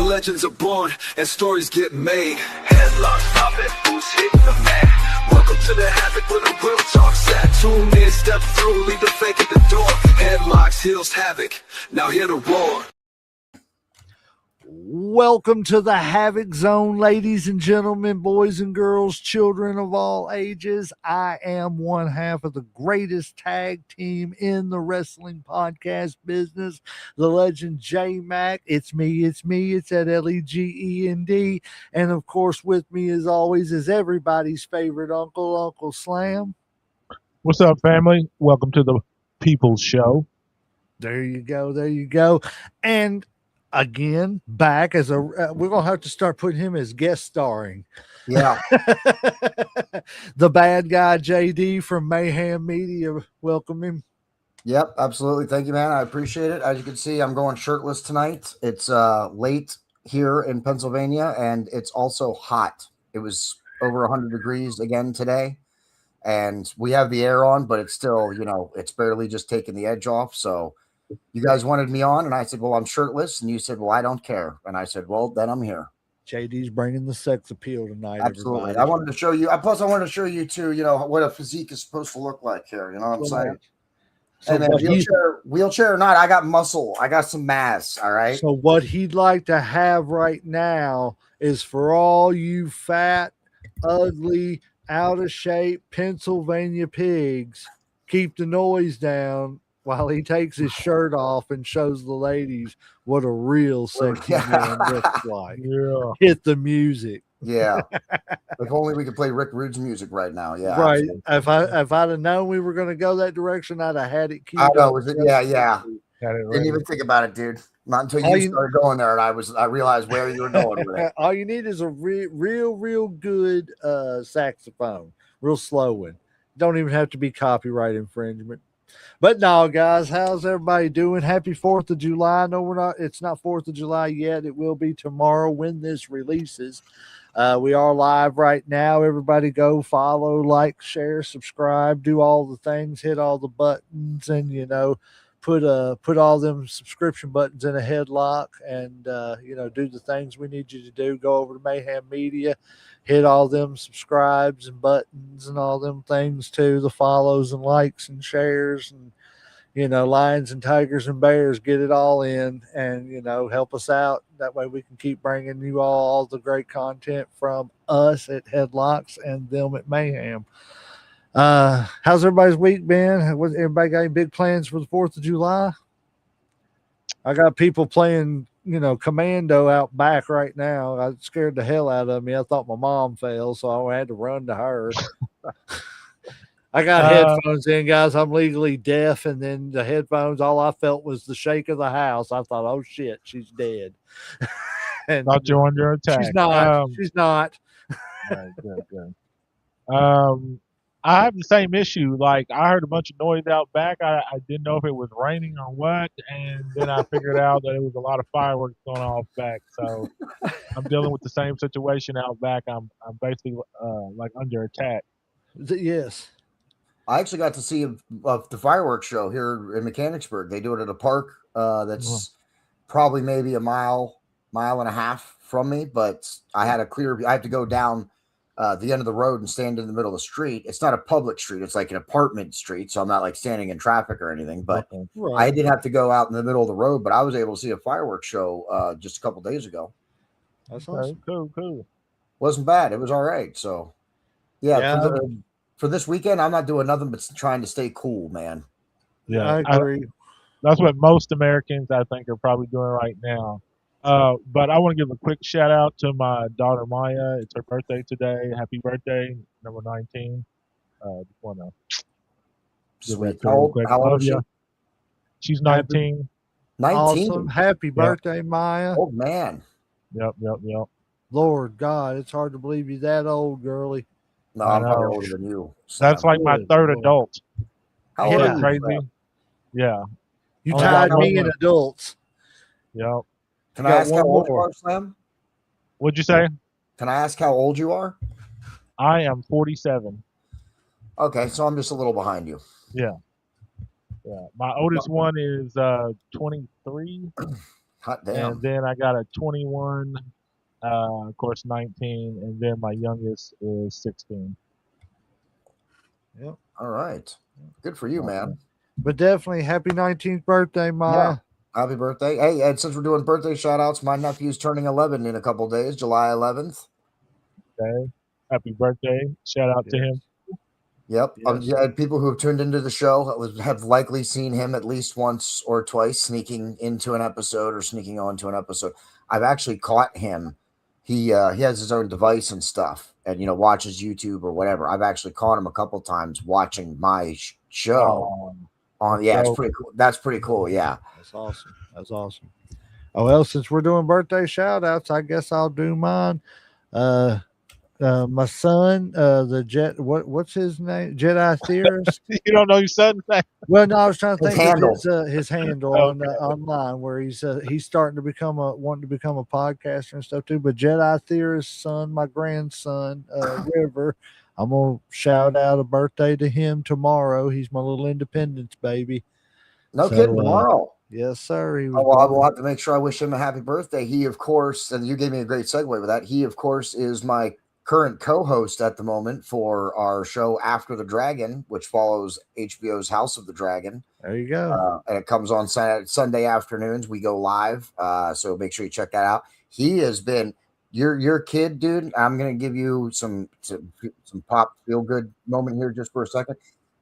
legends are born and stories get made. Headlocks popping, who's hitting the mat? Welcome to the Havoc where the real talk's at. Tune in, step through, leave the fake at the door. Headlocks, heels, Havoc, now hear the roar. Welcome to the Havoc Zone, ladies and gentlemen, boys and girls, children of all ages. I am one half of the greatest tag team in the wrestling podcast business, the legend J-Mac. It's me. It's that Legend. And of course, with me as always is everybody's favorite Uncle Slam. What's up, family? Welcome to the People's Show. There you go. And again, back as we're gonna have to start putting him as guest starring. Yeah. The Bad Guy J.D. from Mayhem Media. Welcome him. Yep, absolutely. Thank you, man. I appreciate it. As you can see, I'm going shirtless tonight. It's late here in Pennsylvania, and it's also hot. It was over 100 degrees again today, and we have the air on, but it's still, it's barely just taking the edge off. So you guys wanted me on, and I said, well, I'm shirtless. And you said, well, I don't care. And I said, well, then I'm here. JD's bringing the sex appeal tonight. Absolutely. Everybody. I wanted to show you. Plus, I wanted to show you, too, what a physique is supposed to look like here. You know what I'm saying? So and then wheelchair or not, I got muscle. I got some mass. All right. So what he'd like to have right now is for all you fat, ugly, out of shape Pennsylvania pigs, keep the noise down while he takes his shirt off and shows the ladies what a real sexy man looks like. Yeah. Hit the music. Yeah. If only we could play Rick Rude's music right now. Yeah. Right. Absolutely. If I'd have known we were going to go that direction, I'd have had it queued I know. up. Yeah. Didn't even think about it, dude. Not until you started going there, and I realized where you were going with it. All you need is a real good saxophone, real slow one. Don't even have to be copyright infringement. But no, guys, how's everybody doing? Happy 4th of July. No, it's not 4th of July yet. It will be tomorrow when this releases. We are live right now. Everybody go follow, like, share, subscribe, do all the things, hit all the buttons, and, put all them subscription buttons in a headlock and, do the things we need you to do. Go over to Mayhem Media, hit all them subscribes and buttons and all them things too, the follows and likes and shares and, lions and tigers and bears, get it all in and, help us out. That way we can keep bringing you all the great content from us at Headlocks and them at Mayhem. How's everybody's week been? Everybody got any big plans for the 4th of July? I got people playing, commando out back right now. I scared the hell out of me. I thought my mom fell, so I had to run to her. I got headphones in, guys. I'm legally deaf, and then the headphones, all I felt was the shake of the house. I thought, oh shit, she's dead. And Thought you're under attack. She's not. She's not. Right, good. I have the same issue. Like, I heard a bunch of noise out back. I didn't know if it was raining or what, and then I figured out that it was a lot of fireworks going off back. So I'm dealing with the same situation out back. I'm basically like under attack. Yes. I actually got to see the fireworks show here in Mechanicsburg. They do it at a park that's probably maybe a mile and a half from me, but I have to go down the end of the road and stand in the middle of the street. It's not a public street. It's like an apartment street. So I'm not like standing in traffic or anything, but I did have to go out in the middle of the road, but I was able to see a fireworks show just a couple days ago. That's awesome. Cool. Wasn't bad. It was all right. So yeah. For this weekend, I'm not doing nothing but trying to stay cool, man. Yeah, I agree. That's what most Americans, I think, are probably doing right now. But I want to give a quick shout out to my daughter Maya. It's her birthday today. Happy birthday, number 19. Just want to give that to her real quick. How old is she? She's 19. 19. Awesome. Happy birthday, Maya. Oh man. Yep. Lord God, it's hard to believe you're that old, girly. No, I'm probably older than you. That's like my third adult. How old are you? Crazy? Yeah. You tied me in adults. Yep. Can I ask how old you are, Slim? What'd you say? Can I ask how old you are? I am 47. Okay, so I'm just a little behind you. Yeah. My oldest one is 23. Hot damn. And then I got a 21, of course 19, and then my youngest is 16. Yep. All right. Good for you, man. But definitely happy 19th birthday, Maya. Yeah. Happy birthday. Hey, and since we're doing birthday shout outs, my nephew's turning 11 in a couple days, July 11th. Okay. Happy birthday. Shout out to him. Yep. Yes. Yeah, people who have tuned into the show have likely seen him at least once or twice sneaking into an episode or sneaking onto an episode. I've actually caught him. He has his own device and stuff, and watches YouTube or whatever. I've actually caught him a couple times watching my show. It's pretty cool. That's pretty cool. Yeah, that's awesome. That's awesome. Oh well, since we're doing birthday shout outs, I guess I'll do mine. My son, the Jet, what's his name? Jedi Theorist. You don't know your son's name? Well, no, I was trying to think of his handle on online, where he's starting to become wanting to become a podcaster and stuff too. But Jedi Theorist's son, my grandson, River, I'm gonna shout out a birthday to him tomorrow. He's my little Independence baby. No kidding, tomorrow. Yes, sir. I will have to make sure I wish him a happy birthday. He, of course, and you gave me a great segue with that. He, of course, is my current co-host at the moment for our show After the Dragon, which follows HBO's House of the Dragon. There you go. And it comes on Sunday afternoons. We go live, so make sure you check that out. He has been your kid, dude. I'm gonna give you some pop feel good moment here just for a second,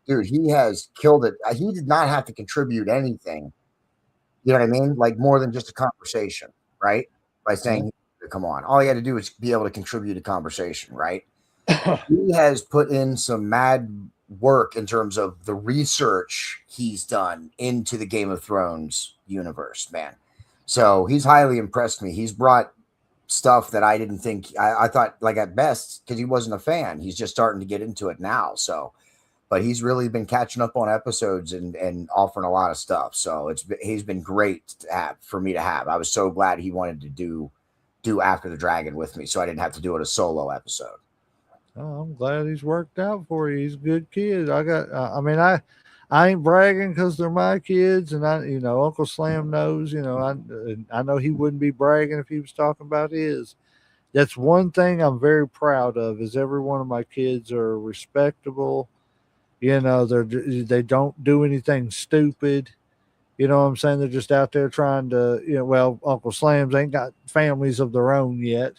dude. He has killed it. He did not have to contribute anything. You know what I mean? Like more than just a conversation, right? By saying, come on. All you had to do is be able to contribute a conversation, right? He has put in some mad work in terms of the research he's done into the Game of Thrones universe, man. So he's highly impressed me. He's brought stuff that I didn't think, I thought, like at best, because he wasn't a fan. He's just starting to get into it now. So, but he's really been catching up on episodes and offering a lot of stuff. So he's been great to have, for me to have. I was so glad he wanted to do After the Dragon with me, so I didn't have to do it a solo episode. Oh, I'm glad he's worked out for you. He's a good kid. I ain't bragging because they're my kids, and Uncle Slam knows. I know he wouldn't be bragging if he was talking about his. That's one thing I'm very proud of. Is every one of my kids are respectable. They don't do anything stupid. You know what I'm saying? They're just out there trying to, Uncle Slams ain't got families of their own yet,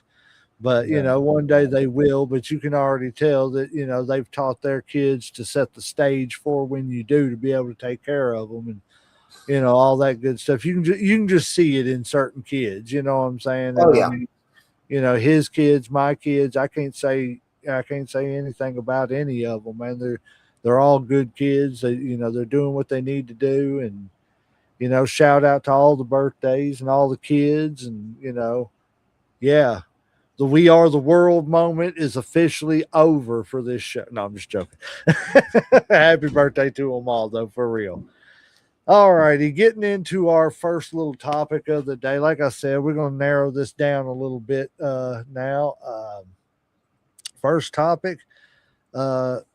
but, one day they will. But you can already tell that, they've taught their kids to set the stage for when you do, to be able to take care of them and, all that good stuff. You can just see it in certain kids. You know what I'm saying? Oh, yeah. I mean, his kids, my kids, I can't say anything about any of them, man. They're all good kids. They're doing what they need to do. And, shout out to all the birthdays and all the kids. And, the We Are the World moment is officially over for this show. No, I'm just joking. Happy birthday to them all, though, for real. All righty, getting into our first little topic of the day. Like I said, we're going to narrow this down a little bit now. First topic.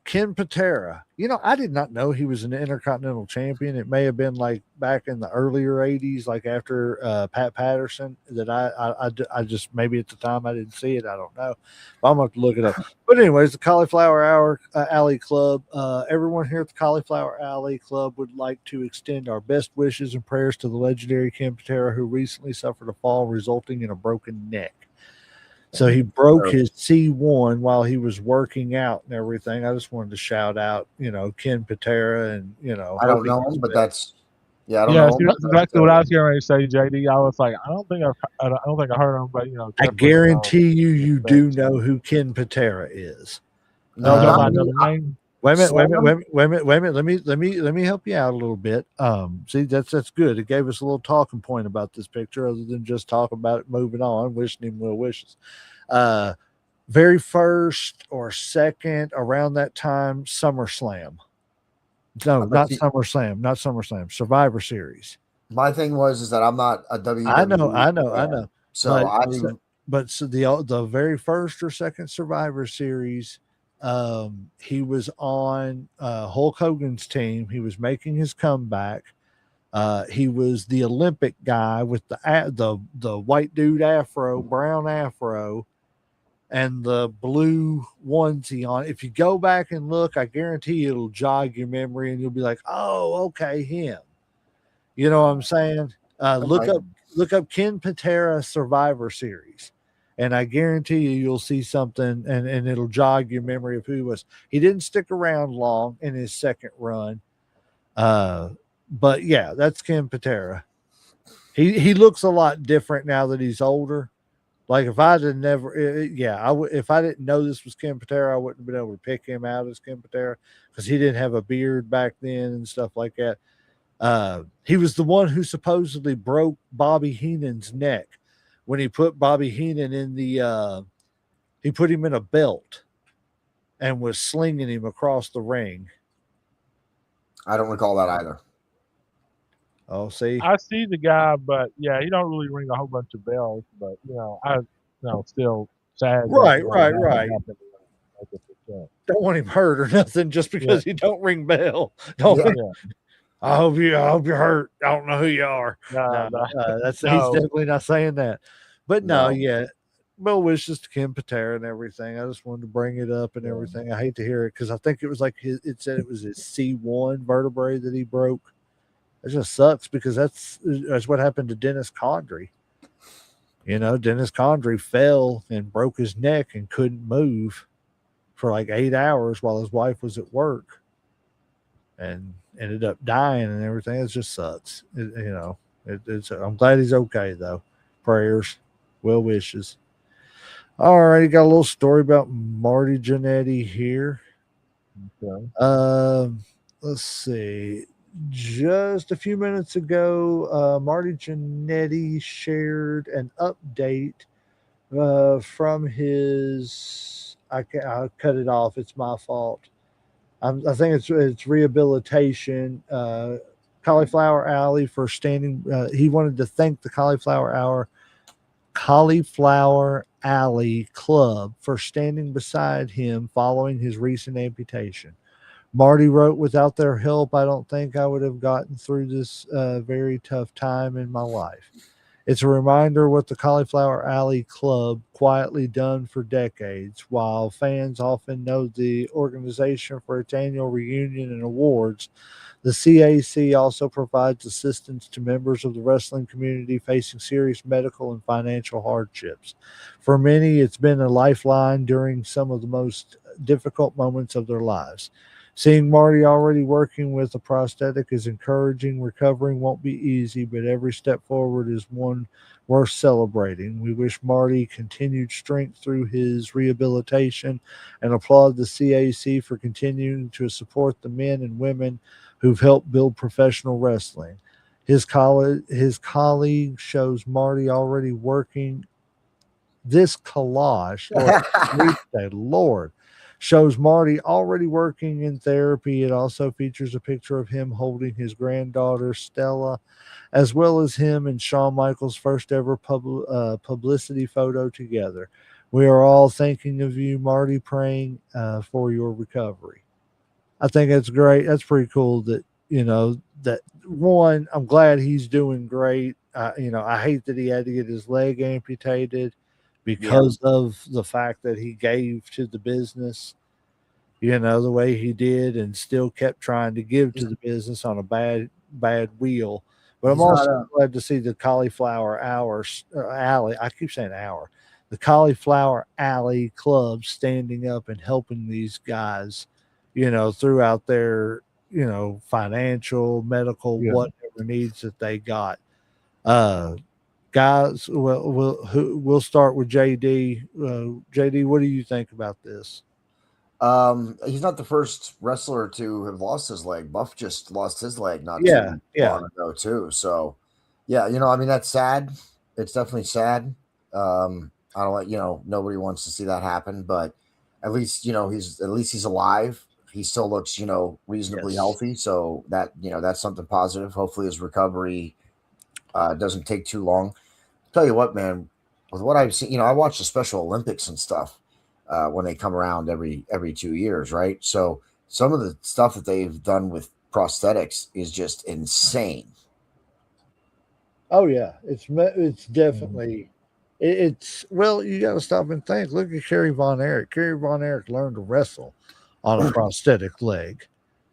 Ken Patera. I did not know he was an Intercontinental Champion. It may have been like back in the earlier 80s, like after Pat Patterson, that I just, maybe at the time I didn't see it. I don't know. But I'm going to have to look it up. But anyways, the Cauliflower Alley Club, everyone here at the Cauliflower Alley Club would like to extend our best wishes and prayers to the legendary Ken Patera, who recently suffered a fall resulting in a broken neck. So he broke his C1 while he was working out and everything. I just wanted to shout out, Ken Patera, and I don't know him, but that's I don't know. Yeah, that's exactly what I was getting ready to say, JD. I was like, I don't think I heard him, but I guarantee you do know who Ken Patera is. No, name. Wait a minute. Let me help you out a little bit. See, that's good. It gave us a little talking point about this picture, other than just talk about it, moving on, wishing him well wishes. Very first or second around that time, SummerSlam. No, not SummerSlam. Survivor Series. My thing is that I'm not a WWE. I know. So but the very first or second Survivor Series, he was on Hulk Hogan's team. He was making his comeback. He was the Olympic guy with the white dude afro, brown afro, and the blue onesie on. If you go back and look, I guarantee you it'll jog your memory, and you'll be like, "Oh, okay, him." You know what I'm saying? Look Okay. up Ken Patera Survivor Series, and I guarantee you'll see something, and it'll jog your memory of who he was. He didn't stick around long in his second run, uh, but yeah, that's Ken Patera. He looks a lot different now that he's older. Like if I did never, yeah, I would. If I didn't know this was Ken Patera, I wouldn't have been able to pick him out as Ken Patera because he didn't have a beard back then and stuff like that. He was the one who supposedly broke Bobby Heenan's neck when he put Bobby Heenan in he put him in a belt and was slinging him across the ring. I don't recall that either. Oh, see, I see the guy, but yeah, he don't really ring a whole bunch of bells. But still sad. Right. Happened. Don't want him hurt or nothing just because he don't ring bell. Don't. Yeah. I hope you're hurt. I don't know who you are. No. He's definitely not saying that. But no, yeah. Well wishes to Kim Patera and everything. I just wanted to bring it up and everything. I hate to hear it because I think it was like it said it was his C1 vertebrae that he broke. It just sucks because that's what happened to Dennis Condrey. You know, Dennis Condrey fell and broke his neck and couldn't move for like 8 hours while his wife was at work and ended up dying and everything. It just sucks. I'm glad he's okay though. Prayers, well wishes. All right, got a little story about Marty Jannetty here. Okay. Let's see. Just a few minutes ago, Marty Jannetty shared an update from his. I'll cut it off. It's my fault. I think it's rehabilitation. Cauliflower Alley for standing. He wanted to thank the Cauliflower Alley Club for standing beside him following his recent amputation. Marty wrote, "Without their help, I don't think I would have gotten through this very tough time in my life. It's a reminder what the Cauliflower Alley Club quietly done for decades. While fans often know the organization for its annual reunion and awards, the CAC also provides assistance to members of the wrestling community facing serious medical and financial hardships. For many, it's been a lifeline during some of the most difficult moments of their lives. Seeing Marty already working with a prosthetic is encouraging. Recovering won't be easy, but every step forward is one worth celebrating. We wish Marty continued strength through his rehabilitation and applaud the CAC for continuing to support the men and women who've helped build professional wrestling. His colleague shows Marty already working. This collage, Lord, shows Marty already working in therapy. It also features a picture of him holding his granddaughter, Stella, as well as him and Shawn Michaels' first ever publicity photo together. We are all thinking of you, Marty, praying for your recovery. I think that's great. That's pretty cool that, that one, I'm glad he's doing great. I hate that he had to get his leg amputated because of the fact that he gave to the business, the way he did and still kept trying to give to the business on a bad wheel. But I'm also glad to see the Cauliflower Alley. I keep saying hour. The Cauliflower Alley Club standing up and helping these guys, throughout their, financial, medical, whatever needs that they got. Guys, we'll start with JD. JD, what do you think about this? He's not the first wrestler to have lost his leg. Buff just lost his leg not too long ago too. So, that's sad. It's definitely sad. I don't nobody wants to see that happen, but at least he's alive. He still looks reasonably healthy. So that's something positive. Hopefully his recovery doesn't take too long. Tell you what, man, with what I've seen, I watch the Special Olympics and stuff when they come around every 2 years, right? So some of the stuff that they've done with prosthetics is just insane. Oh yeah, it's Mhm. definitely it's well. You got to stop and think. Look at Kerry Von Erich. Kerry Von Erich learned to wrestle on a prosthetic leg.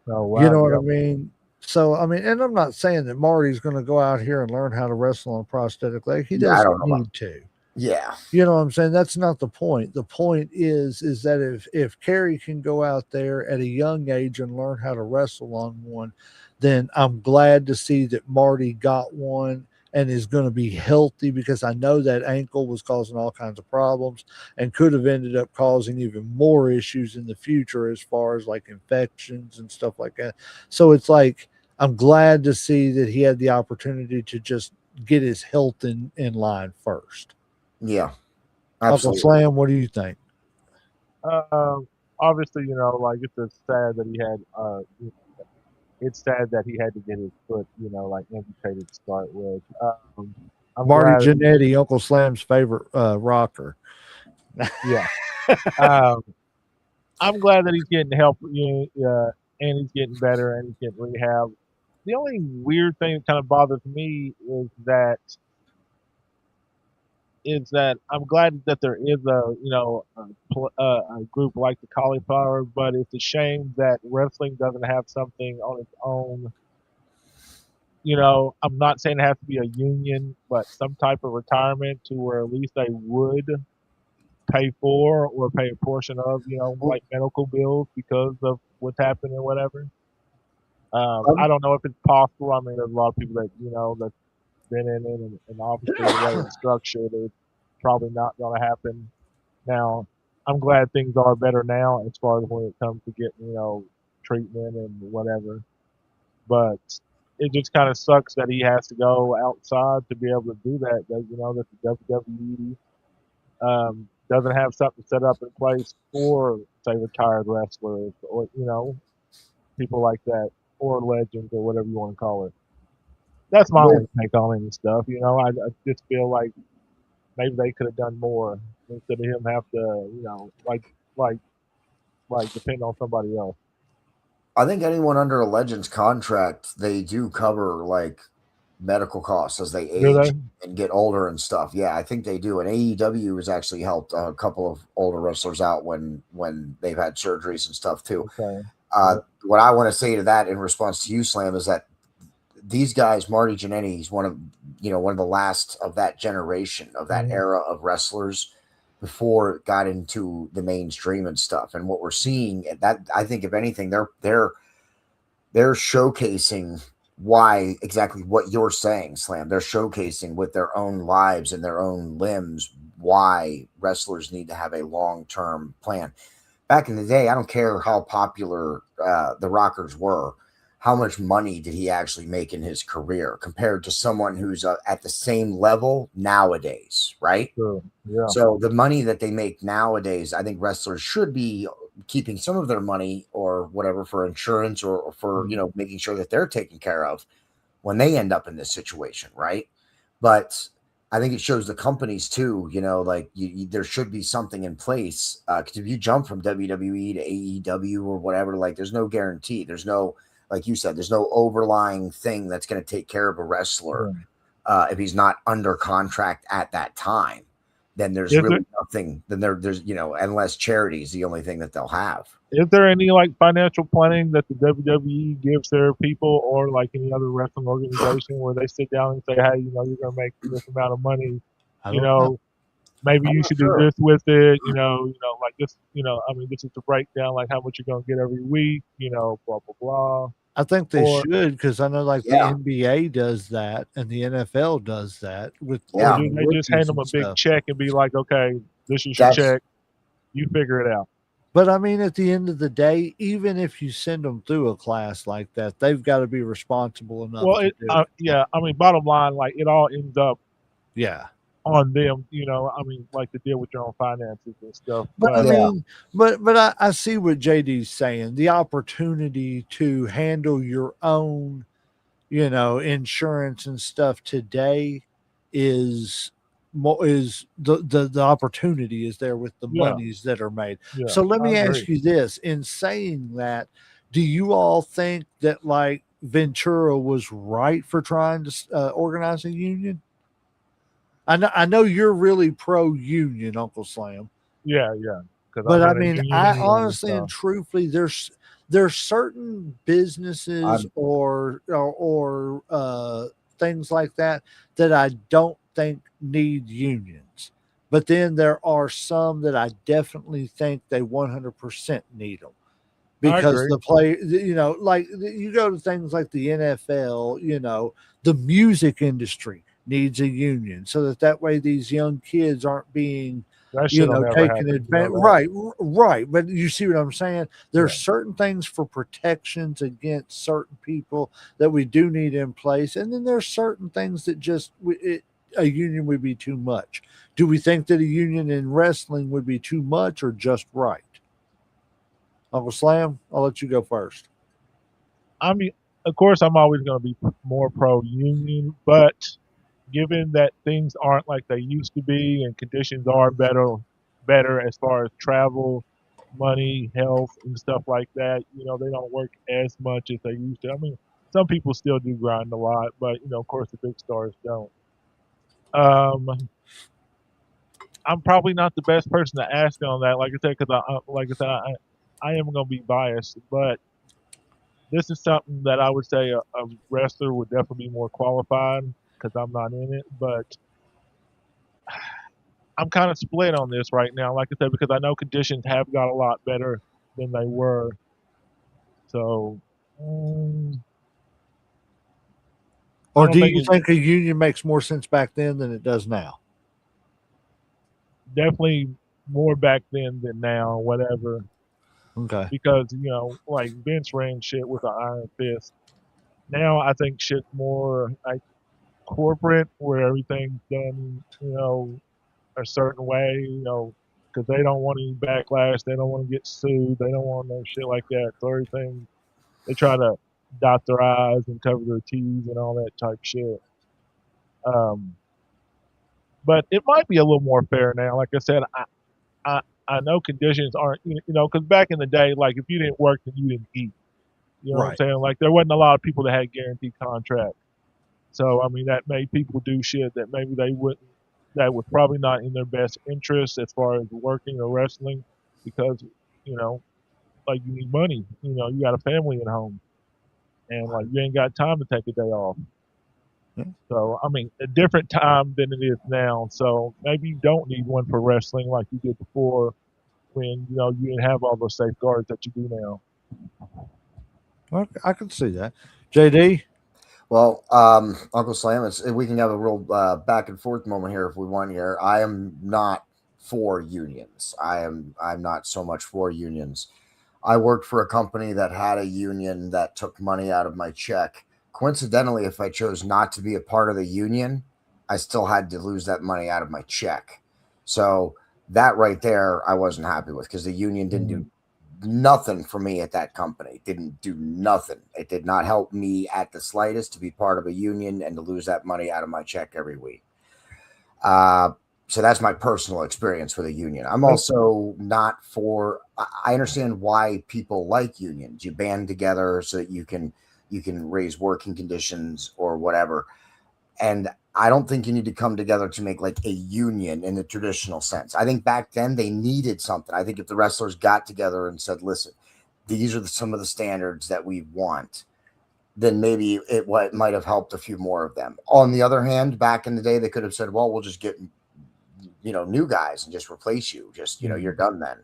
Oh You wow, know what I yep. mean? So I mean, and I'm not saying that Marty's going to go out here and learn how to wrestle on a prosthetic leg. He Yeah, I doesn't don't know about. need to. Yeah, You know what I'm saying? That's not the point. The point is that if Kerry can go out there at a young age and learn how to wrestle on one, then I'm glad to see that Marty got one and is going to be healthy, because I know that ankle was causing all kinds of problems and could have ended up causing even more issues in the future as far as like infections and stuff like that. So it's like I'm glad to see that he had the opportunity to just get his health in line first. yeah, Uncle absolutely. Slam, what do you think? Obviously, like it's just sad that he had. It's sad that he had to get his foot, like amputated to start with. I'm Marty glad. Jannetty, Uncle Slam's favorite rocker. Yeah. Um, I'm glad that he's getting help, and he's getting better, and he's getting rehab. The only weird thing that kind of bothers me is that I'm glad that there is a group like the Cauliflower, but it's a shame that wrestling doesn't have something on its own. I'm not saying it has to be a union, but some type of retirement to where at least they would pay for or pay a portion of, Well, like medical bills because of what's happened or whatever. I um, don't know if it's possible. I mean, there's a lot of people that that's been in it, and obviously the way it's structured, it's probably not going to happen. Now, I'm glad things are better now as far as when it comes to getting treatment and whatever. But it just kind of sucks that he has to go outside to be able to do that. That the WWE doesn't have something set up in place for, say, retired wrestlers or people like that, or legends or whatever you want to call it. That's my well, only take on it and stuff. I just feel like maybe they could have done more instead of him have to, like depend on somebody else. I think anyone under a Legends contract, they do cover like medical costs as they Do age they? and get older and stuff. Yeah, I think they do. And AEW has actually helped a couple of older wrestlers out when they've had surgeries and stuff too. Okay. Yep. What I want to say to that in response to you, Slam, is that these guys, Marty Jannetty, he's one of the last of that generation of that Mhm. era of wrestlers before it got into the mainstream and stuff. And what we're seeing that I think if anything, they're showcasing why exactly what you're saying, Slam. They're showcasing with their own lives and their own limbs why wrestlers need to have a long term plan. Back in the day, I don't care how popular the Rockers were. How much money did he actually make in his career compared to someone who's at the same level nowadays, right? Sure. Yeah. So the money that they make nowadays, I think wrestlers should be keeping some of their money or whatever for insurance or for Mhm. making sure that they're taken care of when they end up in this situation, right? But I think it shows the companies too, like there should be something in place because if you jump from WWE to AEW or whatever, like there's no guarantee, there's no, like you said, there's no overlying thing that's going to take care of a wrestler Yeah. if he's not under contract at that time. Then there's Is there really nothing. Then there's unless charity is the only thing that they'll have. is there any like financial planning that the WWE gives their people, or like any other wrestling organization, where they sit down and say, "Hey, you're going to make this amount of money. I You don't know. know, maybe I'm you not should do sure. this with it. Like this. I mean, this is the breakdown, like how much you're going to get every week. Blah blah blah." I think they Or should, because I know like the Yeah, NBA does that and the NFL does that with or yeah. do they just hand rookies them and a big stuff. check and be like, "Okay, this is your That's check. You figure it out." But I mean, at the end of the day, even if you send them through a class like that, they've got to be responsible enough Well, to do it. yeah. I mean, bottom line, like it all ends up Yeah. on them. I mean, like to deal with your own finances and stuff. But I But yeah. mean, but I see what JD's saying. The opportunity to handle your own, insurance and stuff today is the opportunity is there with the yeah, monies that are made. yeah, So let I me agree. ask you this: in saying that, do you all think that like Ventura was right for trying to organize a union? I know you're really pro union, Uncle Slam, Yeah, because but I'm I in a mean, union I anyway. honestly and So truthfully, there's certain businesses I'm or things like that that I don't think need unions. But then there are some that I definitely think they 100% need them I because agree. the play, like you go to things like the NFL, the music industry needs a union so that way these young kids aren't being, That shit'll never taken happen. You know advantage. that. Right. But you see what I'm saying? There's Yeah. certain things for protections against certain people that we do need in place, and then there's certain things that a union would be too much. Do we think that a union in wrestling would be too much or just right? Uncle Slam, I'll let you go first. I mean, of course, I'm always going to be more pro union, but given that things aren't like they used to be and conditions are better as far as travel, money, health, and stuff like that, they don't work as much as they used to. I mean, some people still do grind a lot, but of course, the big stars don't. Um, I'm probably not the best person to ask on that. Like I said, because like I said, I am going to be biased, but this is something that I would say a wrestler would definitely be more qualified because I'm not in it. But I'm kind of split on this right now. Like I said, because I know conditions have got a lot better than they were. So I Or don't do think you it's think a union makes more sense back then than it does now? definitely more back then than now, whatever. Okay. Because like Vince ran shit with an iron fist. Now I think shit's more like corporate, where everything's done, a certain way, because they don't want any backlash. They don't want to get sued. They don't want no shit like that. So everything, they try to dot their I's and cover their T's and all that type shit. Um, but it might be a little more fair now. Like I said, I, I know conditions aren't, because back in the day, like if you didn't work, then you didn't eat. You know what I'm Right. saying? Like there wasn't a lot of people that had guaranteed contracts. So I mean, that made people do shit that maybe they wouldn't. That was probably not in their best interest as far as working or wrestling, because you know, like you need money. You got a family at home, and like you ain't got time to take a day off. Yeah. So I mean, a different time than it is now. So maybe you don't need one for wrestling like you did before, when you didn't have all those safeguards that you do now. Okay, I can see that. JD? Well, Uncle Slam, we can have a real back and forth moment here if we want here. I am not for unions. I'm not so much for unions. I worked for a company that had a union that took money out of my check. Coincidentally, if I chose not to be a part of the union, I still had to lose that money out of my check. So that right there, I wasn't happy with because the union didn't do nothing for me at that company. Didn't do nothing. It did not help me at the slightest to be part of a union and to lose that money out of my check every week. Uh, so that's my personal experience with a union. I'm also not for. I understand why people like unions. You band together so that you can raise working conditions or whatever. And I don't think you need to come together to make like a union in the traditional sense. I think back then they needed something. I think if the wrestlers got together and said, "Listen, these are some of the standards that we want," then maybe it might have helped a few more of them. On the other hand, back in the day, they could have said, "Well, we'll just get new guys and just replace you. Just you're done then."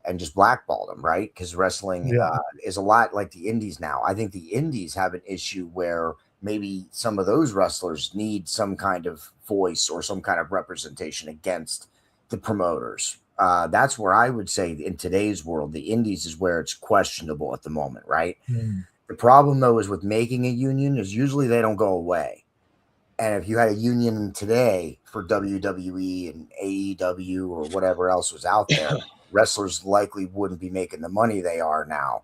And just blackball them, right? Because wrestling Yeah. is a lot like the indies now. I think the indies have an issue where maybe some of those wrestlers need some kind of voice or some kind of representation against the promoters. That's where I would say in today's world, the indies is where it's questionable at the moment, right? Mm. The problem though is with making a union is usually they don't go away. And if you had a union today for WWE and AEW or whatever else was out there, wrestlers likely wouldn't be making the money they are now.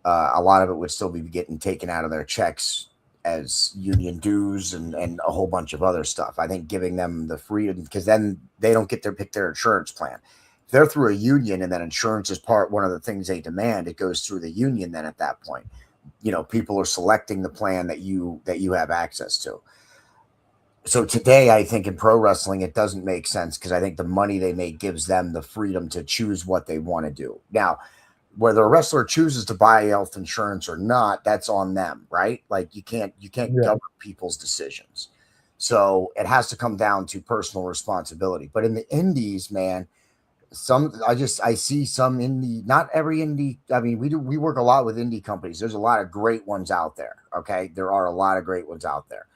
A lot of it would still be getting taken out of their checks as union dues and a whole bunch of other stuff. I think giving them the freedom, because then they don't get to pick their insurance plan. they're through a union and then insurance is one of the things they demand, it goes through the union. Then at that point, people are selecting the plan that you have access to. So today, I think in pro wrestling, it doesn't make sense because I think the money they make gives them the freedom to choose what they want to do. Now, whether a wrestler chooses to buy health insurance or not, that's on them, right? Like you can't govern people's decisions. So it has to come down to personal responsibility. But in the indies, man, I see some indie, not every indie. I mean, we work a lot with indie companies. There's a lot of great ones out there. Okay. There are a lot of great ones out there,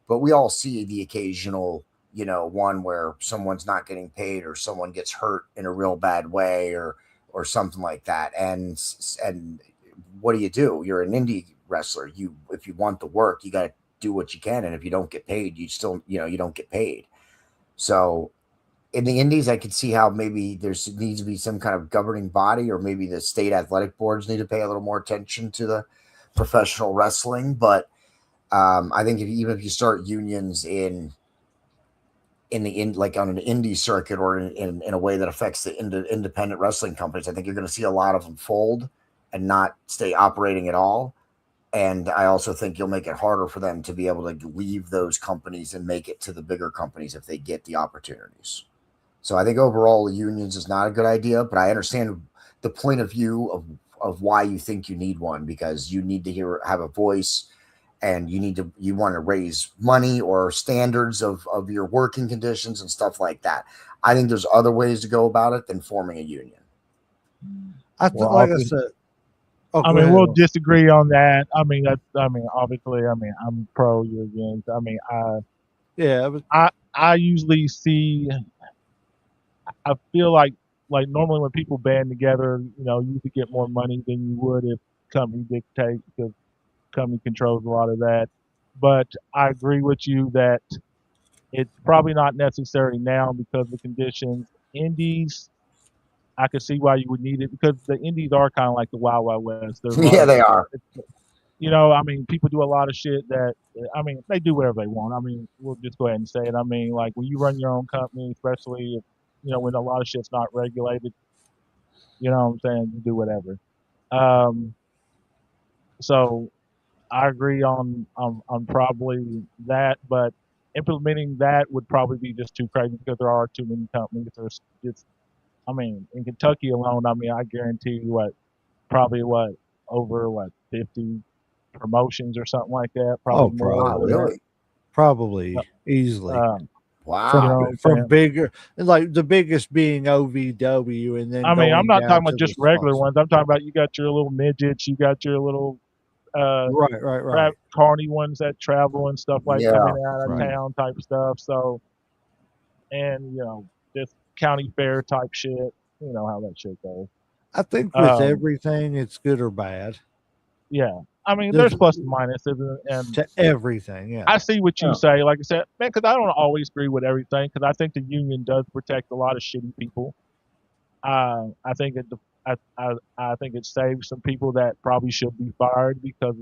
but we all see the occasional, one where someone's not getting paid or someone gets hurt in a real bad way or something like that. And what do? You're an indie wrestler. If you want the work, you got to do what you can. And if you don't get paid, you still, you don't get paid. So in the indies, I could see how maybe needs to be some kind of governing body, or maybe the state athletic boards need to pay a little more attention to the professional wrestling. But I think even if you start unions like on an indie circuit or in a way that affects the independent wrestling companies, I think you're going to see a lot of them fold and not stay operating at all. And I also think you'll make it harder for them to be able to leave those companies and make it to the bigger companies if they get the opportunities. So I think overall unions is not a good idea, but I understand the point of view of why you think you need one, because you need to have a voice, and you want to raise money or standards of your working conditions and stuff like that. I think there's other ways to go about it than forming a union. I said, we'll disagree on that. Obviously, I'm pro unions. I usually see. I feel like normally when people band together, you could get more money than you would if company dictate, because company controls a lot of that. But I agree with you that it's probably not necessary now because of the conditions. Indies, I could see why you would need it, because the indies are kind of like the Wild Wild West. Yeah, they are. People do a lot of shit that, they do whatever they want. We'll just go ahead and say it. Like when you run your own company, especially if, when a lot of shit's not regulated, you know what I'm saying? You do whatever. So I agree on probably that, but implementing that would probably be just too crazy because there are too many companies. There's just, in Kentucky alone, I guarantee you over 50 promotions or something like that. Probably more. Really? Probably easily. Wow. From bigger, like the biggest being OVW, and then I'm not talking about just regular ones. I'm talking about you got your little midgets, you got your little right. carny ones that travel and stuff like coming out of town type stuff. So, and just county fair type shit. You know how that shit goes. I think with everything, it's good or bad. Yeah. There's plus and minuses and to everything. Yeah, I see what you say. Like I said, man, because I don't always agree with everything. Because I think the union does protect a lot of shitty people. I think it saves some people that probably should be fired because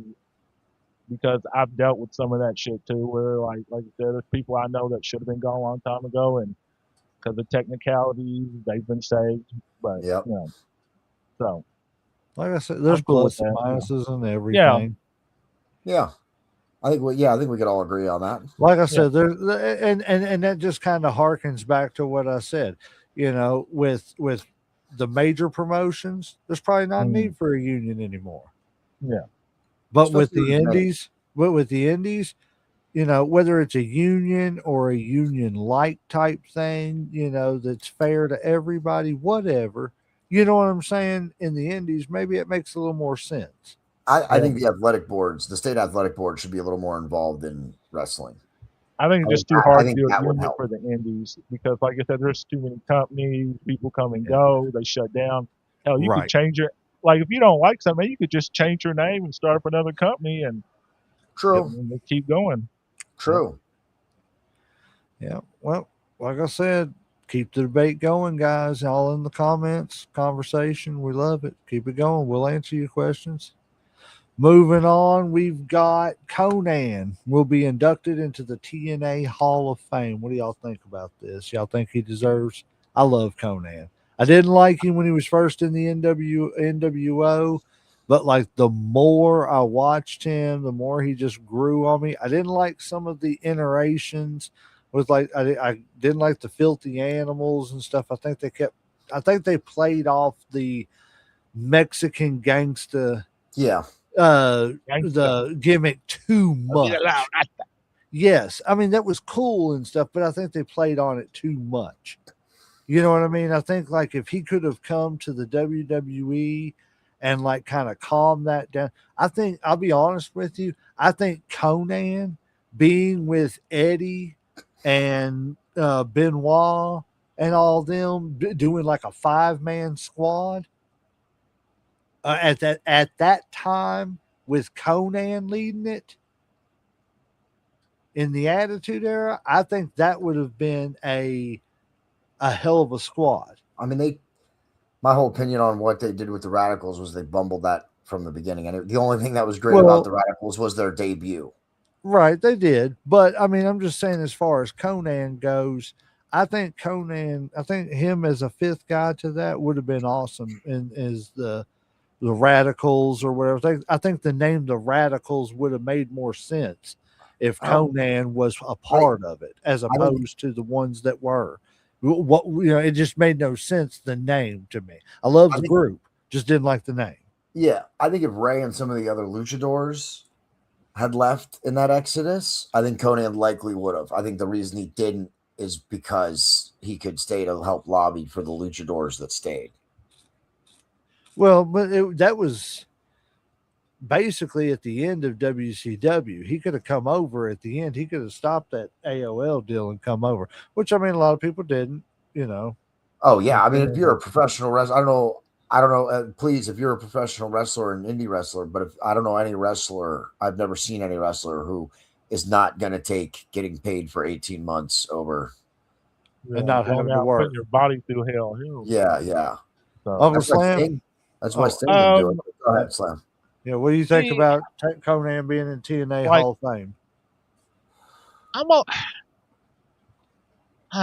I've dealt with some of that shit too. Where like I said, there's people I know that should have been gone a long time ago, and because of technicalities, they've been saved. But so. Like I said, there's plus and minuses and everything. Yeah. I think we could all agree on that. Like I said, there's and that just kind of harkens back to what I said. With the major promotions, there's probably not need for a union anymore. Yeah. But with the indies, whether it's a union or a union-like type thing, that's fair to everybody, whatever. You know what I'm saying? In the indies, maybe it makes a little more sense. I think the state athletic board should be a little more involved in wrestling. I think it's just too hard to do a union for the indies because, like I said, there's too many companies, people come and go, they shut down. Hell, you could change it. Like, if you don't like something, you could just change your name and start up another company and keep going. True. Yeah. Well, like I said, keep the debate going, guys. All in the comments, conversation. We love it. Keep it going. We'll answer your questions. Moving on, we've got Conan will be inducted into the TNA Hall of Fame. What do y'all think about this? Y'all think he deserves? I love Conan. I didn't like him when he was first in the NWO, but like the more I watched him, the more he just grew on me. I didn't like some of the iterations with like I didn't like the filthy animals and stuff. I think they played off the Mexican gangsta Yeah. the gimmick too much. Yes, I mean that was cool and stuff, but I think they played on it too much. You know what I mean? I think like if he could have come to the WWE and like kind of calm that down, I think I'll be honest with you. I think Conan being with Eddie and Benoit and all them doing like a 5-man squad at that time with Conan leading it in the Attitude Era, I think that would have been a hell of a squad. I mean, my whole opinion on what they did with the Radicals was they bumbled that from the beginning. And the only thing that was great about the Radicals was their debut. Right, they did. But I mean, I'm just saying, as far as Conan goes, I think him as a fifth guy to that would have been awesome. And as the Radicals or whatever, I think the name the Radicals would have made more sense if Conan was a part of it, as opposed to the ones that were. What it just made no sense. The name to me, I love the group, just didn't like the name. Yeah, I think if Ray and some of the other luchadors had left in that exodus, I think Conan likely would have. I think the reason he didn't is because he could stay to help lobby for the luchadors that stayed. Well, but that was basically at the end of WCW. He could have come over at the end. He could have stopped that AOL deal and come over, which I mean, a lot of people didn't, Oh yeah. I mean, if you're a professional wrestler, I don't know. Please, if you're a professional wrestler and indie wrestler, but if I don't know any wrestler, I've never seen any wrestler who is not going to take getting paid for 18 months over and not having to work, putting your body through hell. Yeah. So, Uncle Slam. That's why Sting didn't do it. Go ahead, Slam. Yeah, what do you think about Conan being in TNA Hall of Fame? I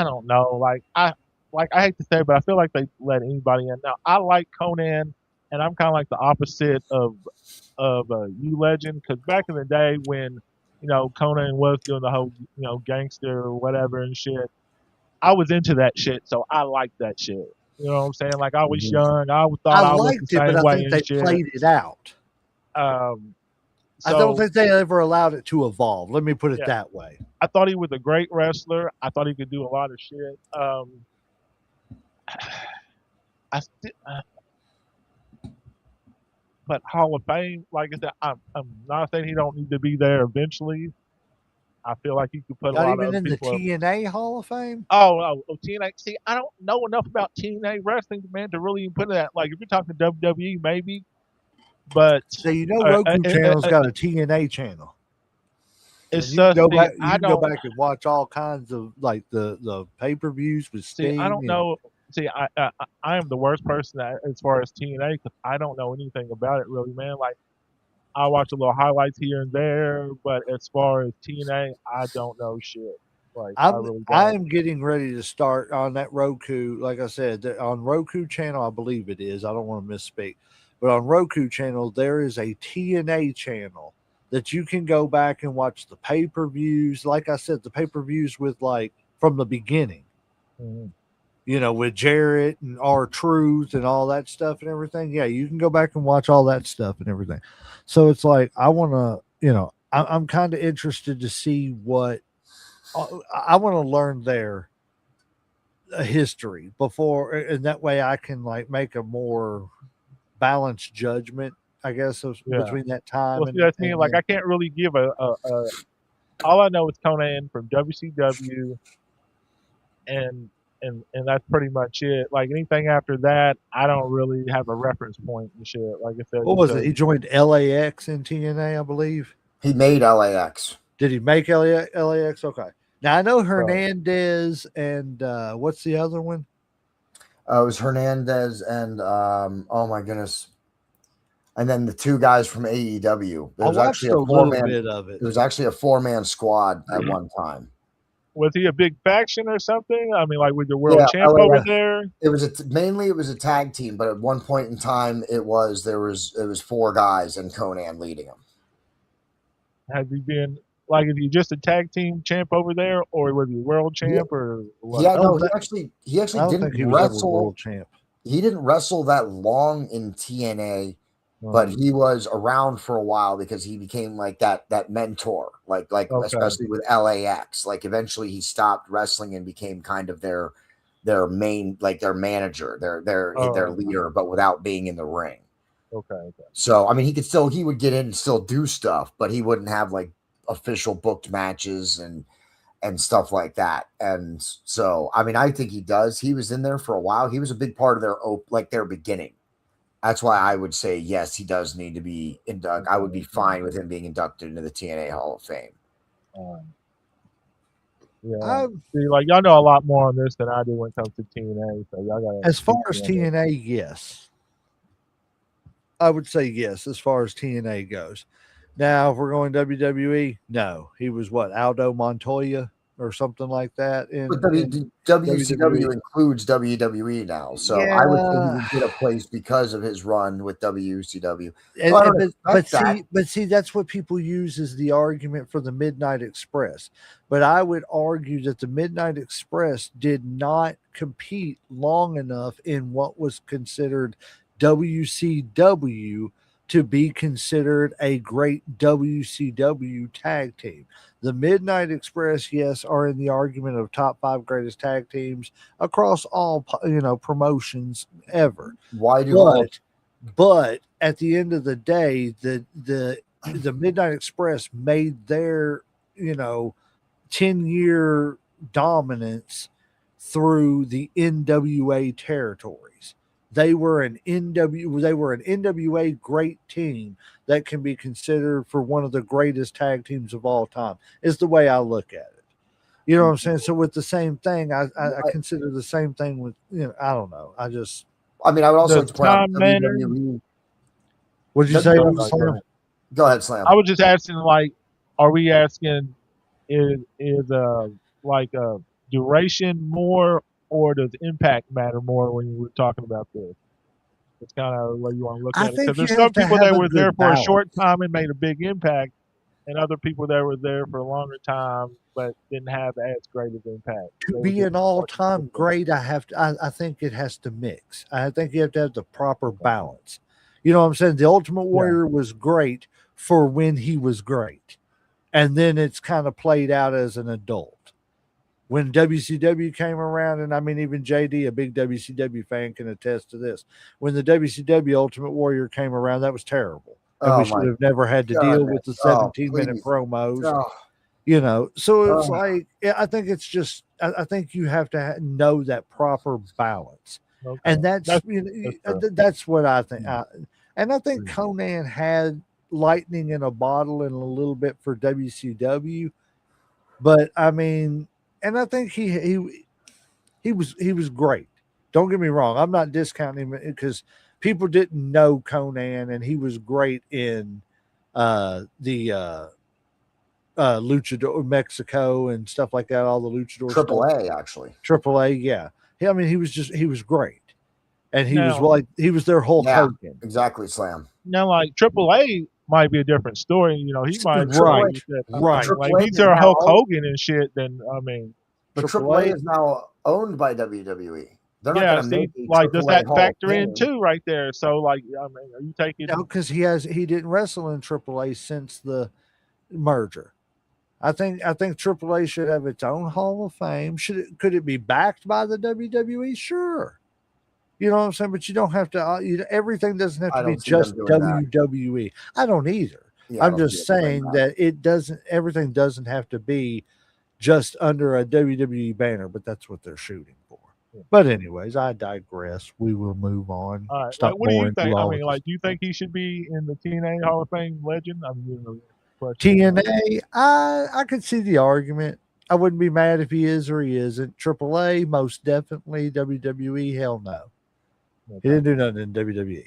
don't know. I hate to say it, but I feel like they let anybody in. Now I like Conan, and I'm kind of like the opposite of you Legend, because back in the day when Conan was doing the whole gangster or whatever and shit, I was into that shit, so I liked that shit. You know what I'm saying? Like I was young, I thought I was the same way and shit. Played it out. I don't think they ever allowed it to evolve. Let me put it that way. I thought he was a great wrestler. I thought he could do a lot of shit. But Hall of Fame, like I said, I'm not saying he don't need to be there eventually. I feel like he could put a lot of even in people the TNA Hall of Fame. Oh, TNA. See, I don't know enough about TNA wrestling, man, to really put that. Like, if you're talking WWE, maybe. But so Roku channel's got a TNA channel. It's you can go back and watch all kinds of like the pay-per-views with Sting. See, I don't know. See, I am the worst person as far as TNA because I don't know anything about it really, man. Like, I watch a little highlights here and there, but as far as TNA, I don't know shit. Like, I'm getting ready to start on that Roku. Like I said, on Roku channel, I believe it is. I don't want to misspeak. But on Roku channel, there is a TNA channel that you can go back and watch the pay-per-views. Like I said, the pay-per-views with like from the beginning, with Jarrett and R-Truth and all that stuff and everything. Yeah, you can go back and watch all that stuff and everything. So it's like, I want to, I'm kind of interested to see what I want to learn their history before. And that way I can like make a more balanced judgment, I guess, between that time. Well, see, that's me. Like, I can't really give all I know is Conan from WCW, and that's pretty much it. Like, anything after that, I don't really have a reference point and shit. Like I said, what was it? He joined LAX in TNA, I believe. He made LAX. Did he make LAX? Okay. Now I know Hernandez and what's the other one? It was Hernandez and oh my goodness, and then the two guys from AEW. There was actually a 4-man. It was actually a 4-man squad at one time. Was he a big faction or something? I mean, like, was the world Yeah, champ LAX. over there? It was mainly it was a tag team, but at one point in time, it was 4 guys and Conan leading them. Has he been like? Is he just a tag team champ over there, or was he world champ, or what? Yeah, no, he I actually don't didn't think he was ever wrestle. world champ. He didn't wrestle that long in TNA, but Mm-hmm. he was around for a while because he became like that mentor, like Okay. especially with LAX. Like eventually he stopped wrestling and became kind of their main, like their manager, their leader, but without being in the ring. Okay. So I mean, he would get in and still do stuff, but he wouldn't have like official booked matches and stuff like that. And so, I mean, I think he does. He was in there for a while. He was a big part of their beginning. That's why I would say, yes, he does need to be inducted. I would be fine with him being inducted into the TNA Hall of Fame. Yeah. See, like, y'all know a lot more on this than I do when it comes to TNA. So y'all got As far as TNA, yes. I would say yes, as far as TNA goes. Now, if we're going WWE, no. He was what, Aldo Montoya or something like that? But WCW includes WWE now. So I would say he would get a place because of his run with WCW. But see, that's what people use as the argument for the Midnight Express. But I would argue that the Midnight Express did not compete long enough in what was considered WCW to be considered a great WCW tag team. The Midnight Express, yes, are in the argument of top 5 greatest tag teams across all promotions ever. But at the end of the day, the Midnight Express made their 10-year dominance through the NWA territories. They were an NWA great team that can be considered for one of the greatest tag teams of all time, is the way I look at it. You know what I'm saying? So with the same thing, I consider the same thing with, I don't know. I would also like to point out WWE. What did you say, Slam? Go ahead, Slam. I was just asking, like, are we asking is like a duration more, or does impact matter more when we're talking about this? It's kind of the way you want to look at it. Because there's some people that were there for a short time and made a big impact, and other people that were there for a longer time but didn't have as great of impact. To be an all-time great, I think it has to mix. I think you have to have the proper balance. You know what I'm saying? The Ultimate Warrior was great for when he was great, and then it's kind of played out as an adult. When WCW came around, and I mean, even JD, a big WCW fan, can attest to this. When the WCW Ultimate Warrior came around, that was terrible. And we should have never had to deal with the 17-minute promos. So it's like, I think it's just, I think you have to know that proper balance. Okay. And that's what I think. And I think Conan had lightning in a bottle and a little bit for WCW. But I mean, and I think he was great. Don't get me wrong. I'm not discounting him because people didn't know Conan, and he was great in the Luchador Mexico and stuff like that. All the Luchador AAA actually. AAA, yeah. I mean, he was great, and he was their Hulk Hogan. Exactly, Slam. Now, like AAA might be a different story. He might right. Like he's their Hulk Hogan and shit. Then I mean, but AAA is now owned by WWE. They're not going to make like does that factor in too, right there? So like, I mean, are you taking? No, because he didn't wrestle in AAA since the merger. I think AAA should have its own Hall of Fame. Could it be backed by the WWE? Sure. You know what I'm saying? But you don't have to. Everything doesn't have to be just WWE. I don't either. Yeah, I'm just saying that it doesn't. Everything doesn't have to be just under a WWE banner. But that's what they're shooting for. But anyways, I digress. We will move on. All right. Stop what do you think? I mean, like, do you think he should be in the TNA Hall of Fame legend? I mean, TNA, I could see the argument. I wouldn't be mad if he is or he isn't. AAA, most definitely. WWE, hell no. Okay. He didn't do nothing in WWE.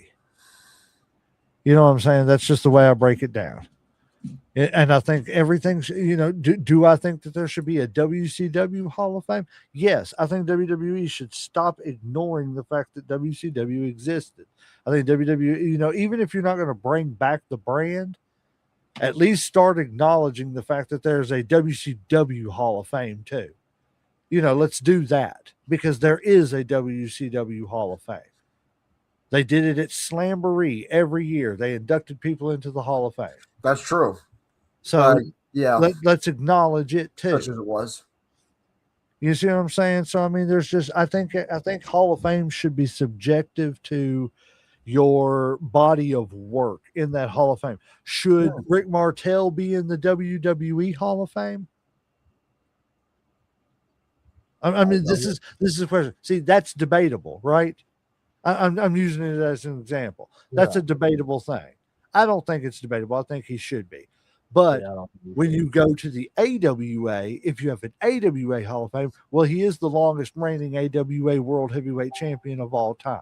You know what I'm saying? That's just the way I break it down. And I think everything's, do I think that there should be a WCW Hall of Fame? Yes. I think WWE should stop ignoring the fact that WCW existed. I think WWE, even if you're not going to bring back the brand, at least start acknowledging the fact that there's a WCW Hall of Fame too. Let's do that because there is a WCW Hall of Fame. They did it at Slamboree every year. They inducted people into the Hall of Fame. That's true. So yeah, let's acknowledge it too. such as it was. You see what I'm saying? So I mean, there's just I think Hall of Fame should be subjective to your body of work in that Hall of Fame. Should Rick Martel be in the WWE Hall of Fame? I mean, this is a question. See, that's debatable, right? I'm using it as an example. That's a debatable thing. I don't think it's debatable. I think he should be. But when you go to the AWA, if you have an AWA Hall of Fame, well, he is the longest reigning AWA World Heavyweight Champion of all time.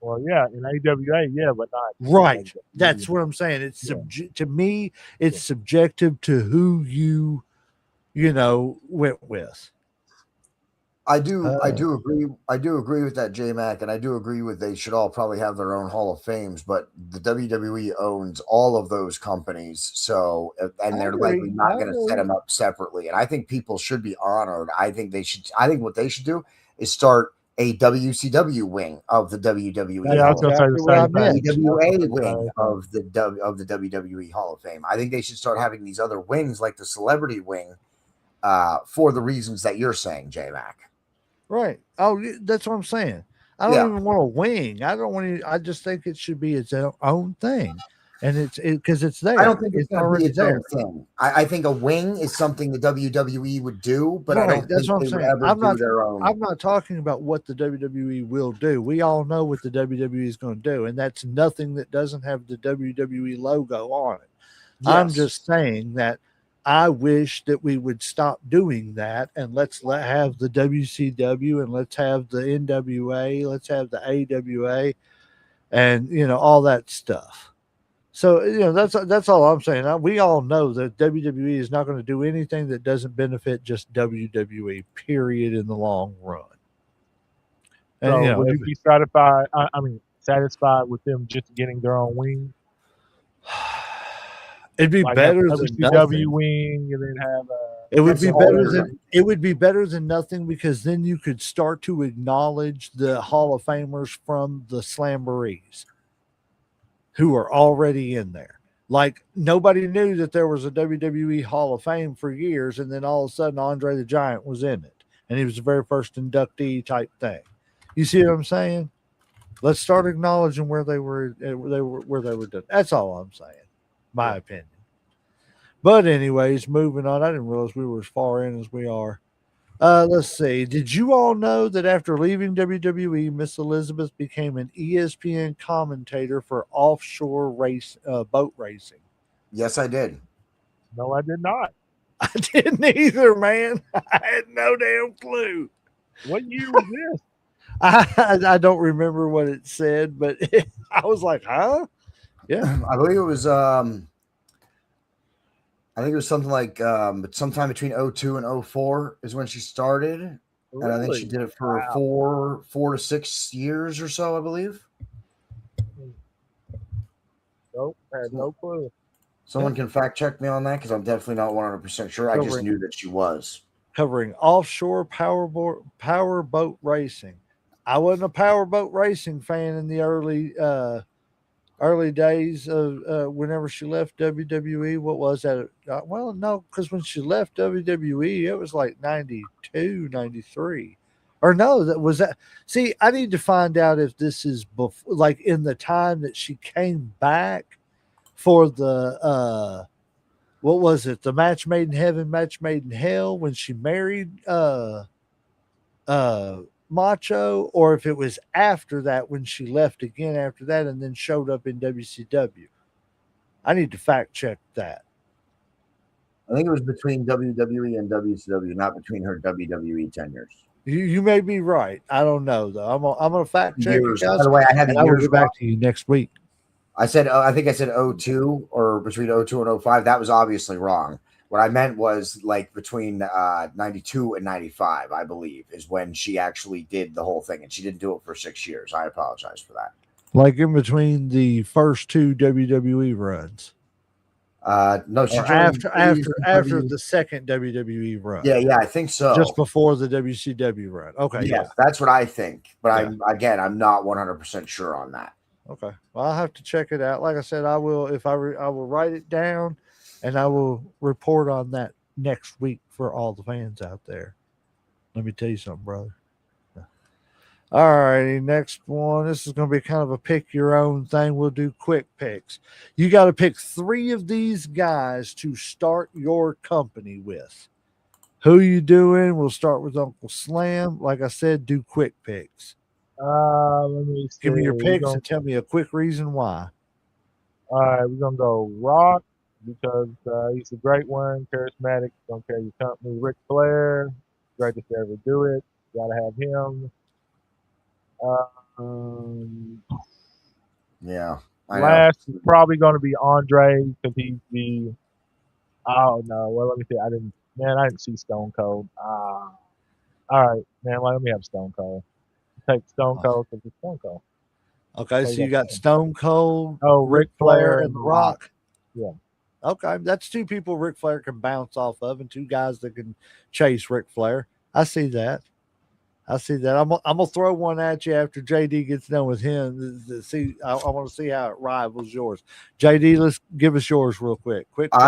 Well, yeah, in AWA, yeah, but not right. That's what I'm saying. It's to me, it's subjective to who you went with. I do agree. I do agree with that, J Mac, and I do agree with they should all probably have their own Hall of Fames. But the WWE owns all of those companies, so and they're likely not going to set them up separately. And I think people should be honored. I think they should. I think what they should do is start a WCW wing of the WWE. Yeah, I was going to say the same thing. AWA wing of the WWE Hall of Fame. I think they should start having these other wings, like the celebrity wing, for the reasons that you're saying, J Mac. Right. Oh, that's what I'm saying. I don't even want a wing. I don't want to. I just think it should be its own thing, and it's because it's there. I don't think it's already its there. own thing. I think a wing is something the WWE would do, but I don't that's think what they I'm would saying. ever do their own. I'm not talking about what the WWE will do. We all know what the WWE is going to do, and that's nothing that doesn't have the WWE logo on it. Yes. I'm just saying that I wish that we would stop doing that and let's have the WCW and let's have the NWA, let's have the AWA, and all that stuff. So that's all I'm saying. We all know that WWE is not going to do anything that doesn't benefit just WWE. Period. In the long run. And, so would you be satisfied? Satisfied with them just getting their own wing? It'd be better than WCW wing, and then have it would be better than it would be better than nothing because then you could start to acknowledge the Hall of Famers from the Slamborees who are already in there. Like nobody knew that there was a WWE Hall of Fame for years, and then all of a sudden Andre the Giant was in it, and he was the very first inductee type thing. You see what I'm saying? Let's start acknowledging where they were done. That's all I'm saying. My opinion. But anyways, moving on. I didn't realize we were as far in as we are. Let's see. Did you all know that after leaving WWE, Miss Elizabeth became an ESPN commentator for offshore boat racing? Yes, I did. No, I did not. I didn't either, man. I had no damn clue. What year was this? I don't remember what it said, but I was like, huh? Yeah, I believe it was. I think it was something like sometime between 02 and 04 is when she started, and I think she did it for 4 to 6 years or so, I believe. Nope, I had no clue. Someone can fact check me on that because I'm definitely not 100% sure. I just knew that she was covering offshore power boat racing. I wasn't a power boat racing fan in the early days of whenever she left WWE. What was that? Well, no, because when she left WWE, it was like 92, 93. Or no, that was that. See, I need to find out if this is before, like in the time that she came back for the what was it? The match made in heaven, match made in hell when she married Macho, or if it was after that when she left again after that and then showed up in WCW. I need to fact check that. I think it was between WWE and WCW, not between her WWE tenures. You may be right. I don't know though. I'm gonna fact check it, guys. By the way, I have the I will years get back to you next week. I think I said 02 or between 02 and 05. That was obviously wrong. What I meant was like between 92 and 95, I believe, is when she actually did the whole thing. And she didn't do it for 6 years. I apologize for that. Like in between the first two WWE runs, No, she or joined after WCW. the second WWE run, Yeah, I think just so. before the WCW run. Okay, yeah. Yes, that's what I think. But Yeah. I'm not 100% sure on that. Okay. Well, I'll have to check it out. Like I said, I will if I will write it down, and I will report on that next week for all the fans out there. Let me tell you something, brother. All righty, next one. This is going to be kind of a pick your own thing. We'll do quick picks. You got to pick three of these guys to start your company with. Who you doing? We'll start with Uncle Slam. Like I said, do quick picks. Let me see. Give me your picks and tell me a quick reason why. All right, we're gonna go Rock because he's a great one, charismatic, gonna carry your company. Ric Flair, greatest to ever do it. Gotta have him. Um, Yeah, I know. Last is probably gonna be Andre because he's the. Oh no, well let me see. I didn't see Stone Cold. All right, man. Let me have Stone Cold. Take Stone Cold because it's Stone Cold. Okay, So so you got got Stone Cold, Oh, Ric Ric Flair, Flair and and The The Rock. Rock. Yeah. Okay, that's two people Ric Flair can bounce off of, and two guys that can chase Ric Flair. I see that. I see that. I'm gonna throw one at you after JD gets done with him. See, I want to see how it rivals yours. JD, let's give us yours real quick. Quick pick.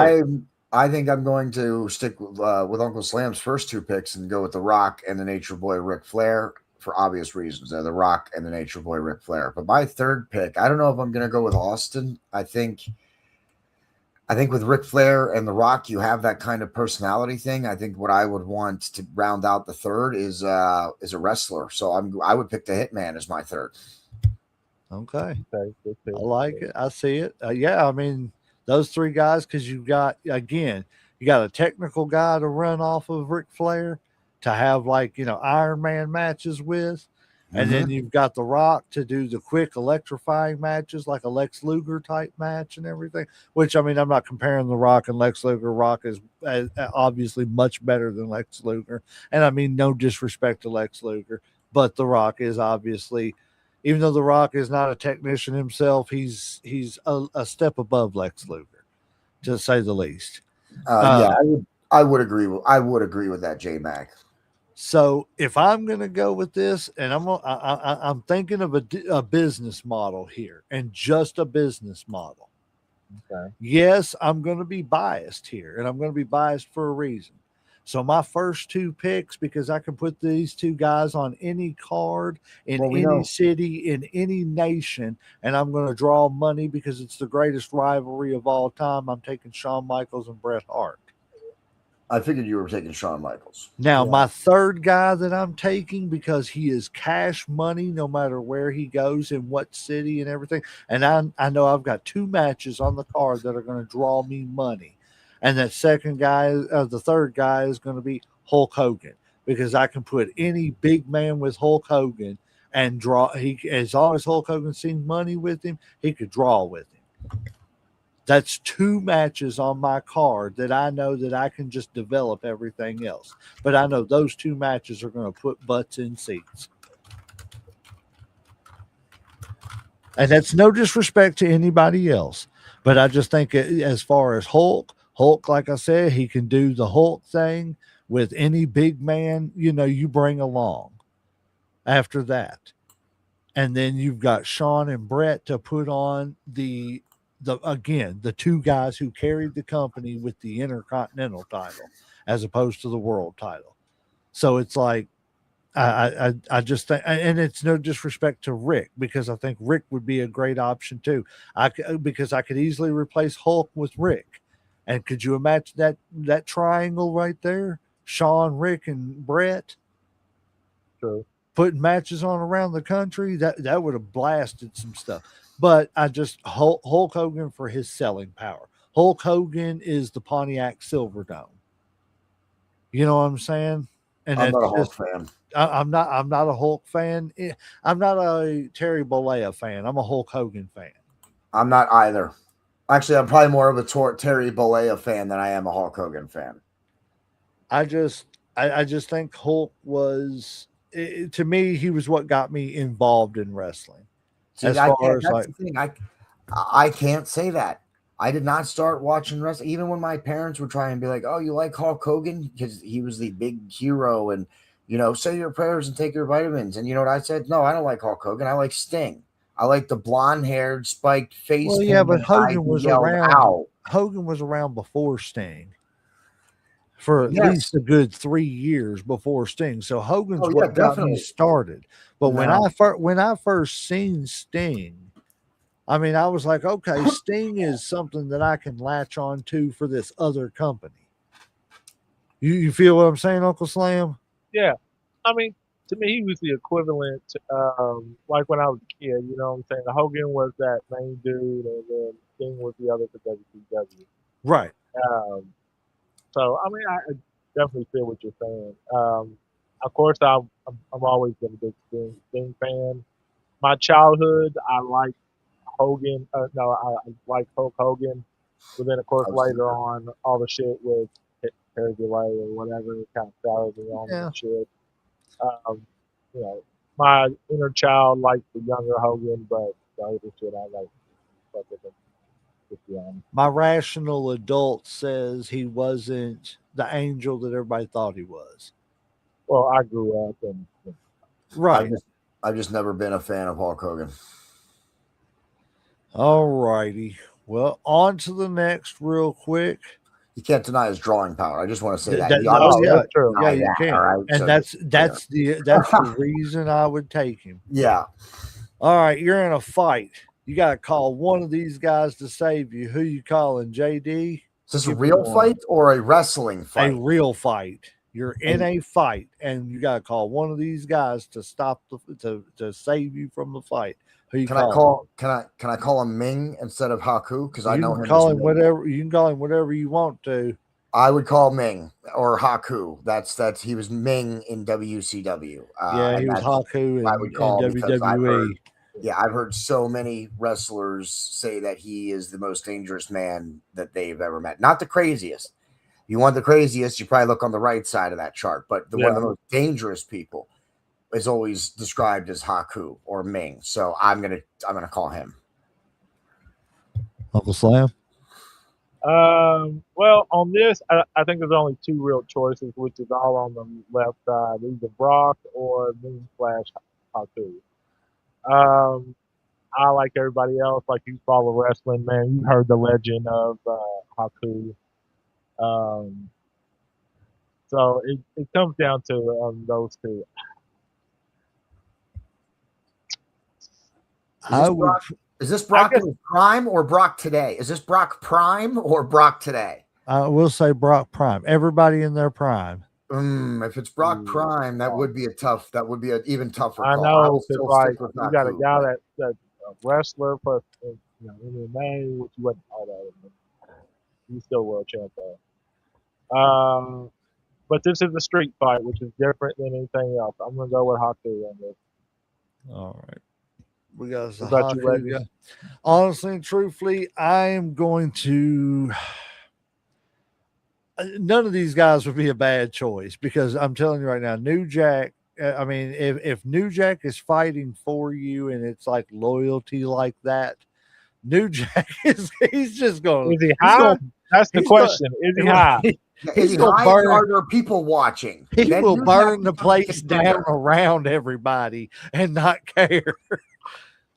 I think I'm going to stick with Uncle Slam's first two picks and go with The Rock and the Nature Boy Ric Flair for obvious reasons. The Rock and the Nature Boy Ric Flair. But my third pick, I don't know if I'm going to go with Austin. I think with Ric Flair and The Rock, you have that kind of personality thing. I think what I would want to round out the third is a wrestler. So I would pick the Hitman as my third. Okay, Okay, good pick. I like it. I see it. Yeah, I mean those three guys because you got again, you got a technical guy to run off of Ric Flair to have like Iron Man matches with. And then you've got The Rock to do the quick electrifying matches like a Lex Luger type match and everything. Which, I mean, I'm not comparing The Rock and Lex Luger. Rock is obviously much better than Lex Luger. And I mean, no disrespect to Lex Luger, but The Rock is obviously, even though The Rock is not a technician himself, he's a step above Lex Luger, to say the least. Yeah, I would agree with that, J Mac. So if I'm going to go with this, and I'm thinking of a business model here, and just a business model. Okay. Yes, I'm going to be biased here, and I'm going to be biased for a reason. So my first two picks, because I can put these two guys on any card in any city in any nation, and I'm going to draw money because it's the greatest rivalry of all time. I'm taking Shawn Michaels and Bret Hart. I figured you were taking Shawn Michaels. Now, my third guy that I'm taking, because he is cash money no matter where he goes, in what city and everything. And I know I've got two matches on the card that are going to draw me money. And that the third guy is going to be Hulk Hogan, because I can put any big man with Hulk Hogan and draw. As long as Hulk Hogan sees money with him, he could draw with him. That's two matches on my card that I know that I can just develop everything else. But I know those two matches are going to put butts in seats. And that's no disrespect to anybody else. But I just think as far as Hulk, like I said, he can do the Hulk thing with any big man, you bring along after that. And then you've got Shawn and Bret to put on the two guys who carried the company with the Intercontinental title as opposed to the world title. So it's like, I just think, and it's no disrespect to Rick, because I think Rick would be a great option too. Because I could easily replace Hulk with Rick. And could you imagine that triangle right there? Shawn, Rick, and Bret. True. Putting matches on around the country, that would have blasted some stuff. But I just Hulk Hogan for his selling power. Hulk Hogan is the Pontiac Silverdome. You know what I'm saying? And I'm not a Hulk fan. I'm not a Hulk fan. I'm not a Terry Bollea fan. I'm a Hulk Hogan fan. I'm not either. Actually, I'm probably more of a Terry Bollea fan than I am a Hulk Hogan fan. I just think Hulk was to me he was what got me involved in wrestling. See, As I far can't. as That's like the thing. I can't say that. I did not start watching wrestling even when my parents would try and be like, "Oh, you like Hulk Hogan because he was the big hero," and say your prayers and take your vitamins. And you know what I said? No, I don't like Hulk Hogan. I like Sting. I like the blonde-haired, spiked face well, yeah, but painted guy Hogan who was yelled around. "Ow!" Hogan was around before Sting for at least Yes. a good 3 years before Sting. So Hogan's Oh yeah, what got me definitely. started. But No. when I first seen Sting, I mean, I was like, okay, Sting is something that I can latch on to for this other company. You feel what I'm saying, Uncle Slam? Yeah. I mean, to me, he was the equivalent, like when I was a kid. You know what I'm saying? Hogan was that main dude, and then Sting was the other for WCW. Right. Um, so, I mean, I definitely feel what you're saying. Of course, I'm always been a big Sting fan. My childhood, I liked Hogan. No, I like Hulk Hogan. But then, of course, later on, all the shit with Terry Delay or whatever kind of started me on Yeah. and shit. Um, you know, my inner child likes the younger Hogan, but the older shit I like. Fuck with him, to be honest. My rational adult says he wasn't the angel that everybody thought he was. Well, I grew up and Right. I've just never been a fan of Hulk Hogan. All righty. Well, on to the next real quick. You can't deny his drawing power. I just want to say that. That- He oh, obviously yeah, that's true. yeah, denied you that, can. all right? And So that's the reason I would take him. yeah. All right, you're in a fight. You got to call one of these guys to save you. Who you calling, JD? Is this a Give me real one. fight or a wrestling A fight? real fight. You're in a fight, and you got to call one of these guys to stop to save you from the fight. Who you Can I call him Ming instead of Haku? Because I You know can him call as him Ming. whatever. You can call him whatever you want to. I would call Ming or Haku. That's he was Ming in WCW. Yeah, and he was that's Haku I would in call him because WWE. I've heard so many wrestlers say that he is the most dangerous man that they've ever met. Not the craziest. If you want the craziest, you probably look on the right side of that chart. But one of the most dangerous people is always described as Haku or Ming. So I'm gonna call him. Uncle Slam. Well, on this, I think there's only two real choices, which is all on the left side, either Brock or me slash Haku. Um, I like everybody else, like you follow wrestling, man. You heard the legend of Haku. Um, so it comes down to those two. Is this Brock in his prime or Brock today? Is this Brock prime or Brock today? I will say Brock prime. Everybody in their prime. If it's Brock prime, that would be That would be an even tougher I call. know, because like with you got a Haku, guy that's a wrestler plus MMA, which you wouldn't call that. He's still world champ though. But this is a street fight, which is different than anything else. I'm gonna go with Haku on this. All right. We got What about you, Haku guy. Honestly and truthfully, I am going to. None of these guys would be a bad choice because I'm telling you right now, New Jack. I mean, if New Jack is fighting for you and it's like loyalty like that, New Jack he's just going. Is he high? That's the question. Is he high? Is he high? Are there people watching? He will burn the place down around everybody and not care.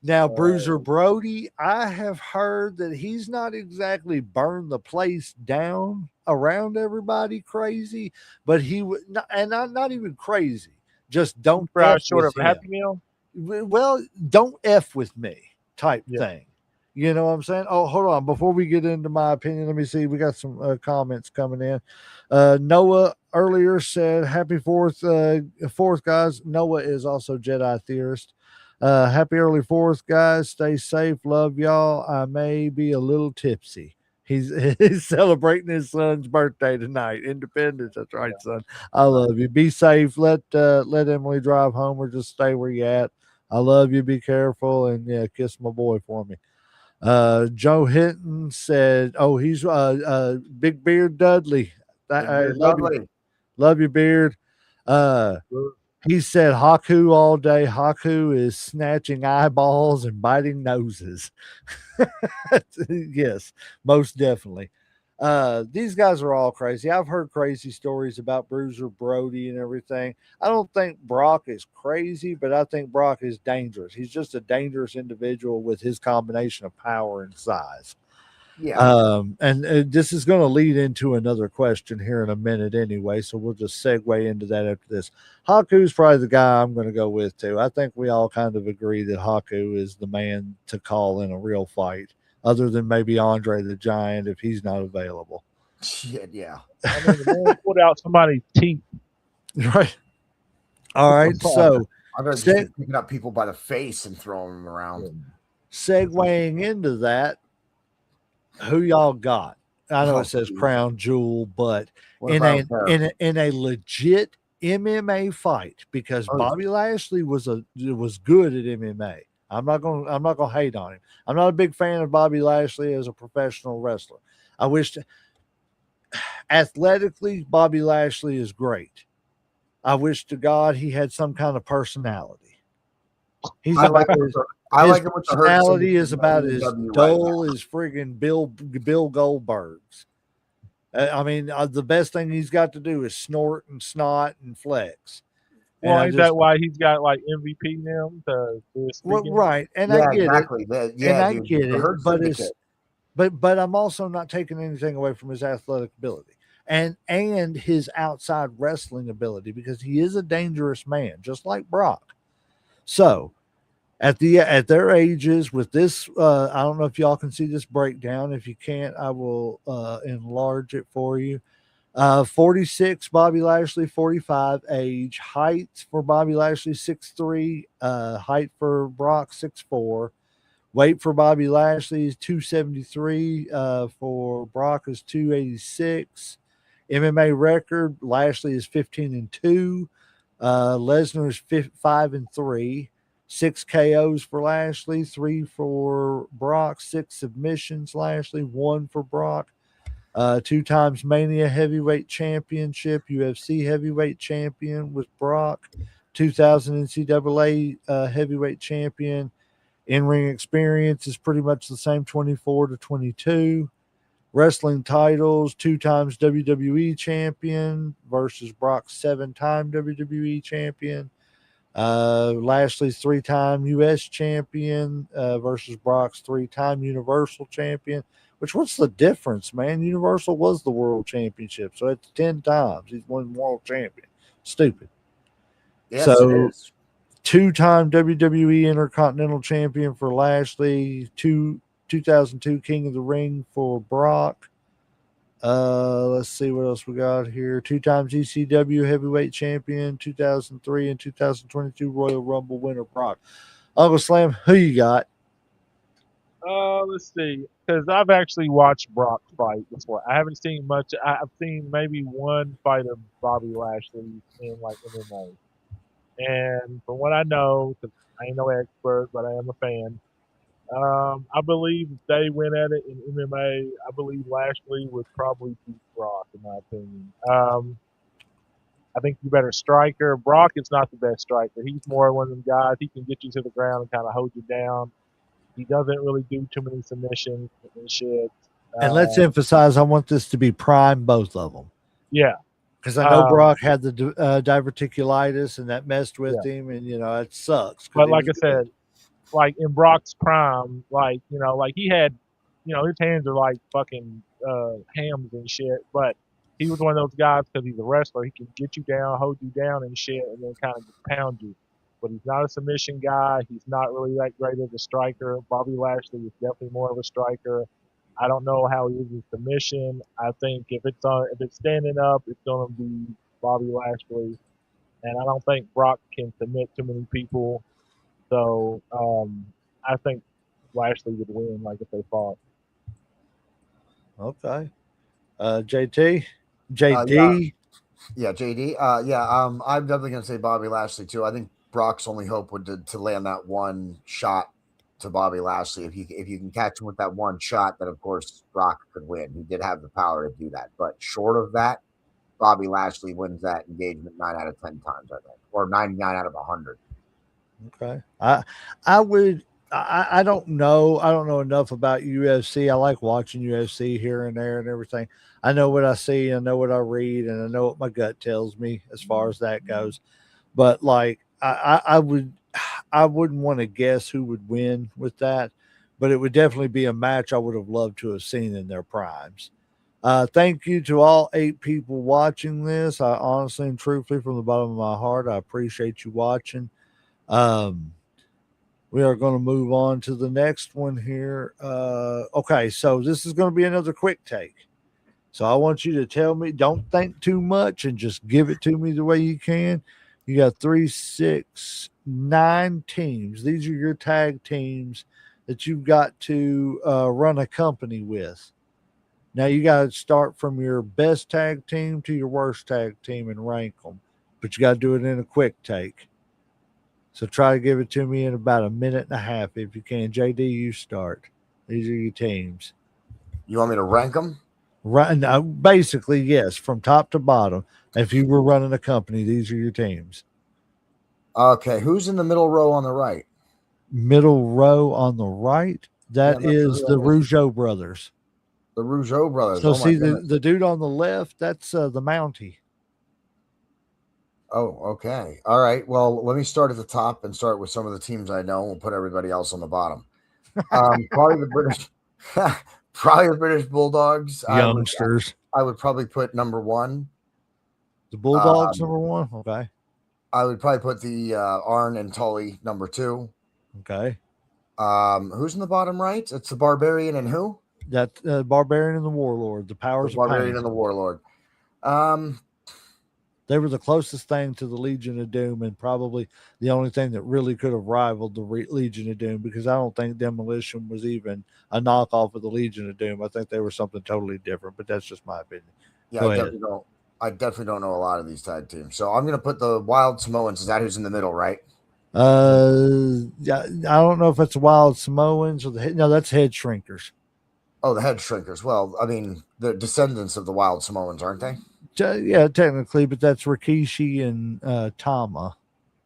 Now, Bruiser Brody, I have heard that he's not exactly burned the place down around everybody crazy, but he would, and not even crazy. Just don't F short with of a him. Happy Meal. Well, don't F with me type thing. You know what I'm saying? Oh, hold on. Before we get into my opinion, let me see. We got some comments coming in. Noah earlier said, "Happy fourth, guys." Noah is also Jedi theorist. Happy early fourth, guys. Stay safe. Love y'all. I may be a little tipsy. He's celebrating his son's birthday tonight. Independence. That's right, son. I love you. Be safe. Let Emily drive home or just stay where you at. I love you. Be careful and kiss my boy for me. Joe Hinton said, "Oh, he's Big Beard Dudley. Big I Beard Dudley. love your beard." He said, "Haku all day. Haku is snatching eyeballs and biting noses." Yes, most definitely. These guys are all crazy. I've heard crazy stories about Bruiser Brody and everything. I don't think Brock is crazy, but I think Brock is dangerous. He's just a dangerous individual with his combination of power and size. Yeah. And this is going to lead into another question here in a minute anyway, so we'll just segue into that after this. Haku's probably the guy I'm going to go with too. I think we all kind of agree that Haku is the man to call in a real fight, other than maybe Andre the Giant if he's not available. Shit, yeah. I mean, the man pulled out somebody's teeth. Right. All right. So I'm going to just be picking up people by the face and throwing them around. Segueing into that, who y'all got? I know it says geez. Crown Jewel, but in a legit MMA fight, because Bobby Lashley was good at MMA. I'm not gonna hate on him. I'm not a big fan of Bobby Lashley as a professional wrestler. I wish athletically Bobby Lashley is great. I wish to God he had some kind of personality. His personality is about as dull as friggin' Bill Goldberg's. I mean, the best thing he's got to do is snort and snot and flex. Well, is that why he's got like MVP now? Right, and yeah, I get exactly. it. I get it, but I'm also not taking anything away from his athletic ability and his outside wrestling ability, because he is a dangerous man, just like Brock. So at their ages with this, I don't know if y'all can see this breakdown. If you can't, I will enlarge it for you. 46 Bobby Lashley, 45 age. Height for Bobby Lashley 6'3", height for Brock 6'4". Weight for Bobby Lashley is 273, for Brock is 286. MMA record, Lashley is 15-2. Lesnar is 5-3. 6 KOs for Lashley, 3 for Brock, 6 submissions Lashley, 1 for Brock. 2 times Mania Heavyweight Championship, UFC Heavyweight Champion with Brock. 2000 NCAA Heavyweight Champion. In-ring experience is pretty much the same, 24-22. Wrestling titles, 2 times WWE Champion versus Brock's 7-time WWE Champion. Lashley's 3-time U.S. champion versus Brock's 3-time Universal champion. Which, what's the difference, man? Universal was the world championship, so it's 10 times he's won world champion. Stupid. Yes, so it is. 2-time WWE Intercontinental Champion for Lashley. 2002 King of the Ring for Brock. Let's see what else we got here. 2 times ECW Heavyweight Champion, 2003 and 2022 Royal Rumble winner Brock. Uncle Slam, who you got? Let's see, because I've actually watched Brock fight before. I haven't seen much. I've seen maybe one fight of Bobby Lashley in like MMA, and from what I know, because I ain't no expert, but I am a fan. I believe if they went at it in MMA, I believe Lashley would probably beat Brock, in my opinion. I think you better striker. Brock is not the best striker. He's more one of them guys. He can get you to the ground and kind of hold you down. He doesn't really do too many submissions and shit. And let's emphasize, I want this to be prime, both of them. Yeah. Because I know Brock had the diverticulitis, and that messed with him, and, it sucks. But like I said, like in Brock's prime, like, like he had, his hands are like fucking hams and shit, but he was one of those guys, because he's a wrestler, he can get you down, hold you down and shit, and then kind of pound you. But he's not a submission guy. He's not really that great of a striker. Bobby Lashley is definitely more of a striker. I don't know how he is in submission. I think if it's standing up, it's gonna be Bobby Lashley, and I don't think Brock can submit too many people. So I think Lashley would win, like if they fought. Okay, JD. Yeah, JD. I'm definitely gonna say Bobby Lashley too. I think Brock's only hope would to land that one shot to Bobby Lashley. If you can catch him with that one shot, then of course Brock could win. He did have the power to do that, but short of that, Bobby Lashley wins that engagement 9 out of 10 times, I think, or 99 out of 100. Okay. I would I don't know. I don't know enough about UFC. I like watching UFC here and there and everything. I know what I see, I know what I read, and I know what my gut tells me as far as that goes. But like I would I wouldn't want to guess who would win with that, but it would definitely be a match I would have loved to have seen in their primes. Thank you to all 8 people watching this. I honestly and truthfully, from the bottom of my heart, I appreciate you watching. Um, we are going to move on to the next one here. Okay, so this is going to be another quick take. So I want you to tell me, don't think too much and just give it to me the way you can. You got 3, 6, 9 teams. These are your tag teams that you've got to run a company with. Now you got to start from your best tag team to your worst tag team and rank them, but you got to do it in a quick take. So try to give it to me in about a minute and a half if you can. JD, you start. These are your teams. You want me to rank them? Right now, basically, yes, from top to bottom. If you were running a company, these are your teams. Okay, who's in the middle row on the right? Middle row on the right, that is the Rougeau brothers. The Rougeau brothers. So see the dude on the left, that's the Mountie. Oh, okay. All right. Well, let me start at the top and start with some of the teams I know. We'll put everybody else on the bottom. Probably the British, probably the British Bulldogs. Youngsters. I would probably put number 1. The Bulldogs number 1. Okay. I would probably put the Arn and Tully number 2. Okay. Who's in the bottom right? It's the Barbarian and who? That Barbarian and the Warlord. The Powers the Barbarian and the Warlord. They were the closest thing to the Legion of Doom, and probably the only thing that really could have rivaled the Legion of Doom, because I don't think Demolition was even a knockoff of the Legion of Doom. I think they were something totally different, but that's just my opinion. Yeah, I definitely don't know a lot of these tag teams. So I'm going to put the Wild Samoans. Is that who's in the middle, right? Yeah, I don't know if it's Wild Samoans or no, that's Head Shrinkers. Oh, the Head Shrinkers. Well, I mean, the descendants of the Wild Samoans, aren't they? Yeah, technically, but that's Rikishi and Tama,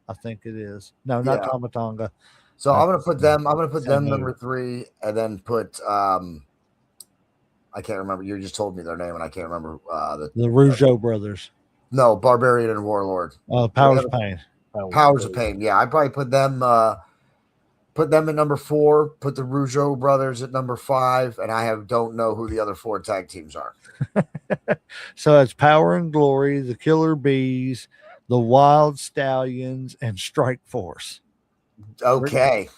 I think it is. No, not Tama Tonga. So I'm gonna put them. I'm gonna put them number 3, and then put I can't remember. You just told me their name, and I can't remember the Rougeau brothers. No, Barbarian and Warlord. Powers of Pain. Powers of Pain. Yeah, I'd probably put them at number 4. Put the Rougeau brothers at number 5, and I don't know who the other 4 tag teams are. So it's Power and Glory, the Killer Bees, the Wild Stallions, and Strike Force. Okay.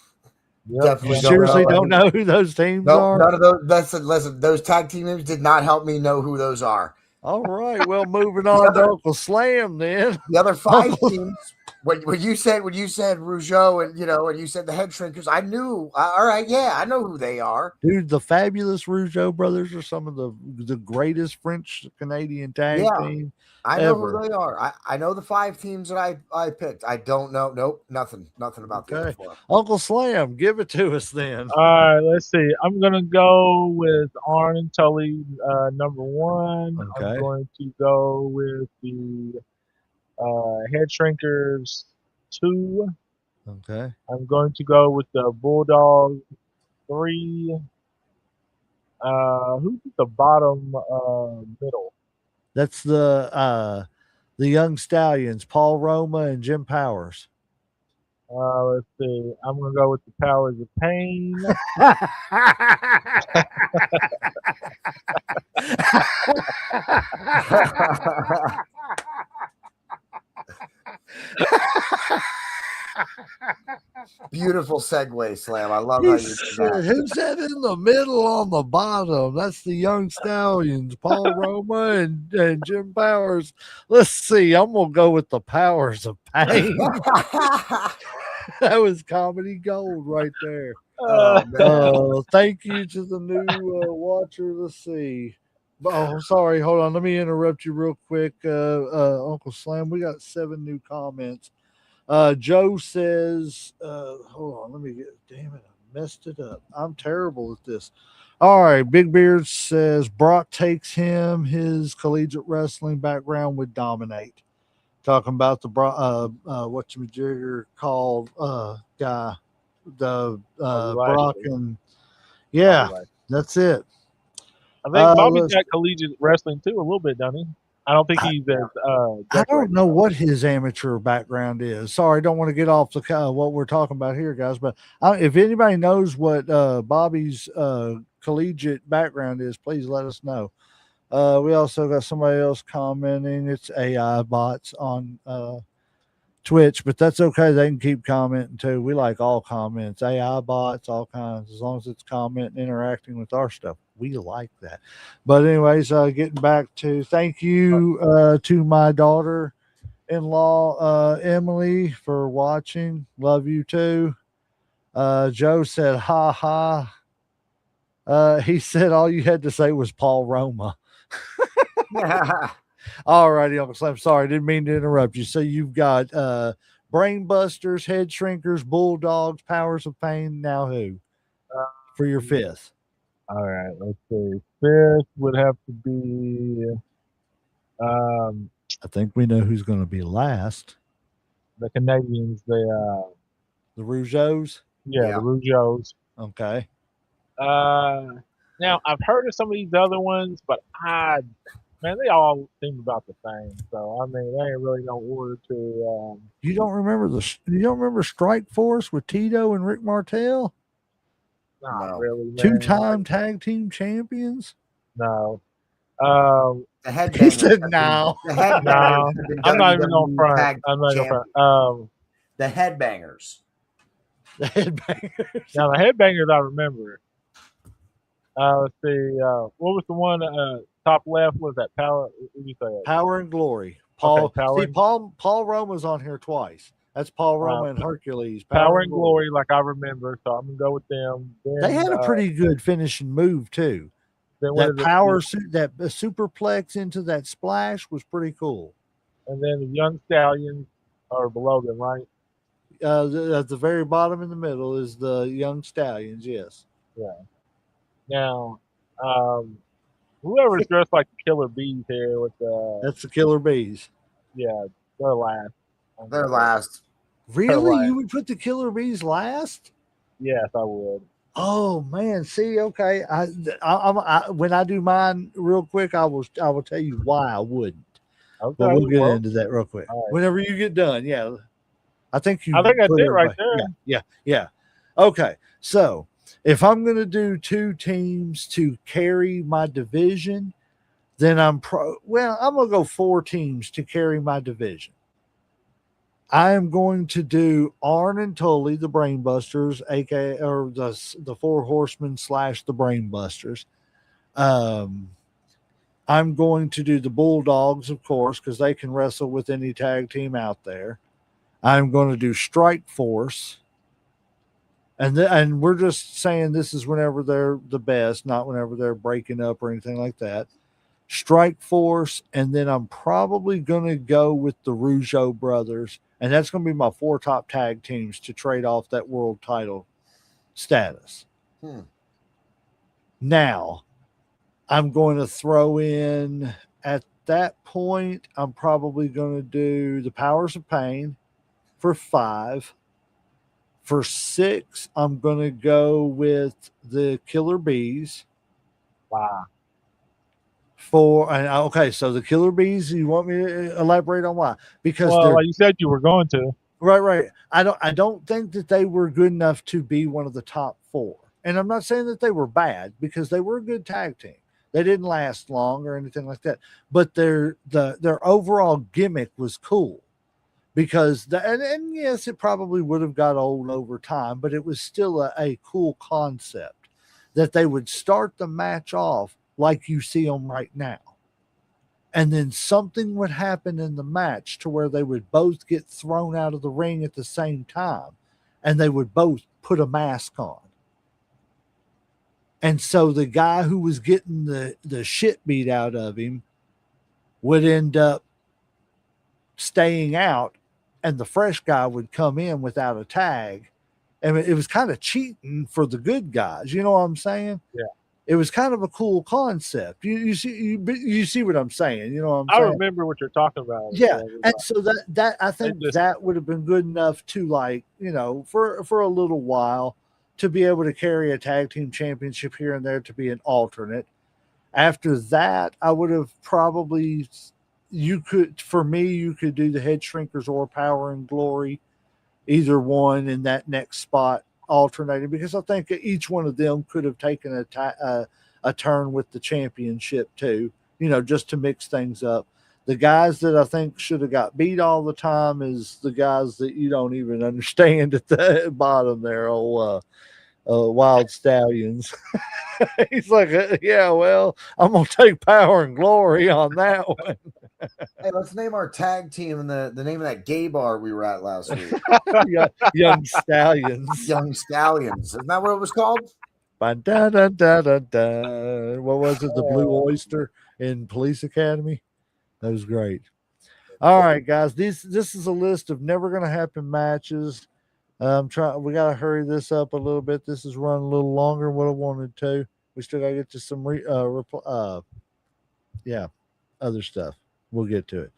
Yep. Definitely You seriously don't know who those teams are? None of those. Listen, those tag team names did not help me know who those are. All right. Well, moving on to Uncle Slam then. The other 5 teams. When you said Rougeau and you said the Head Shrinkers, I knew. All right, yeah, I know who they are. Dude, the fabulous Rougeau brothers are some of the greatest French Canadian tag team. I know who they are. I know the 5 teams that I picked. I don't know. Nope, nothing about the other 4. Uncle Slam, give it to us then. All right, let's see. I'm gonna go with Arn and Tully, number 1. Okay. I'm going to go with the Head Shrinkers 2. Okay. I'm going to go with the Bulldog 3. Who's at the bottom middle? That's the Young Stallions, Paul Roma and Jim Powers. Let's see. I'm gonna go with the Powers of Pain. Beautiful segue, Slam. I love how you did that. Who said in the middle on the bottom? That's the Young Stallions, Paul Roma and Jim Powers. Let's see. I'm going to go with the Powers of Pain. That was comedy gold right there. Thank you to the new watcher. Let's see. Oh, sorry. Hold on. Let me interrupt you real quick. Uncle Slam, we got 7 new comments. Joe says, hold on, let me get, damn it, I messed it up. I'm terrible at this. All right, Big Beard says Brock takes him. His collegiate wrestling background would dominate. Talking about the what you jigger called guy, the Bobby Brock Lashley. and Bobby yeah, Lashley. that's it. I think Bobby's Let's got collegiate wrestling too, a little bit, doesn't he? I don't think he's as I don't decorated know though. what his amateur background is. Sorry, I don't want to get off the what we're talking about here, guys. But if anybody knows what Bobby's collegiate background is, please let us know. We also got somebody else commenting. It's AI bots on Twitch, but that's okay. They can keep commenting too. We like all comments, AI bots, all kinds, as long as it's commenting, interacting with our stuff. We like that. But anyways, getting back to thank you to my daughter-in-law Emily for watching. Love you too. Joe said, "Ha ha." He said all you had to say was Paul Roma. All righty, Uncle Slim. Sorry, didn't mean to interrupt you. So you've got Brain Busters, Head Shrinkers, Bulldogs, Powers of Pain. Now who for your fifth? All right, let's see. Fifth would have to be um, I think we know who's going to be last. the Canadians. The Rougeaus. The Yeah. Rougeaus. Okay. Now I've heard of some of these other ones, but man, they all seem about the same. So I mean, there ain't really no order to. You don't remember Strike Force with Tito and Rick Martel? Not No. really, man. Two-time tag team champions? No. The He headbangers. said have no. been- The headbangers. No, have been I'm not even WWE on front. tag I'm not even champions. front. The headbangers. The Headbangers. Now the Headbangers, I remember. Let's see. What was the one top left? Was that Power? What did you say? Power and Glory. Paul. Okay, Power See, and- Paul Roma's on here twice. That's Paul Roma and Hercules. Power and Glory, like I remember. So I'm gonna go with them. Then, They had a pretty good finishing move too. then what That is it? power suit, that superplex into that splash was pretty cool. And then the Young Stallions are below them, right? At the very bottom in the middle is the Young Stallions. Yes. Yeah. Now, whoever's dressed like the Killer Bees here with That's the Killer Bees. yeah, they're last. They're last. Really? Right. You would put the Killer Bees last? Yes, I would. Oh man, see, okay. When I do mine real quick, I will tell you why I wouldn't. Okay. But we'll get well, into that real quick. all right. Whenever you get done, yeah. I think I think that's put it right everybody- there. Yeah. Okay. So if I'm gonna do two teams to carry my division, then I'm gonna go four teams to carry my division. I am going to do Arn and Tully, the Brainbusters, aka or the Four Horsemen / the Brainbusters. I'm going to do the Bulldogs, of course, because they can wrestle with any tag team out there. I'm going to do Strike Force, and we're just saying this is whenever they're the best, not whenever they're breaking up or anything like that. Strike Force, and then I'm probably going to go with the Rougeau brothers, and that's going to be my four top tag teams to trade off that world title status. Now, I'm going to throw in at that point, I'm probably going to do the Powers of Pain for 5. For 6, I'm going to go with the Killer Bees. Wow. Okay, so the Killer Bees, you want me to elaborate on why? Because Well, like you said you were going to. right. I don't think that they were good enough to be one of the top 4. And I'm not saying that they were bad, because they were a good tag team. They didn't last long or anything like that. But their overall gimmick was cool. Because and yes, it probably would have got old over time, but it was still a cool concept that they would start the match off like you see them right now. And then something would happen in the match to where they would both get thrown out of the ring at the same time, and they would both put a mask on. And so the guy who was getting the shit beat out of him would end up staying out, and the fresh guy would come in without a tag, and it was kind of cheating for the good guys. You know what I'm saying? Yeah. It was kind of a cool concept. You see what I'm saying? You know what I'm I saying? remember what you're talking about. Yeah, and so that I think just- that would have been good enough to, like, for a little while, to be able to carry a tag team championship here and there, to be an alternate. After that, I would have probably, you could do the Head Shrinkers or Power and Glory, either one in that next spot, alternating, because I think each one of them could have taken a turn with the championship too, just to mix things up. The guys that I think should have got beat all the time is the guys that you don't even understand at the bottom there, old Wild Stallions. He's like, yeah, well, I'm gonna take Power and Glory on that one. Hey, let's name our tag team and the name of that gay bar we were at last week. Yeah, Young Stallions. Young Stallions. Isn't that what it was called? Ba-da-da-da-da-da. What was it? The Blue Oyster in Police Academy. That was great. All right, guys. This is a list of never gonna happen matches. We gotta hurry this up a little bit. This is running a little longer than what I wanted to. We still gotta get to some other stuff. We'll get to it.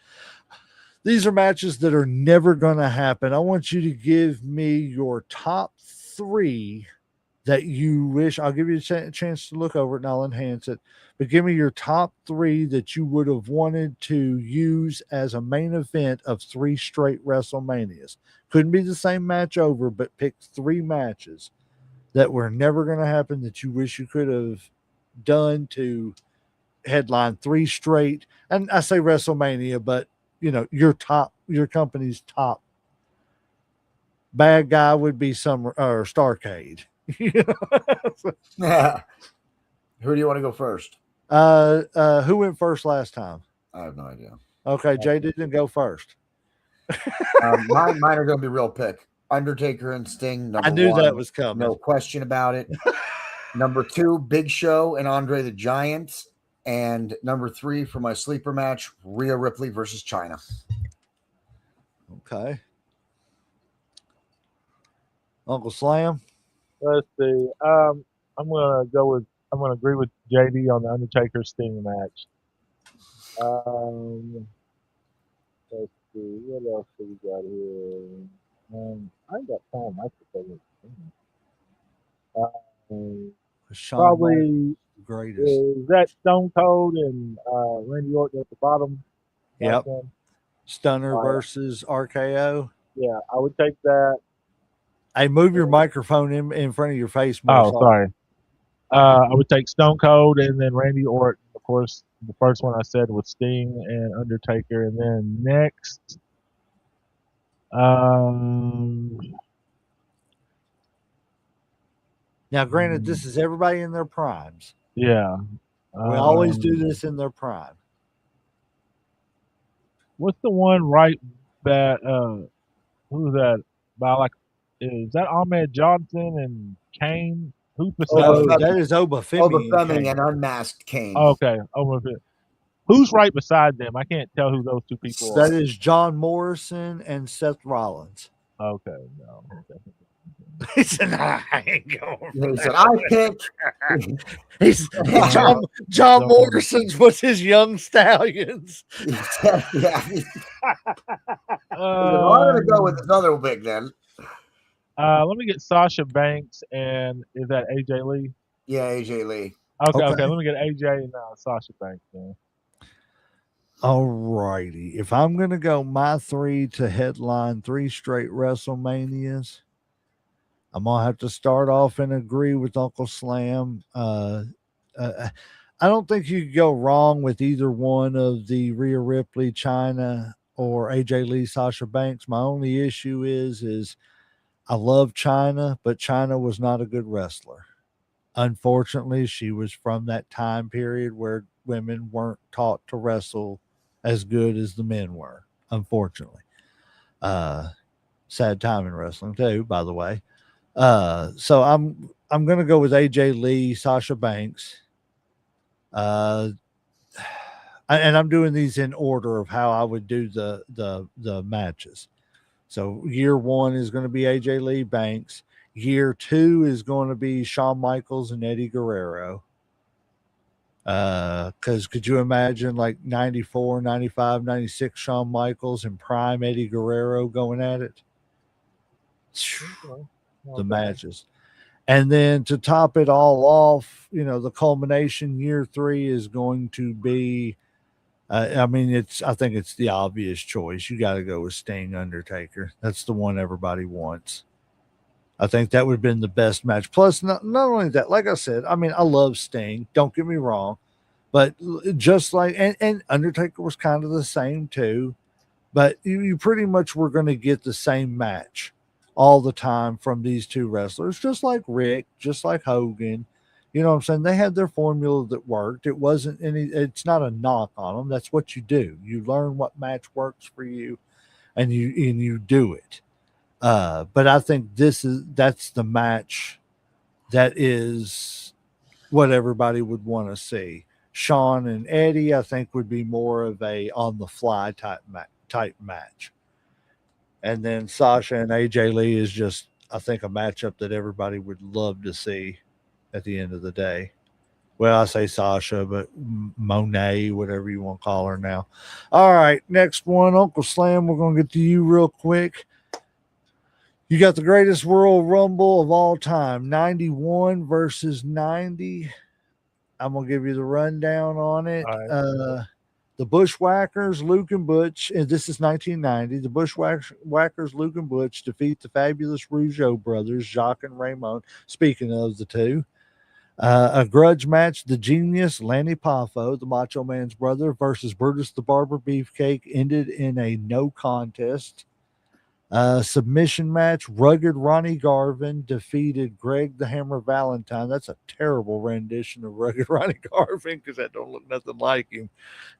These are matches that are never gonna happen. I want you to give me your top 3 that you wish. I'll give you a chance to look over it and I'll enhance it. But give me your top 3 that you would have wanted to use as a main event of 3 straight WrestleManias. Couldn't be the same match over, but pick 3 matches that were never going to happen that you wish you could have done to headline 3 straight. And I say WrestleMania, but your company's top. Bad Guy would be Starcade. Yeah. Who do you want to go first? Who went first last time? I have no idea. Okay, Jay didn't go first. Mine are going to be real pick. Undertaker and Sting. I knew that was coming. No question about it. Number 2, Big Show and Andre the Giant. And number 3 for my sleeper match, Rhea Ripley versus China. Okay. Uncle Slam. Let's see. I'm gonna agree with JD on the Undertaker Sting match. Let's see. What else do we got here? I ain't got time. I could probably greatest. Is that Stone Cold and Randy Orton at the bottom? Yep. Stunner versus RKO. Yeah, I would take that. Hey, move your microphone in front of your face more. Sorry. I would take Stone Cold and then Randy Orton. Of course, the first one I said was Sting and Undertaker. And then next, now, granted, this is everybody in their primes. Yeah. We always do this in their prime. What's the one right that, who's that? Is that Ahmed Johnson and Kane? Who's beside that is Obafemi and Unmasked Kane. Okay. Who's right beside them? I can't tell who those 2 people are. That is John Morrison and Seth Rollins. Okay. No. He said, I ain't going. He said, I pick. John Morrison's was his Young Stallions. Yeah. I'm going to go with this other big then. Let me get Sasha Banks and is that AJ Lee? Yeah, AJ Lee. Okay. Let me get AJ and Sasha Banks then. All righty. If I'm going to go my 3 to headline 3 straight WrestleManias, I'm going to have to start off and agree with Uncle Slam. I don't think you could go wrong with either one of the Rhea Ripley, China, or AJ Lee, Sasha Banks. My only issue is I love China, but China was not a good wrestler. Unfortunately, she was from that time period where women weren't taught to wrestle as good as the men were, unfortunately. Sad time in wrestling too, by the way. So I'm going to go with AJ Lee, Sasha Banks. And I'm doing these in order of how I would do the matches. So year 1 is going to be AJ Lee, Banks. Year 2 is going to be Shawn Michaels and Eddie Guerrero. Because could you imagine like 94, 95, 96 Shawn Michaels and prime Eddie Guerrero going at it? Okay. The Okay. matches. And then to top it all off, the culmination, year 3 is going to be, I think it's the obvious choice. You got to go with Sting Undertaker. That's the one everybody wants. I think that would have been the best match. Plus, not only that, like I said, I love Sting. Don't get me wrong. But just like, and Undertaker was kind of the same too. But you pretty much were going to get the same match all the time from these two wrestlers, just like Rick, just like Hogan. You know what I'm saying? They had their formula that worked. It's not a knock on them. That's what you do. You learn what match works for you and you do it. But I think that's the match that is what everybody would want to see. Sean and Eddie, I think, would be more of a on the fly type match. And then Sasha and AJ Lee is just, I think, a matchup that everybody would love to see at the end of the day. Well, I say Sasha, but Monet, whatever you want to call her now. All right, next one, Uncle Slam. We're going to get to you real quick. You got the greatest Royal Rumble of all time, 91 versus 90. I'm going to give you the rundown on it. All right. The Bushwhackers, Luke and Butch, and this is 1990. The Bushwhackers, Luke and Butch, defeat the fabulous Rougeau brothers, Jacques and Raymond. Speaking of the two, a grudge match, the Genius, Lanny Poffo, the Macho Man's brother, versus Brutus the Barber Beefcake, ended in a no contest. Submission match, Rugged Ronnie Garvin defeated Greg the Hammer Valentine. That's a terrible rendition of Rugged Ronnie Garvin because that don't look nothing like him.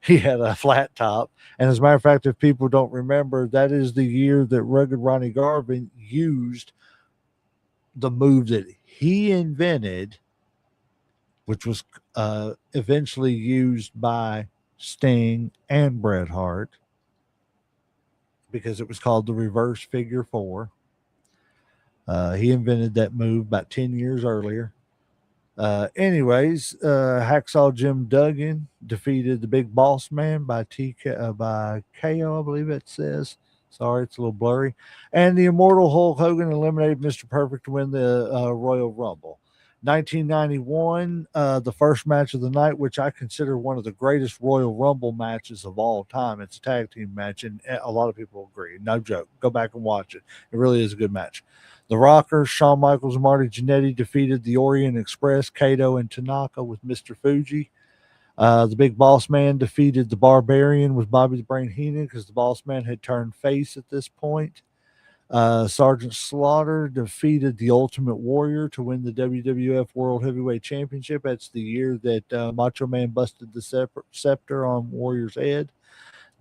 He had a flat top. And as a matter of fact, if people don't remember, that is the year that Rugged Ronnie Garvin used the move that he invented, which was eventually used by Sting and Bret Hart, because it was called the reverse figure 4. He invented that move about 10 years earlier. Hacksaw Jim Duggan defeated the Big Boss Man by by KO, I believe it says. Sorry, it's a little blurry. And the Immortal Hulk Hogan eliminated Mr. Perfect to win the Royal Rumble. 1991, the first match of the night, which I consider one of the greatest Royal Rumble matches of all time. It's a tag team match, and a lot of people agree. No joke. Go back and watch it. It really is a good match. The Rockers, Shawn Michaels and Marty Jannetty defeated the Orient Express, Kato and Tanaka with Mr. Fuji. The Big Boss Man defeated the Barbarian with Bobby the Brain Heenan because the Boss Man had turned face at this point. Sergeant Slaughter defeated the Ultimate Warrior to win the WWF World Heavyweight Championship. That's the year that Macho Man busted the scepter on Warrior's head.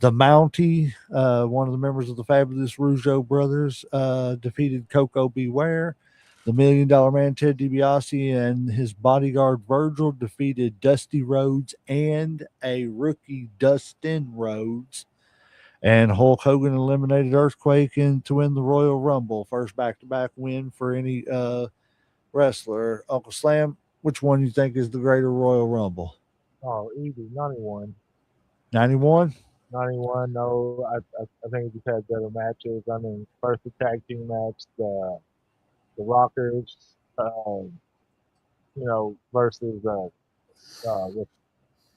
The Mountie, one of the members of the fabulous Rougeau brothers, defeated Coco Beware. The $1 Million Man, Ted DiBiase, and his bodyguard Virgil defeated Dusty Rhodes and a rookie Dustin Rhodes. And Hulk Hogan eliminated Earthquake to win the Royal Rumble. First back-to-back win for any wrestler. Uncle Slam, which one you think is the greater Royal Rumble? Oh, easy. 91. 91? 91, no. I think it just had better matches. I mean, first the tag team match, the Rockers, versus,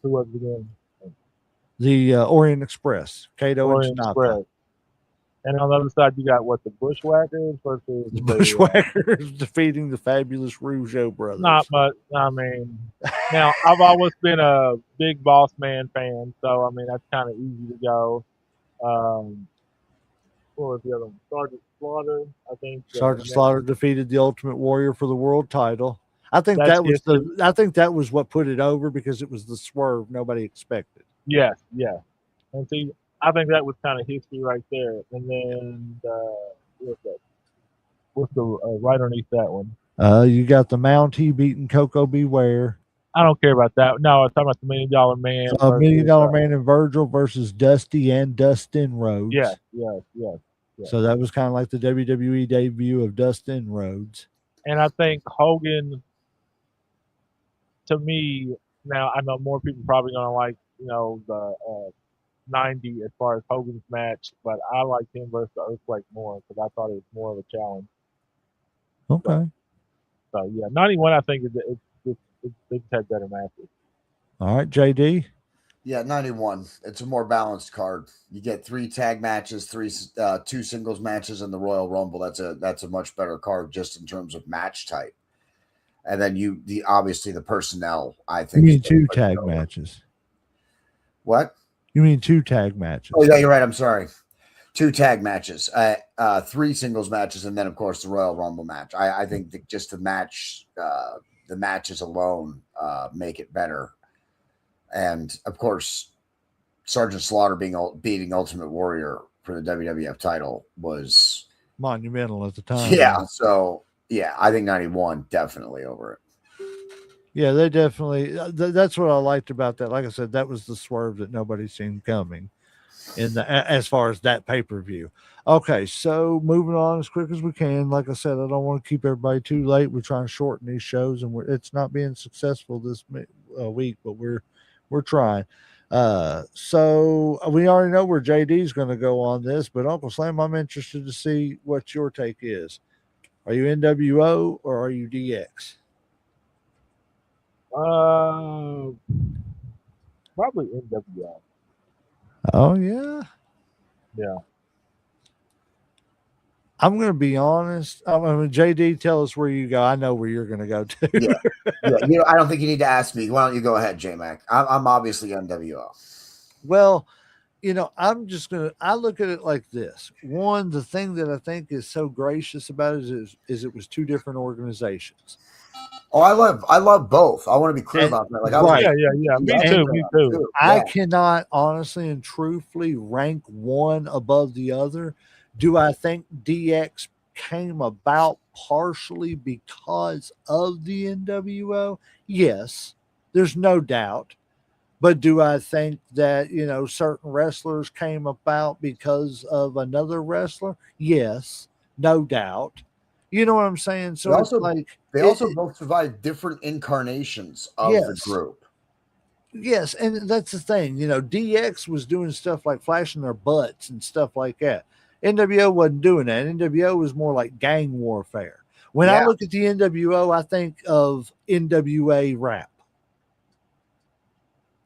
who was it again? The Orient Express, Kato and Orient Tanaka. Express. And on the other side, you got the Bushwhackers versus The Bushwhackers defeating the fabulous Rougeau brothers. Not much. I mean, now I've always been a big Boss Man fan, so I mean that's kind of easy to go. What was the other one? Sergeant Slaughter, I think. Sergeant Slaughter defeated the Ultimate Warrior for the world title. I think that was what put it over because it was the swerve nobody expected. Yes. And see, I think that was kind of history right there. And then what's that? What's the right underneath that one? You got the Mountie beating Coco Beware. I don't care about that. No, I'm talking about the $1 Million Man. $1 Million Man and Virgil versus Dusty and Dustin Rhodes. Yes. So that was kind of like the WWE debut of Dustin Rhodes. And I think Hogan, to me, now I know more people probably gonna like the 90 as far as Hogan's match, but I liked him versus the Earthquake more because I thought it was more of a challenge. Okay. So yeah, 91 I think they just had better matches. All right, JD. Yeah, 91. It's a more balanced card. You get 3 tag matches, 2 singles matches in the Royal Rumble. That's a much better card just in terms of match type. And then obviously the personnel, I You think. mean 2 tag matches? What? You mean 2 tag matches? Oh yeah, you're right. I'm sorry. 2 tag matches, 3 singles matches, and then of course the Royal Rumble match. I think that just the matches alone make it better. And of course, Sergeant Slaughter beating Ultimate Warrior for the WWF title was monumental at the time. Yeah, so yeah, I think 91 definitely over it. Yeah, they definitely. That's what I liked about that. Like I said, that was the swerve that nobody seen coming as far as that pay-per-view. Okay, so moving on as quick as we can. Like I said, I don't want to keep everybody too late. We're trying to shorten these shows, and it's not being successful this week, but we're trying. So we already know where JD's going to go on this, but Uncle Slam, I'm interested to see what your take is. Are you NWO or are you DX? Probably NWO. Oh yeah. Yeah. I'm going to be honest. I mean, JD, tell us where you go. I know where you're going to go to. Yeah. I don't think you need to ask me. Why don't you go ahead, J-Mac? I'm obviously NWO. Well, I'm just going to, I look at it like this. One, the thing that I think is so gracious about it is it was 2 different organizations. Oh, I love both. I want to be clear about that. Like, right. Yeah. Me too. I cannot honestly and truthfully rank one above the other. Do I think DX came about partially because of the NWO? Yes, there's no doubt. But do I think that, certain wrestlers came about because of another wrestler? Yes, no doubt. You know what I'm saying? So they also both survived different incarnations of the group. Yes, and that's the thing. DX was doing stuff like flashing their butts and stuff like that. NWO wasn't doing that. NWO was more like gang warfare. When I look at the NWO, I think of NWA rap.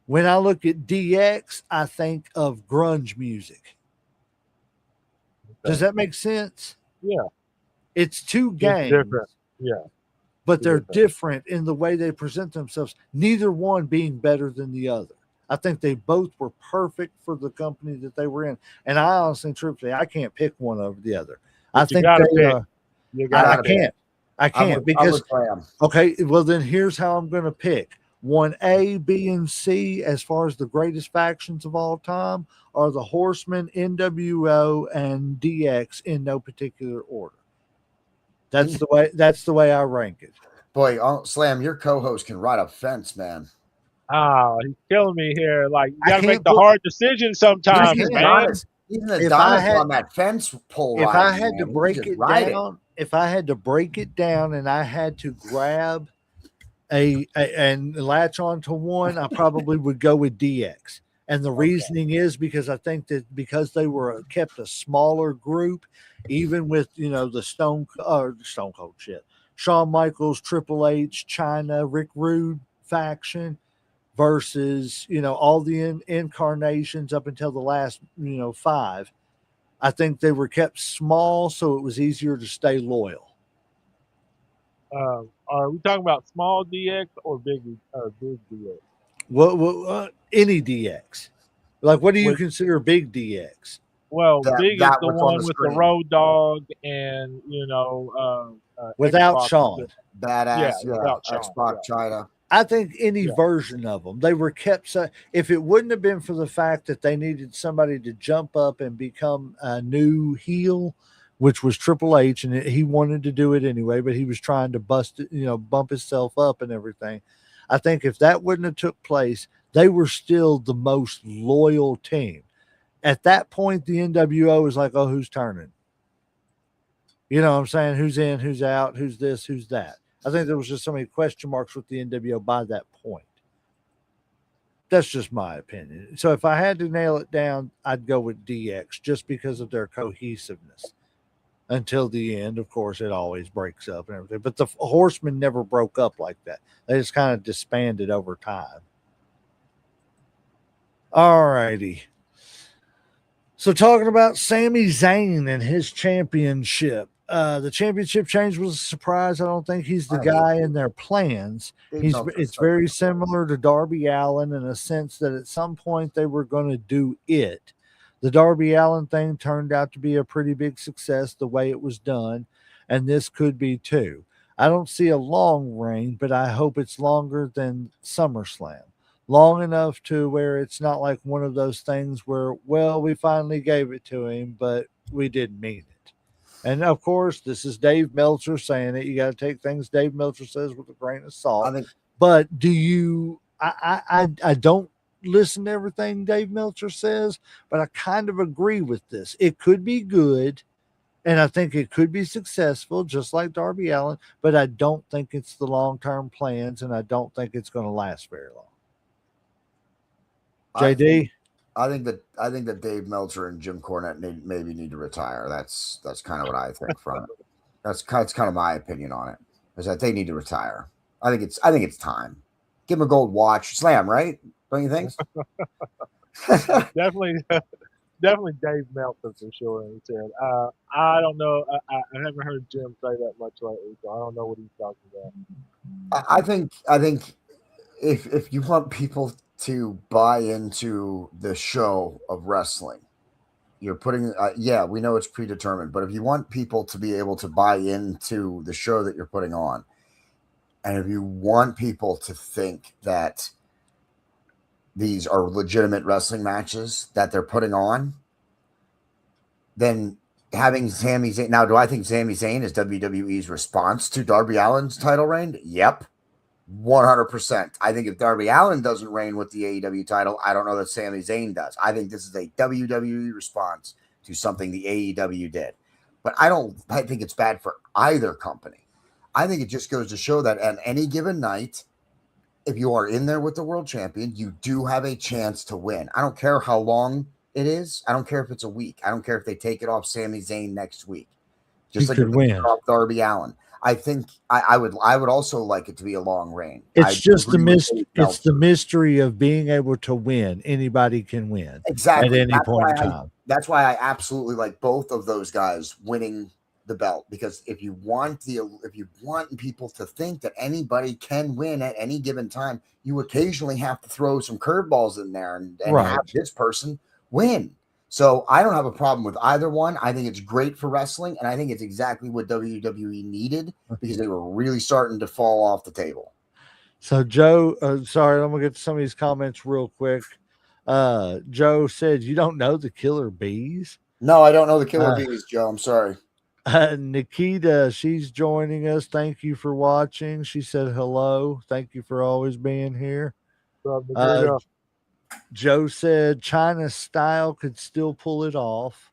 When I look at DX, I think of grunge music. Does that make sense? Yeah. It's 2 gangs. Different. Yeah. But they're different in the way they present themselves, neither one being better than the other. I think they both were perfect for the company that they were in. And I honestly, truthfully, I can't pick one over the other. But I think I can't because okay, well then here's how I'm going to pick. 1A, B, and C, as far as the greatest factions of all time, are the Horsemen, NWO, and DX in no particular order. That's the way I rank it. Boy, Slam, your co-host can ride a fence, man. Oh, he's killing me here. Like, you gotta make the hard decision sometimes, man. Even the dinosaur on that fence pole. If I had to break it down, and I had to grab and latch onto one, I probably would go with DX. And the reasoning is because I think that because they were kept a smaller group, even with the Stone Cold shit, Shawn Michaels, Triple H, China, Rick Rude faction versus all the incarnations up until the last 5. I think they were kept small, so it was easier to stay loyal. Are we talking about small DX or big DX? Well, any DX. Like, what do you consider big DX? Well, big is the one with the Road Dogg and without Shawn, badass, without X-Pac, China. I think any version of them, they were kept. If it wouldn't have been for the fact that they needed somebody to jump up and become a new heel, which was Triple H, and he wanted to do it anyway, but he was trying to bump himself up and everything. I think if that wouldn't have took place, they were still the most loyal team. At that point, the NWO is like, oh, who's turning? You know what I'm saying? Who's in, who's out, who's this, who's that. I think there was just so many question marks with the NWO by that point. That's just my opinion. So if I had to nail it down, I'd go with DX just because of their cohesiveness. Until the end, of course, it always breaks up and everything. But the Horsemen never broke up like that. They just kind of disbanded over time. All righty. So talking about Sami Zayn and his championship. The championship change was a surprise. I don't think he's the guy in their plans. It's very similar to Darby Allin in a sense that at some point they were going to do it. The Darby Allin thing turned out to be a pretty big success the way it was done, and this could be too. I don't see a long reign, but I hope it's longer than SummerSlam. Long enough to where it's not like one of those things where, well, we finally gave it to him, but we didn't mean it. And of course, this is Dave Meltzer saying it. You got to take things Dave Meltzer says with a grain of salt. But do you? I don't listen to everything Dave Meltzer says, but I kind of agree with this. It could be good, and I think it could be successful, just like Darby Allin. But I don't think it's the long-term plans, and I don't think it's going to last very long. JD. I think that Dave Meltzer and Jim Cornette maybe need to retire. That's kind of what I think from it. That's kind of my opinion on it. Is that they need to retire. I think it's time. Give him a gold watch. Slam, right? Don't you think? Definitely Dave Meltzer for sure. He said, I don't know. I haven't heard Jim say that much lately, so I don't know what he's talking about. I think if you want people to buy into the show of wrestling, you're putting we know it's predetermined, but if you want people to be able to buy into the show that you're putting on, and if you want people to think that these are legitimate wrestling matches that they're putting on, then having Sami Zayn. Now, do I think Sami Zayn is WWE's response to Darby Allin's title reign? Yep. 100%. I think if Darby Allin doesn't reign with the AEW title, I don't know that Sami Zayn does. I think this is a WWE response to something the AEW did. But I think it's bad for either company. I think it just goes to show that at any given night, if you are in there with the world champion, you do have a chance to win. I don't care how long it is. I don't care if it's a week. I don't care if they take it off Sami Zayn next week. Just like if they take it off Darby Allin. I think I would also like it to be a long reign. It's just the mystery of being able to win. Anybody can win exactly at any point in time. That's why I absolutely like both of those guys winning the belt, because if you want people to think that anybody can win at any given time, you occasionally have to throw some curveballs in there and have this person win. So I don't have a problem with either one. I think it's great for wrestling, and I think it's exactly what WWE needed because they were really starting to fall off the table. So Joe, sorry, I'm gonna get to some of these comments real quick. Joe said, "You don't know the Killer Bees?" No, I don't know the Killer Bees, Joe. I'm sorry. Nikita, she's joining us. Thank you for watching. She said hello. Thank you for always being here. Joe said China Style could still pull it off.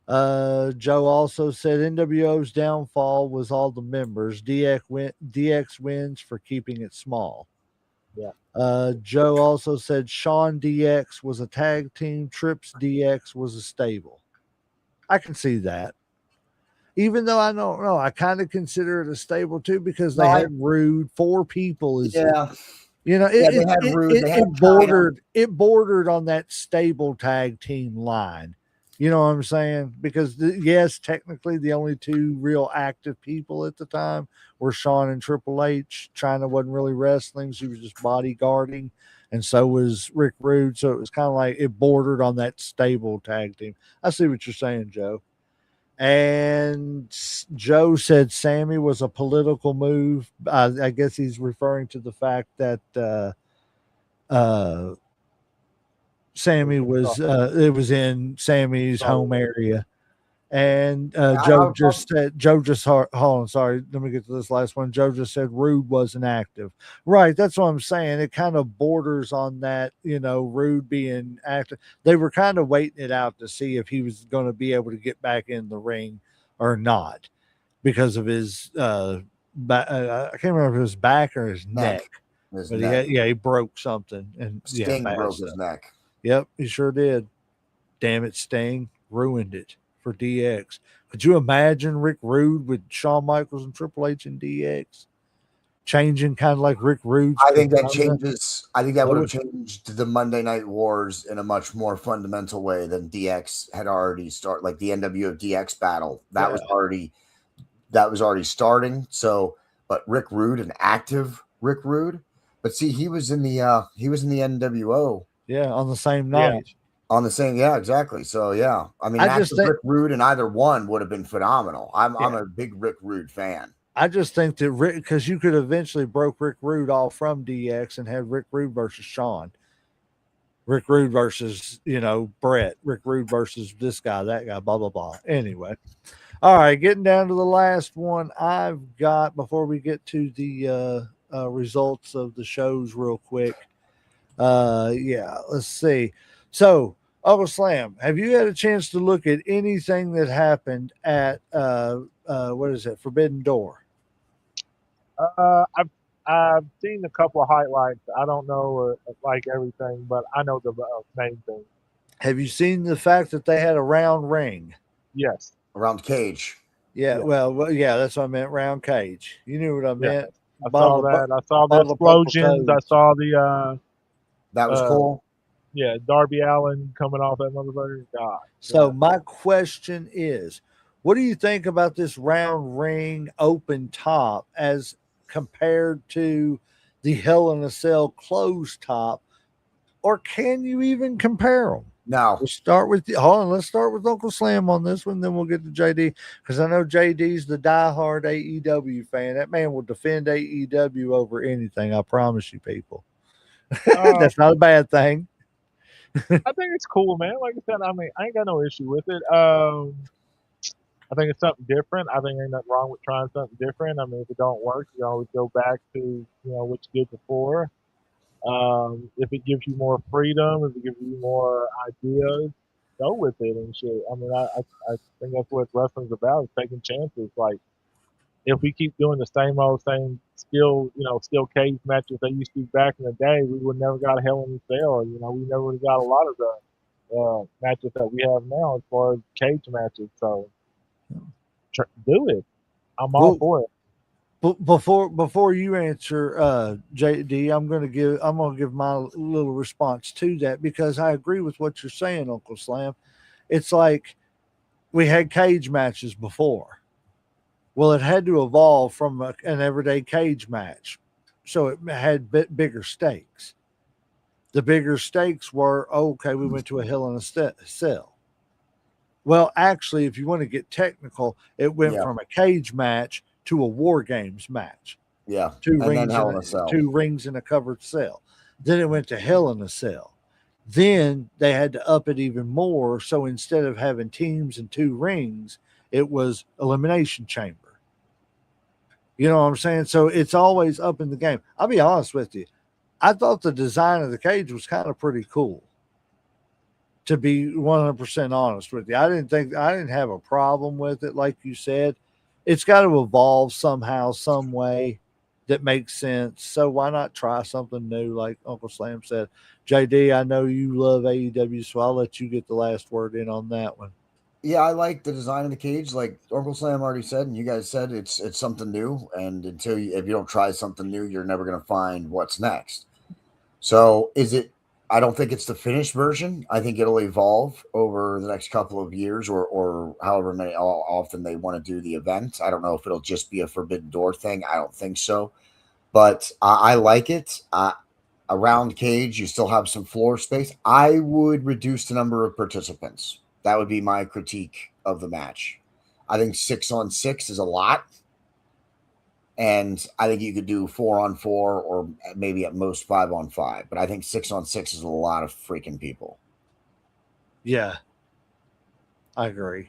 Joe also said NWO's downfall was all the members. DX wins for keeping it small. Yeah. Joe also said Sean DX was a tag team. Trips DX was a stable. I can see that. Even though I don't know, I kind of consider it a stable too because they had Rude. 4 people. You know, it bordered on that stable tag team line. You know what I'm saying? Because yes, technically the only 2 real active people at the time were Shawn and Triple H. China wasn't really wrestling; she was just bodyguarding, and so was Rick Rude. So it was kind of like it bordered on that stable tag team. I see what you're saying, Joe. And Joe said Sammy was a political move. I guess he's referring to the fact that Sammy was it was in Sammy's home area. And Joe just hold on, sorry, let me get to this last one. Joe just said Rude wasn't active. Right, that's what I'm saying. It kind of borders on that, you know, Rude being active. They were kind of waiting it out to see if he was going to be able to get back in the ring or not because of his I can't remember if it was back or his neck. His But neck. he broke something, and Sting bad broke stuff. his neck. Yep, he sure did. Damn it, Sting ruined it for DX. Could you imagine Rick Rude with Shawn Michaels and Triple H and DX? Changing kind of like Rick Rude's I think that persona? changes. I think that That would have would- changed the Monday Night Wars in a much more fundamental way than DX had already started. Like the NWO DX battle, that was already starting. So, but Rick Rude, an active Rick Rude, but see, he was in the NWO. Yeah, on the same Yeah. night. On the same, yeah, exactly. So yeah, I mean, I just active think- Rick Rude in either one would have been phenomenal. I'm Yeah. a big Rick Rude fan. I just think that Rick, because you could eventually broke Rick Rude off from DX and had Rick Rude versus Shawn. Rick Rude versus, Brett. Rick Rude versus this guy, that guy, blah, blah, blah. Anyway. All right, getting down to the last one I've got before we get to the results of the shows real quick. Let's see. So, Uncle Slam, have you had a chance to look at anything that happened at what is it, Forbidden Door? I've seen a couple of highlights. I don't know like everything, but I know the main thing. Have you seen the fact that they had a round ring? Yes. Around Cage. Yeah, Yeah. well, yeah, that's what I meant. Round cage. You knew what I meant. I saw that. I saw the bottle of purple explosions. I toads. saw the That was cool. Darby Allin coming off that motherfucker. God. So my question is, what do you think about this round ring open top as compared to the Hell in a Cell closed top, or can you even compare them? No, Let's start with let's start with Uncle Slam on this one, then we'll get to JD, because I know JD's the diehard AEW fan. That man will defend AEW over anything. I promise you, people. That's not a bad thing. I think it's cool, man. Like I said, I mean, I ain't got no issue with it. I think it's something different. I think ain't nothing wrong with trying something different. I mean, if it don't work, you always go back to what you did before. If it gives you more freedom, if it gives you more ideas, go with it and shit. I mean, I think that's what wrestling's about, is taking chances. Like, if we keep doing the same steel cage matches they used to do back in the day, we would never got Hell in a Cell. We never would have got a lot of the matches that we have now as far as cage matches. So, do it. I'm all for it. Before you answer, JD, I'm gonna give my little response to that, because I agree with what you're saying, Uncle Slam. It's like we had cage matches before. Well, it had to evolve from an everyday cage match, so it had bigger stakes. The bigger stakes were, okay, we went to a Hell in a Cell. Well, actually, if you want to get technical, it went from a cage match to a War Games match. Yeah. Two rings in a covered cell. Then it went to Hell in a Cell. Then they had to up it even more. So instead of having teams and 2 rings, it was Elimination Chamber. You know what I'm saying? So it's always up in the game. I'll be honest with you. I thought the design of the cage was kind of pretty cool, to be 100% honest with you. I didn't have a problem with it. Like you said, it's got to evolve somehow, some way that makes sense. So why not try something new? Like Uncle Slam said. JD, I know you love AEW, so I'll let you get the last word in on that one. Yeah, I like the design of the cage. Like Uncle Slam already said, and you guys said, it's something new. And if you don't try something new, you're never going to find what's next. So I don't think it's the finished version. I think it'll evolve over the next couple of years, or however many often they want to do the event. I don't know if it'll just be a Forbidden Door thing. I don't think so. But I like it. A round cage, you still have some floor space. I would reduce the number of participants. That would be my critique of the match. I think 6-on-6 is a lot. And I think you could do 4-on-4 or maybe at most 5-on-5. But I think 6-on-6 is a lot of freaking people. Yeah, I agree.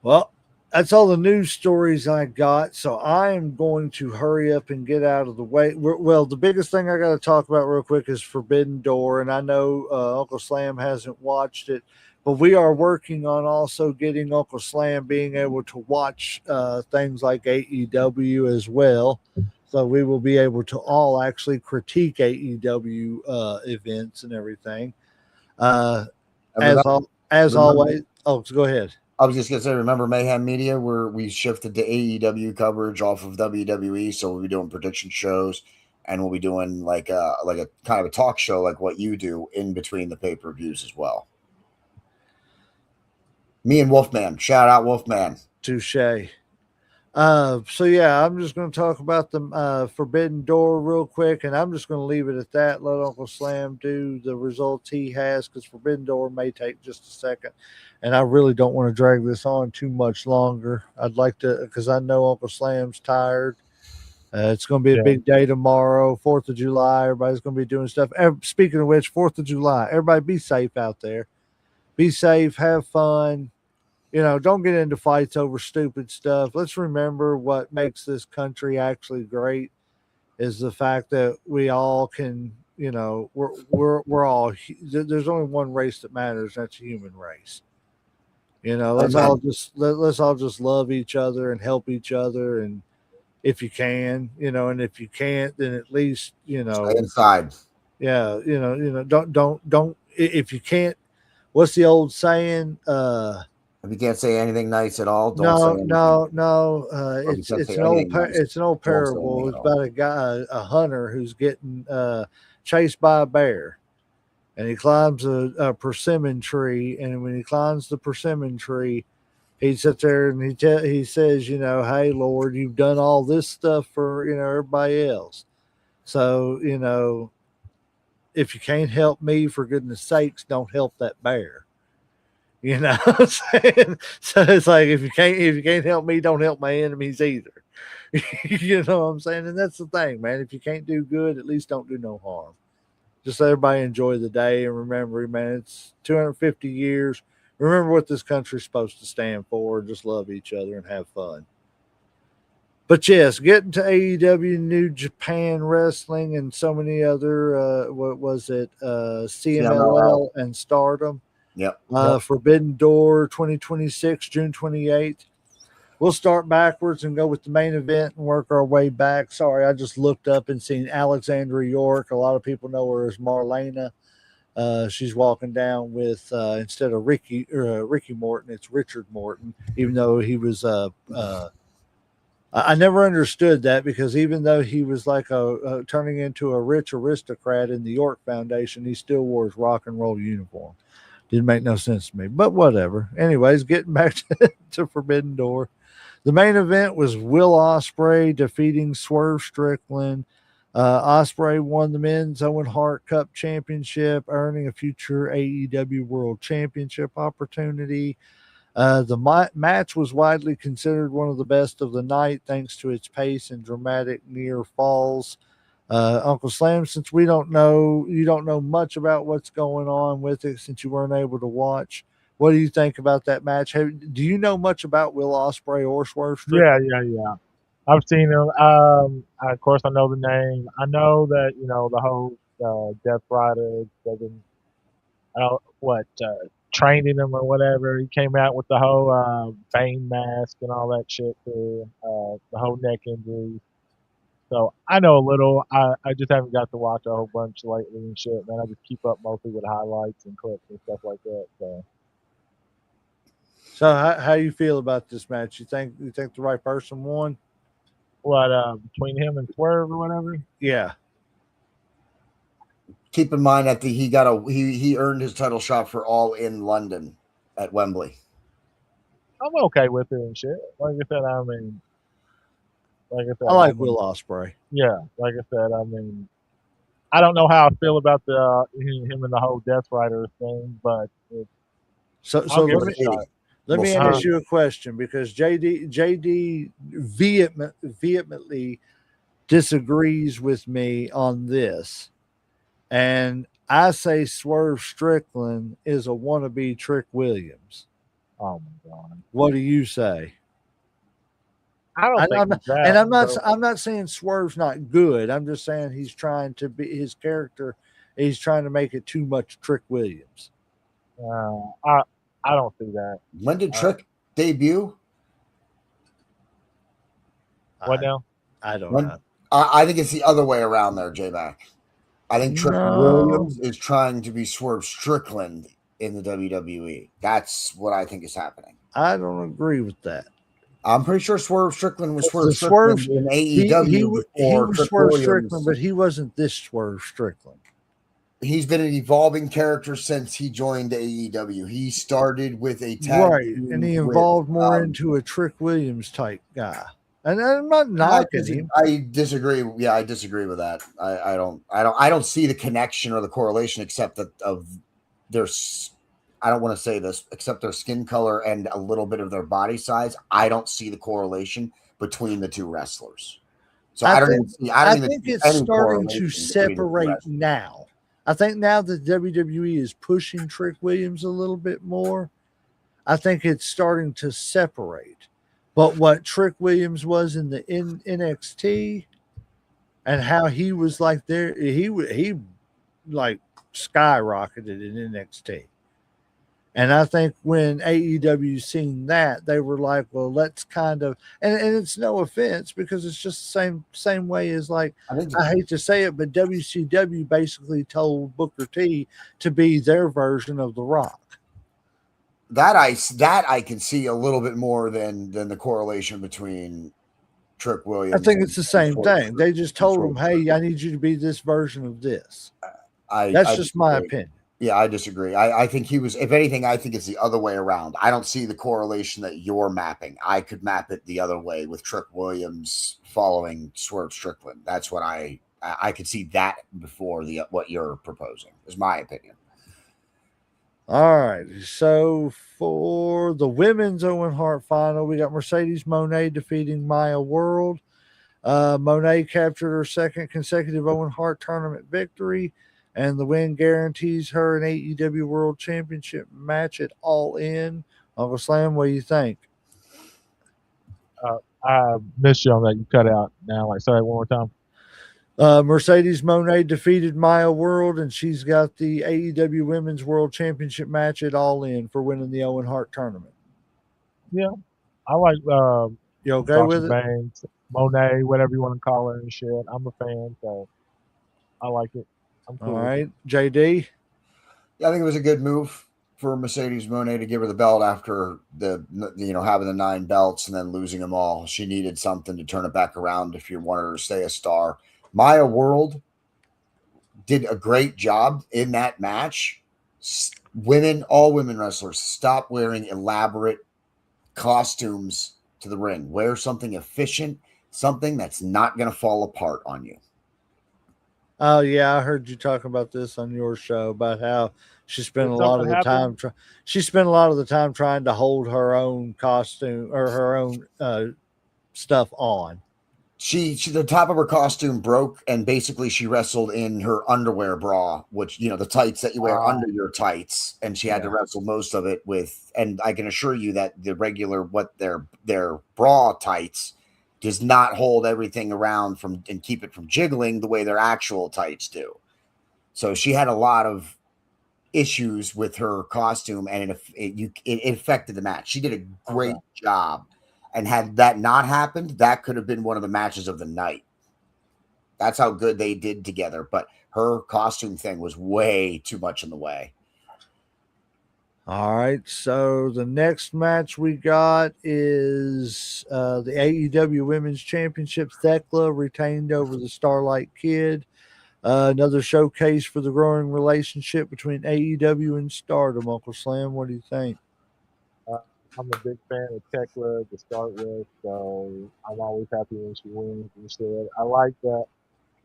Well, that's all the news stories I got. So I am going to hurry up and get out of the way. Well, the biggest thing I got to talk about real quick is Forbidden Door. And I know Uncle Slam hasn't watched it. But we are working on also getting Uncle Slam being able to watch things like AEW as well. So we will be able to all actually critique AEW events and everything. And As remember, always. Oh, so go ahead. I was just gonna say, remember Mayhem Media, where we shifted to AEW coverage off of WWE, so we'll be doing prediction shows, and we'll be doing like a kind of a talk show, like what you do in between the pay-per-views as well. Me and Wolfman, shout out Wolfman. Touche. So yeah, I'm just going to talk about the Forbidden Door real quick, and I'm just going to leave it at that. Let Uncle Slam do the results he has, because Forbidden Door may take just a second, and I really don't want to drag this on too much longer. I'd like to, because I know Uncle Slam's tired. It's going to be a big day tomorrow, 4th of July. Everybody's going to be doing stuff. Speaking of which, 4th of July, everybody be safe out there. Be safe, have fun. Don't get into fights over stupid stuff. Let's remember what makes this country actually great is the fact that we all can, we're all, there's only one race that matters. That's the human race. Let's all just love each other and help each other. And if you can, and if you can't, then at least, stay inside. Yeah. Don't, if you can't, what's the old saying? If you can't say anything nice at all, don't say anything. No. It's an old parable. It's about a guy, a hunter, who's getting chased by a bear, and he climbs a persimmon tree. And when he climbs the persimmon tree, he sits there and he says, "Hey Lord, you've done all this stuff for everybody else. So if you can't help me, for goodness sakes, don't help that bear." What I'm saying? So it's like, if you can't help me, don't help my enemies either. You know what I'm saying? And that's the thing, man. If you can't do good, at least don't do no harm. Just let everybody enjoy the day, and remember, man, it's 250 years. Remember what this country's supposed to stand for. Just love each other and have fun. But yes, getting to AEW, New Japan Wrestling, and so many other, what was it, CMLL and Stardom. Yep. Forbidden Door 2026, June 28th. We'll start backwards and go with the main event and work our way back. Sorry, I just looked up and seen Alexandra York. A lot of people know her as Marlena. She's walking down with, instead of Ricky Morton, it's Richard Morton, even though he was I never understood that, because even though he was like turning into a rich aristocrat in the York Foundation, he still wore his rock and roll uniform. Didn't make no sense to me, but whatever. Anyways, getting back to Forbidden Door. The main event was Will Ospreay defeating Swerve Strickland. Ospreay won the men's Owen Hart Cup Championship, earning a future AEW World Championship opportunity. The match was widely considered one of the best of the night, thanks to its pace and dramatic near falls. Uncle Slam, since you don't know much about what's going on with it, since you weren't able to watch, what do you think about that match? Do you know much about Will Ospreay or Swerve Strickland? Yeah. I've seen him. Of course, I know the name. I know that the whole Death Rider doesn't. I don't training him or whatever. He came out with the whole Bane mask and all that shit too. The whole neck injury. So I know a little. I just haven't got to watch a whole bunch lately and shit, man. I just keep up mostly with highlights and clips and stuff like that. So how you feel about this match? You think the right person won? What, between him and Swerve or whatever? Yeah. Keep in mind that he earned his title shot for All in London at Wembley. I'm okay with it and shit. Like I said, I like Will Ospreay. Yeah, like I said, I don't know how I feel about him and the whole Death Rider thing, but let me ask you a question, because JD vehemently disagrees with me on this, and I say Swerve Strickland is a wannabe Trick Williams. Oh my God! What do you say? I'm not saying Swerve's not good. I'm just saying he's trying to be his character. He's trying to make it too much Trick Williams. I don't see that. When did Trick debut? What now? I don't When, know. I think it's the other way around there, J-Mac. I think Trick No. Williams is trying to be Swerve Strickland in the WWE. That's what I think is happening. I don't agree with that. I'm pretty sure Swerve Strickland was Swerve The Strickland in AEW he before was Trick Swerve Williams. Strickland, but he wasn't this Swerve Strickland. He's been an evolving character since he joined AEW. He started with a tag Right, team and he with, evolved more into a Trick Williams type guy. And I'm not knocking him. I disagree. Yeah, I disagree with that. I don't see the connection or the correlation except that of their. I don't want to say this, except their skin color and a little bit of their body size. I don't see the correlation between the two wrestlers. So I think it's starting to separate now. I think now that WWE is pushing Trick Williams a little bit more, I think it's starting to separate. But what Trick Williams was in the NXT and how he was like there, he like skyrocketed in NXT. And I think when AEW seen that, they were like, well, let's kind of, and it's no offense because it's just the same way as like, I hate to say it, but WCW basically told Booker T to be their version of The Rock. That I can see a little bit more than the correlation between Trick Williams. I think it's the same thing. They just told him, hey, I need you to be this version of this. That's just my opinion. Yeah, I disagree. I think he was, if anything, I think it's the other way around. I don't see the correlation that you're mapping. I could map it the other way with Trick Williams following Swerve Strickland. That's what I could see that before what you're proposing, is my opinion. All right. So for the women's Owen Hart final, we got Mercedes Moné defeating Maya World. Moné captured her second consecutive Owen Hart tournament victory, and the win guarantees her an AEW World Championship match at All In. Uncle Slam, what do you think? I missed you on that. You cut out now. Like, say it one more time. Mercedes Moné defeated Maya World, and she's got the AEW Women's World Championship match at All In for winning the Owen Hart tournament. Yeah, I like. You okay Sasha with it? Banks, Monet, whatever you want to call her and shit. I'm a fan, so I like it. I'm cool. All right, JD. Yeah, I think it was a good move for Mercedes Moné to give her the belt after having the 9 belts and then losing them all. She needed something to turn it back around if you wanted her to stay a star. Maya World did a great job in that match. All women wrestlers, stop wearing elaborate costumes to the ring. Wear something efficient, something that's not going to fall apart on you. Oh yeah, I heard you talk about this on your show about how she spent a lot of the time. She spent a lot of the time trying to hold her own costume or her own stuff on. The top of her costume broke, and basically she wrestled in her underwear bra, which the tights that you wear under your tights, and she had to wrestle most of it with. And I can assure you that the regular their bra tights does not hold everything around and keep it from jiggling the way their actual tights do. So she had a lot of issues with her costume, and it affected the match. She did a great job. And had that not happened, that could have been one of the matches of the night. That's how good they did together. But her costume thing was way too much in the way. All right. So the next match we got is the AEW Women's Championship. Thekla retained over the Starlight Kid. Another showcase for the growing relationship between AEW and Stardom. Uncle Slam, what do you think? I'm a big fan of Tekla to start with, so I'm always happy when she wins and shit. I like that.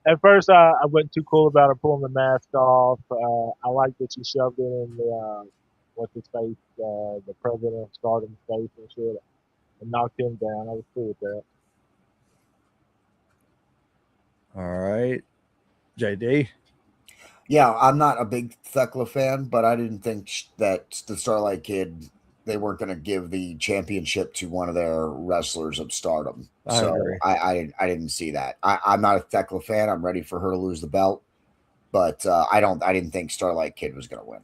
At first, I wasn't too cool about her pulling the mask off. I like that she shoved it in the what's his face, the president of Stardom's face and shit, and knocked him down. I was cool with that. All right, JD. Yeah, I'm not a big Thekla fan, but I didn't think that the Starlight Kid, they weren't going to give the championship to one of their wrestlers of Stardom. I didn't see that. I'm not a Thekla fan. I'm ready for her to lose the belt, but I didn't think Starlight Kid was going to win.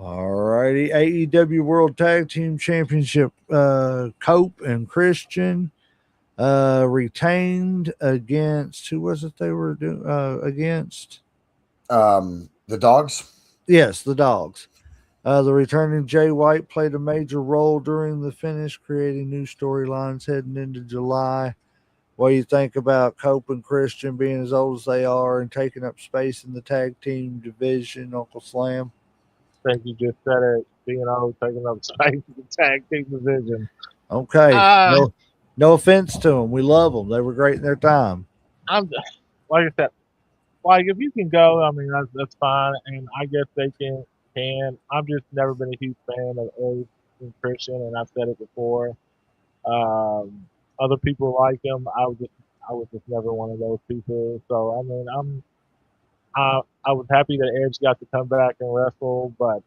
All righty. AEW World Tag Team Championship. Cope and Christian retained against, who was it they were doing against? The dogs. Yes, the Dogs. The returning Jay White played a major role during the finish, creating new storylines heading into July. What do you think about Cope and Christian being as old as they are and taking up space in the tag team division, Uncle Slam? I think you just said it. Being old, taking up space in the tag team division. Okay. Uh, No offense to them. We love them. They were great in their time. I'm like I said, like if you can go, I mean that's fine, and I guess they can. Can I've just never been a huge fan of Edge and Christian, and I've said it before. Um, Other people like him. I was just never one of those people. So I mean, I was happy that Edge got to come back and wrestle, but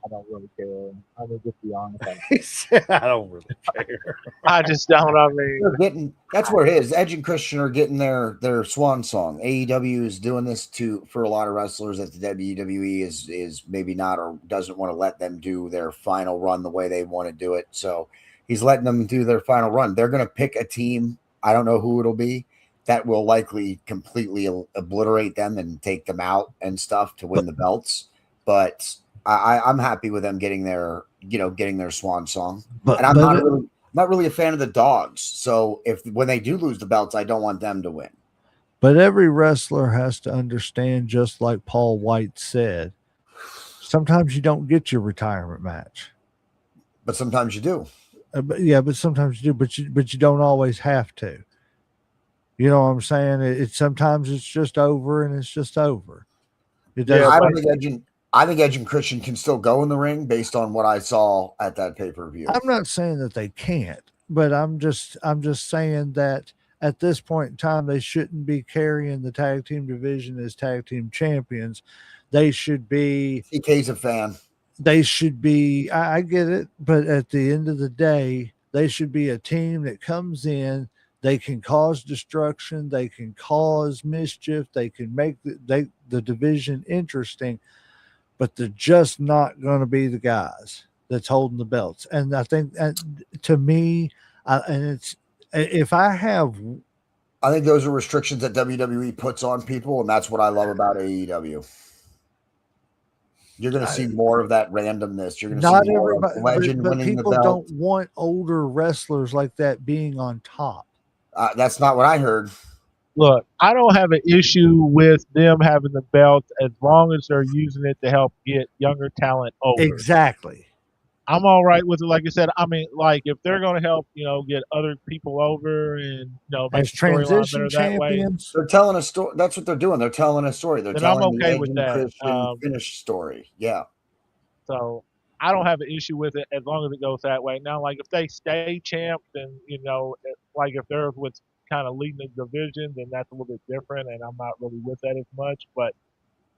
I don't really care. I mean, just be honest. He said, I don't really care. I just don't. I mean, They're getting that's where it is. Edge and Christian are getting their swan song. AEW is doing this for a lot of wrestlers that the WWE is maybe not or doesn't want to let them do their final run the way they want to do it. So he's letting them do their final run. They're going to pick a team. I don't know who it'll be that will likely completely obliterate them and take them out and stuff to win the belts. But I'm happy with them getting their swan song. And I'm not really a fan of the dogs. So when they do lose the belts, I don't want them to win. But every wrestler has to understand, just like Paul White said, sometimes you don't get your retirement match. But sometimes you do. But sometimes you do. But you don't always have to. You know what I'm saying? Sometimes it's just over, and it's just over. I think Edge and Christian can still go in the ring based on what I saw at that pay-per-view. I'm not saying that they can't, but I'm just saying that at this point in time, they shouldn't be carrying the tag team division as tag team champions. They should be. TK's a fan. They should be. I get it, but at the end of the day, they should be a team that comes in. They can cause destruction. They can cause mischief. They can make the division interesting, but they're just not going to be the guys that's holding the belts. And I think, to me, and it's if I have, I think those are restrictions that WWE puts on people, and that's what I love about AEW. You're going to see more of that randomness. You're going to see more of legend winning the belt. People don't want older wrestlers like that being on top. That's not what I heard. Look, I don't have an issue with them having the belt as long as they're using it to help get younger talent over. Exactly. I'm all right with it. Like I said, I mean, like if they're going to help, get other people over and make as transition champions, they're telling a story. That's what they're doing. They're telling a story. They're telling I'm okay with that. Finish story. Yeah. So I don't have an issue with it as long as it goes that way. Now, like if they stay champ, then like if they're with kind of leading the division, then that's a little bit different, and I'm not really with that as much. But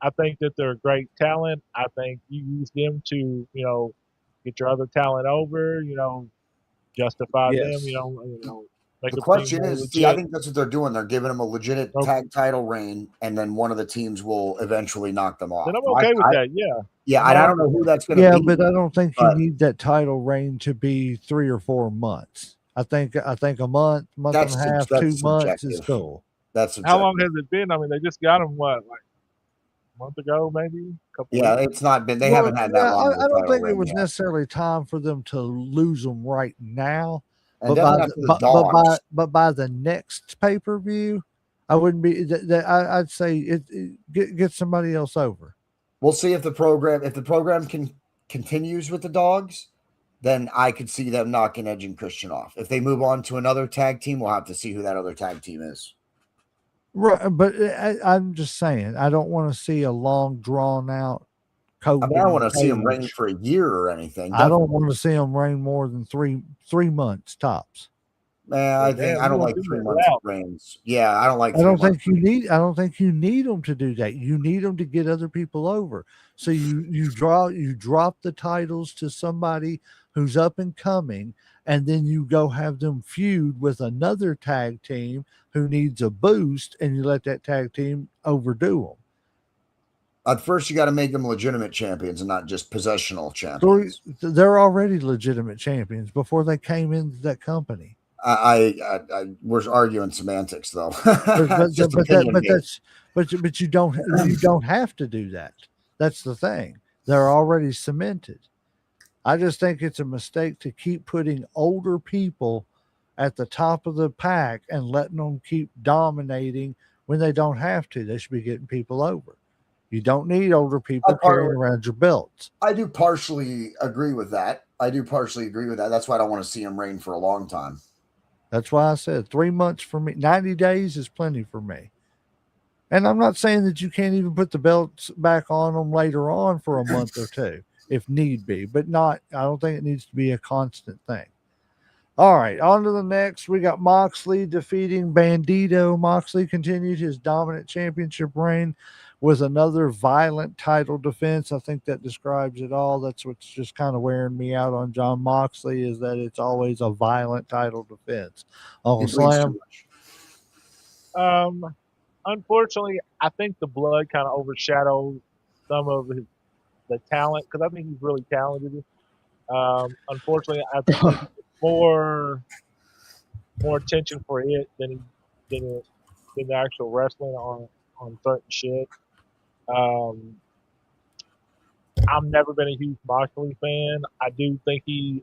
I think that they're a great talent. I think you use them to get your other talent over, justify them, the question is, I think that's what they're doing. They're giving them a legitimate tag title reign, and then one of the teams will eventually knock them off. Then I'm okay with that, yeah. Yeah, I don't know who that's going to be. Yeah, but I don't think you need that title reign to be 3 or 4 months. I think a month and a half, 2 months is cool. That's how long has it been? I mean, they just got them like a month ago, maybe. Yeah, it's not been. They haven't had that long. I don't think it was necessarily time for them to lose them right now. But by the next pay-per-view, I wouldn't be. I'd say get somebody else over. We'll see if the program continues with the dogs. Then I could see them knocking Edge and Christian off. If they move on to another tag team, we'll have to see who that other tag team is. Right, but I'm just saying, I don't want to see a long, drawn out. I don't want to see them reign for a year or anything. I don't want to see them reign more than three months tops. Man, I don't like 3 months reigns. Yeah, I don't like. I don't think you need them to do that. You need them to get other people over. So you drop the titles to somebody who's up and coming, and then you go have them feud with another tag team who needs a boost, and you let that tag team overdo them. At first, you got to make them legitimate champions and not just possessional So champions. they're already legitimate champions before they came into that company. We're arguing semantics though. But It's but, just but that opinion but based. that's but you don't have to do that. That's the thing. They're already cemented. I just think it's a mistake to keep putting older people at the top of the pack and letting them keep dominating when they don't have to. They should be getting people over. You don't need older people carrying around your belts. I do partially agree with that. That's why I don't want to see him reign for a long time. That's why I said 3 months for me. 90 days is plenty for me. And I'm not saying that you can't even put the belts back on them later on for a month or two if need be, but I don't think it needs to be a constant thing. All right, on to the next. We got Moxley defeating Bandito. Moxley continued his dominant championship reign with another violent title defense. I think that describes it all. That's what's just kind of wearing me out on John Moxley is that it's always a violent title defense. Uncle Slam. Unfortunately, I think the blood kind of overshadows some of the talent because I think he's really talented. Unfortunately, I think he gets more attention for it than the actual wrestling on certain shit. Um, I've never been a huge Moxley fan. I think he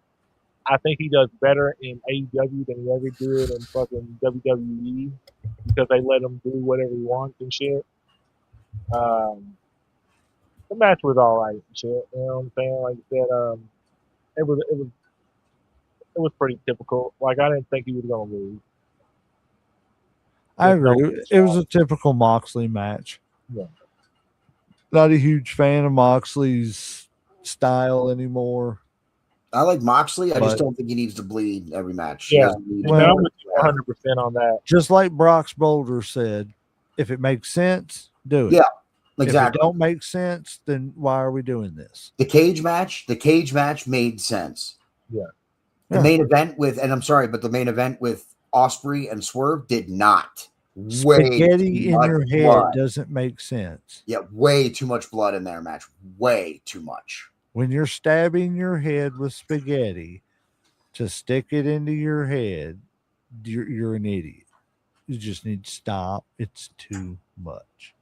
does better in AEW than he ever did in fucking WWE because they let him do whatever he wants and shit. Um, the match was all right and shit. You know what I'm saying? Like I said, it was pretty typical. Like I didn't think he was gonna lose. I agree. It was a typical Moxley match. Yeah. Not a huge fan of Moxley's style anymore. I like Moxley. I just don't think he needs to bleed every match. Yeah, I'm with you 100% on that. Just like Brock's Boulder said, if it makes sense, do it. Yeah, exactly. If it don't make sense, then why are we doing this? The cage match made sense. Yeah. The main event the main event with Osprey and Swerve did not. Spaghetti in your head doesn't make sense. Yeah, way too much blood in their match. Way too much. When you're stabbing your head with spaghetti to stick it into your head, you're an idiot. You just need to stop. It's too much.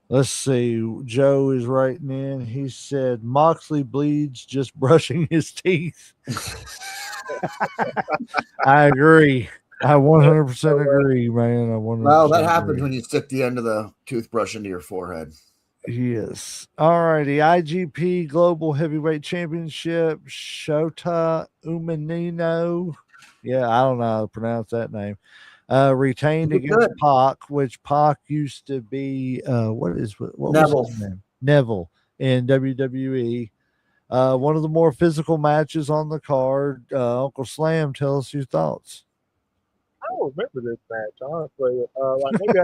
Let's see. Joe is writing in. He said Moxley bleeds just brushing his teeth. I agree. I 100% agree, man. Well, that happens when you stick the end of the toothbrush into your forehead. Yes. All righty. IGP Global Heavyweight Championship. Shota Umanino. Yeah, I don't know how to pronounce that name. Retained against Pac, which Pac used to be what was his name? Neville in WWE. One of the more physical matches on the card. Uncle Slam, tell us your thoughts. I don't remember this match, honestly. Like maybe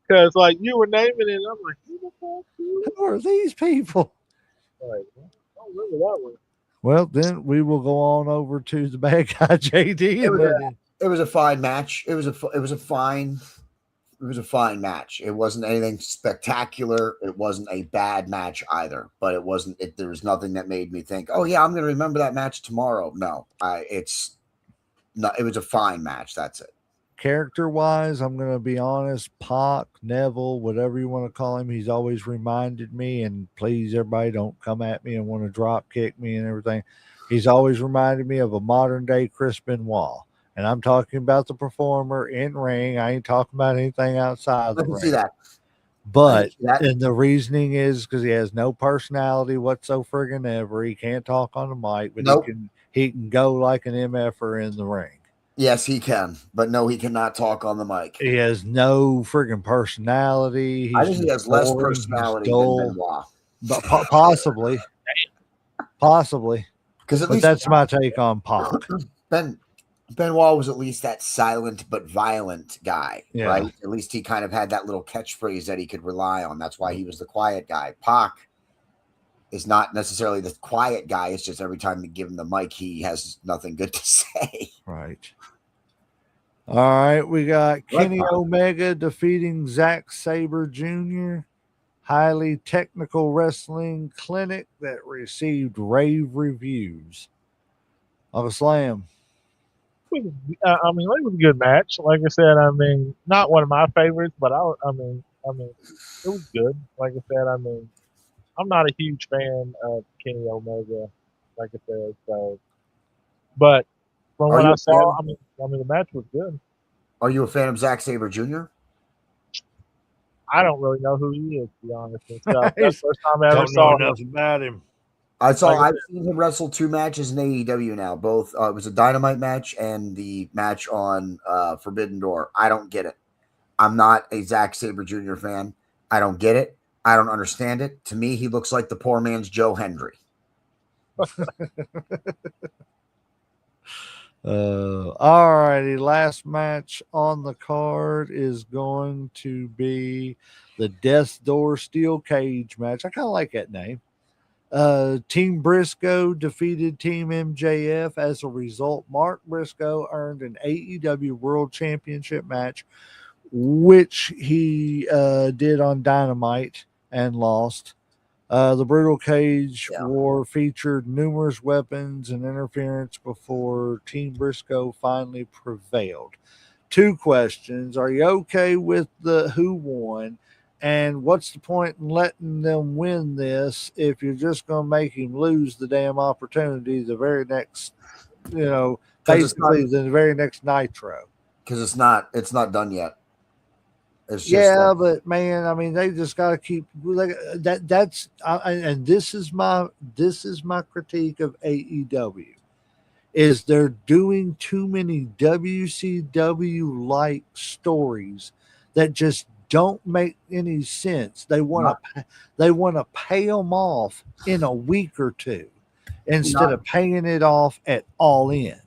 because like you were naming it, and I'm like, who are these people? Like, I don't remember that one. Well, then we will go on over to the Bad Guy J.D. It was a fine match. It was a fine match. It wasn't anything spectacular. It wasn't a bad match either. But it wasn't. There was nothing that made me think, "Oh yeah, I'm going to remember that match tomorrow." No, it was a fine match. That's it. Character-wise, I'm going to be honest, Pac, Neville, whatever you want to call him, he's always reminded me, and please, everybody, don't come at me and want to drop kick me and everything. He's always reminded me of a modern-day Chris Benoit, and I'm talking about the performer in ring. I ain't talking about anything outside the ring. See that. But and the reasoning is because he has no personality whatsoever. He can't talk on the mic, but he can go like an MFer in the ring. Yes, he can, but no, he cannot talk on the mic. He has no friggin' personality. I think he has less personality than Benoit. But possibly. Because that's my take on Pac. Benoit was at least that silent but violent guy, right? At least he kind of had that little catchphrase that he could rely on. That's why he was the quiet guy. Pac is not necessarily the quiet guy. It's just every time you give him the mic, he has nothing good to say. Right. All right, we got Kenny Right. Omega defeating Zack Sabre Jr. Highly technical wrestling clinic that received rave reviews. Uncle Slam. I mean, it was a good match. Like I said, I mean, not one of my favorites, but I mean, it was good. Like I said, I mean, I'm not a huge fan of Kenny Omega, like I said. So, but from Are what you I a saw, fan? I mean, the match was good. Are you a fan of Zack Sabre Jr.? I don't really know who he is, to be honest and stuff. That's He's- the first time I ever don't know saw him. enough about him. Like I I've said, seen him wrestle 2 matches in AEW now. Both it was a Dynamite match and the match on Forbidden Door. I don't get it. I'm not a Zack Sabre Jr. fan. I don't get it. I don't understand it. To me, he looks like the poor man's Joe Hendry. All righty. Last match on the card is going to be the Death's Door Steel Cage match. I kind of like that name. Team Briscoe defeated Team MJF. As a result, Mark Briscoe earned an AEW World Championship match, which he did on Dynamite and lost. The Brutal Cage Yeah. War featured numerous weapons and interference before Team Briscoe finally prevailed. 2 questions. Are you okay with the who won? And what's the point in letting them win this if you're just going to make him lose the damn opportunity the very next, basically the very next Nitro? Because it's not done yet. It's just Yeah, but man, I mean, they just got to keep like that. And this is my critique of AEW is they're doing too many WCW like stories that just don't make any sense. They want to pay them off in a week or two instead of paying it off at All In.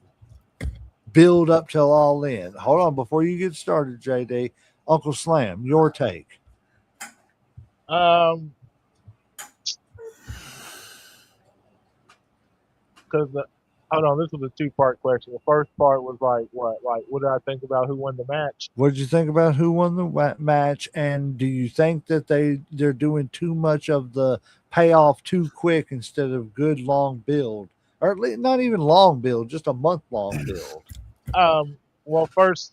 Build up till All In. Hold on, before you get started, JD. Uncle Slam, your take. because hold on, this was a two-part question. The first part was like, what did I think about who won the match? What did you think about who won the match? And do you think that they're doing too much of the payoff too quick instead of good long build, or at least not even long build, just a month long build? Well, first,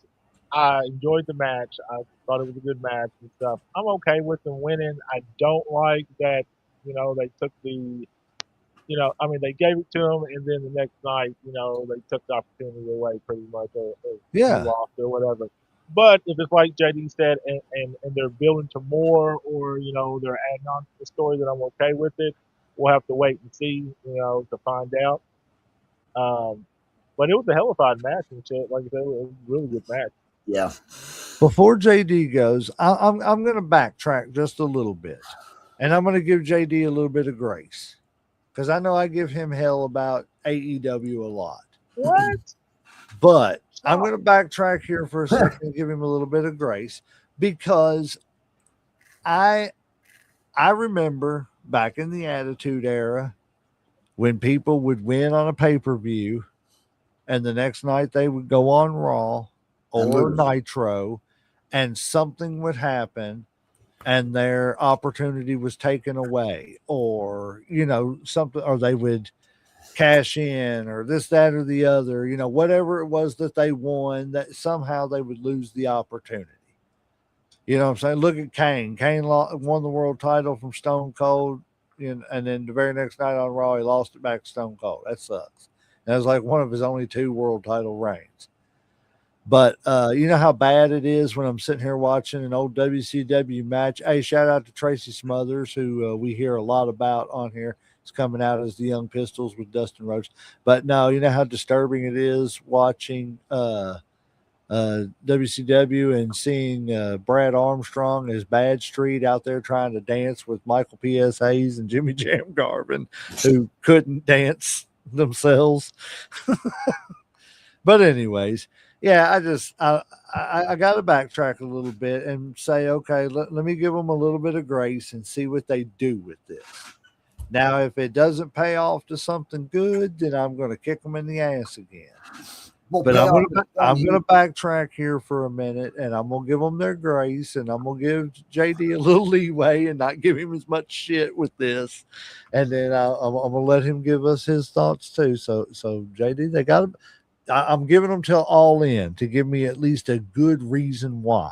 I enjoyed the match. I thought it was a good match and stuff. I'm okay with them winning. I don't like that, they took I mean, they gave it to him, and then the next night, they took the opportunity away pretty much, or he Yeah. lost or whatever. But if it's like JD said, and they're building to more, or they're adding on to the story, that I'm okay with it. We'll have to wait and see, to find out. Um, but it was a hellified match and shit. Like I said, it was a really good match. yeah. Before JD goes, I'm going to backtrack just a little bit, and I'm going to give JD a little bit of grace because I know I give him hell about AEW a lot. What? But I'm going to backtrack here for a second and give him a little bit of grace because I remember back in the Attitude Era when people would win on a pay-per-view and the next night they would go on Raw or Nitro and something would happen and their opportunity was taken away or something, or they would cash in or this, that, or the other, whatever it was that they won, that somehow they would lose the opportunity. You know what I'm saying? Look at Kane. Kane won the world title from Stone Cold, and then the very next night on Raw, he lost it back to Stone Cold. That sucks. That was like one of his only 2 world title reigns. But you know how bad it is when I'm sitting here watching an old WCW match. Hey, shout out to Tracy Smothers, who we hear a lot about on here. It's coming out as the Young Pistols with Dustin Rhodes. But no, you know how disturbing it is watching WCW and seeing Brad Armstrong as Bad Street out there trying to dance with Michael P.S. Hayes and Jimmy Jam Garvin, who couldn't dance themselves. But anyways, yeah, I got to backtrack a little bit and say, okay, let me give them a little bit of grace and see what they do with this. Now, if it doesn't pay off to something good, then I'm going to kick them in the ass again. Well, But payoff I'm gonna backtrack here for a minute, and I'm gonna give them their grace, and I'm gonna give JD a little leeway, and not give him as much shit with this, and then I'm gonna let him give us his thoughts too. So JD, they got. I'm giving them till all in to give me at least a good reason why.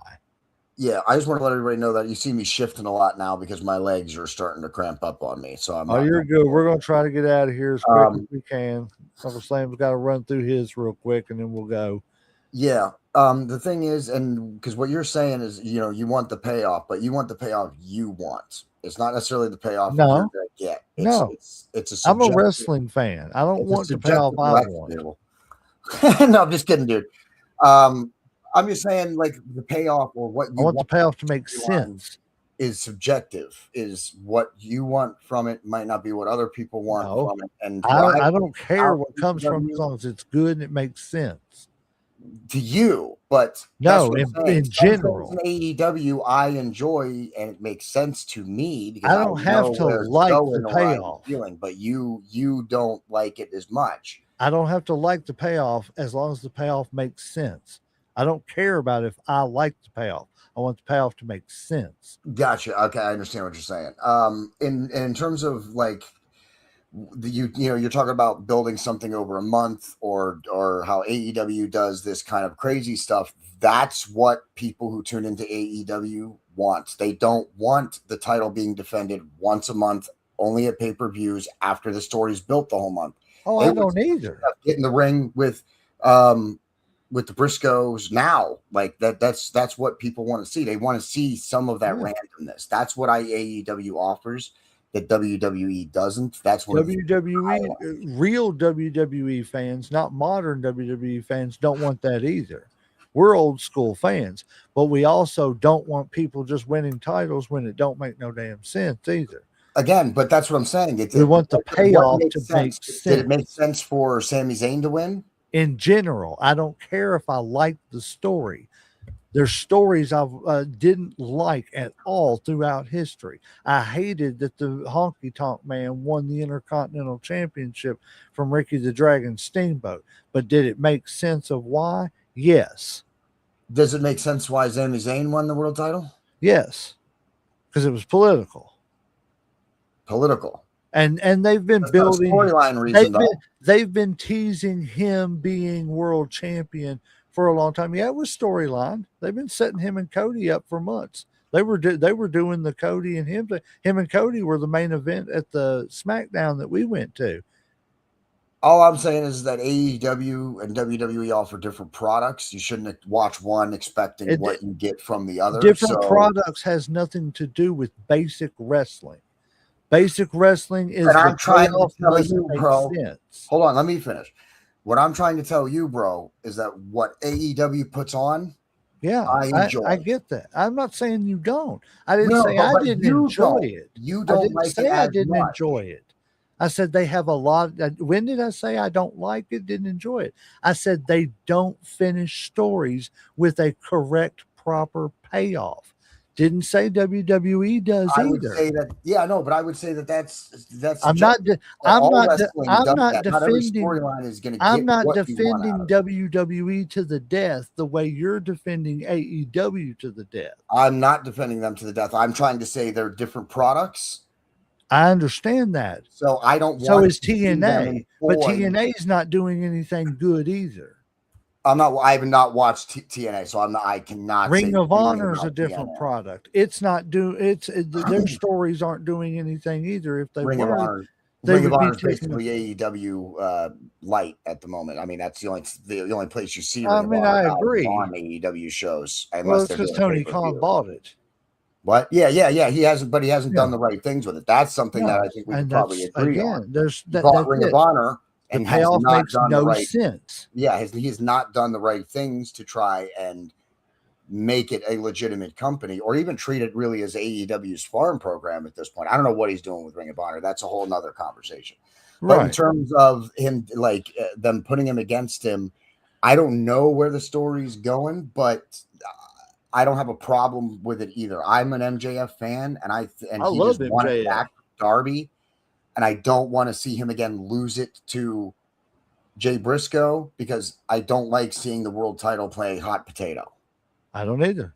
Yeah, I just want to let everybody know that you see me shifting a lot now because my legs are starting to cramp up on me. So I'm Oh, not. you're good. We're gonna try to get out of here as quick as Um, we can. Uncle Sam's got to run through his real quick, and then we'll go. yeah. The thing is, and because what you're saying is, you want the payoff, but you want the payoff you want. It's not necessarily the payoff you're No, going to get. no. It's a I'm a subjective. wrestling fan. I don't It's a want the payoff subjective I want. level. No, I'm just kidding, dude. Um, I'm just saying, like the payoff or what I you want the want payoff to make sense. is subjective. Is what you want from it might not be what other people want No, from it. And what I don't care out what comes from it as long as it's good and it makes sense. to you, but that's No, what I'm saying. in Some things general, in AEW I enjoy and it makes sense to me because I I don't have know to where it's like the going or I'm payoff. feeling, but you don't like it as much. I don't have to like the payoff as long as the payoff makes sense. I don't care about if I like the payoff. I want the payoff to make sense. Gotcha. Okay, I understand what you're saying. In terms of like you're talking about building something over a month or how AEW does this kind of crazy stuff. That's what people who tune into AEW want. They don't want the title being defended once a month, only at pay-per-views after the story's built the whole month. Oh, They I don't either. get in the ring with the Briscoes now. Like that's what people want to see. They want to see some of that randomness. That's what AEW offers that WWE doesn't. That's what WWE, real WWE fans, not modern WWE fans, don't want that either. We're old school fans, but we also don't want people just winning titles when it don't make no damn sense either. again, but that's what I'm saying. We want the payoff to make sense. Did it make sense for Sami Zayn to win? In general, I don't care if I like the story. There's stories I didn't like at all throughout history. I hated that the Honky Tonk Man won the Intercontinental Championship from Ricky the Dragon Steamboat. But did it make sense of why? Yes. Does it make sense why Sami Zayn won the world title? Yes. Because it was political. Political. And they've been That's building storyline reason. They've been teasing him being world champion for a long time. Yeah, it was storyline. They've been setting him and Cody up for months. They were doing the Cody and him. Him and Cody were the main event at the SmackDown that we went to. All I'm saying is that AEW and WWE offer different products. You shouldn't watch one expecting what you get from the other. Different products has nothing to do with basic wrestling. Basic wrestling is. And I'm trying to tell you, bro. Sense. Hold on, let me finish. What I'm trying to tell you, bro, is that what AEW puts on. Yeah, I enjoy. I get that. I'm not saying you don't. I didn't say I didn't enjoy it. You don't like it. I didn't enjoy it. I said they have a lot. When did I say I don't like it? Didn't enjoy it. I said they don't finish stories with a correct, proper payoff. Didn't say WWE does either. I would say that, yeah, no, but I would say that's. I'm not defending. I'm not defending WWE to the death the way you're defending AEW to the death. I'm not defending them to the death. I'm trying to say they're different products. I understand that. So I don't. So is TNA, but TNA is not doing anything good either. I have not watched TNA, so I cannot. Ring of Honor is a different product. It's not their stories aren't doing anything either. If they Ring of Honor is basically AEW light at the moment. I mean, that's the only place you see. I agree on AEW shows. Well, it's because Tony Khan bought it. What? Yeah. He hasn't done the right things with it. That's something that I think we could probably agree on. He bought Ring of Honor. And the payoff makes no sense. Yeah, he has not done the right things to try and make it a legitimate company or even treat it really as AEW's farm program at this point. I don't know what he's doing with Ring of Honor. That's a whole nother conversation. Right. But in terms of him, like them putting him against him, I don't know where the story's going, but I don't have a problem with it either. I'm an MJF fan, and I love just wanted back Darby. And I don't want to see him again lose it to Jay Briscoe because I don't like seeing the world title play hot potato. I don't either.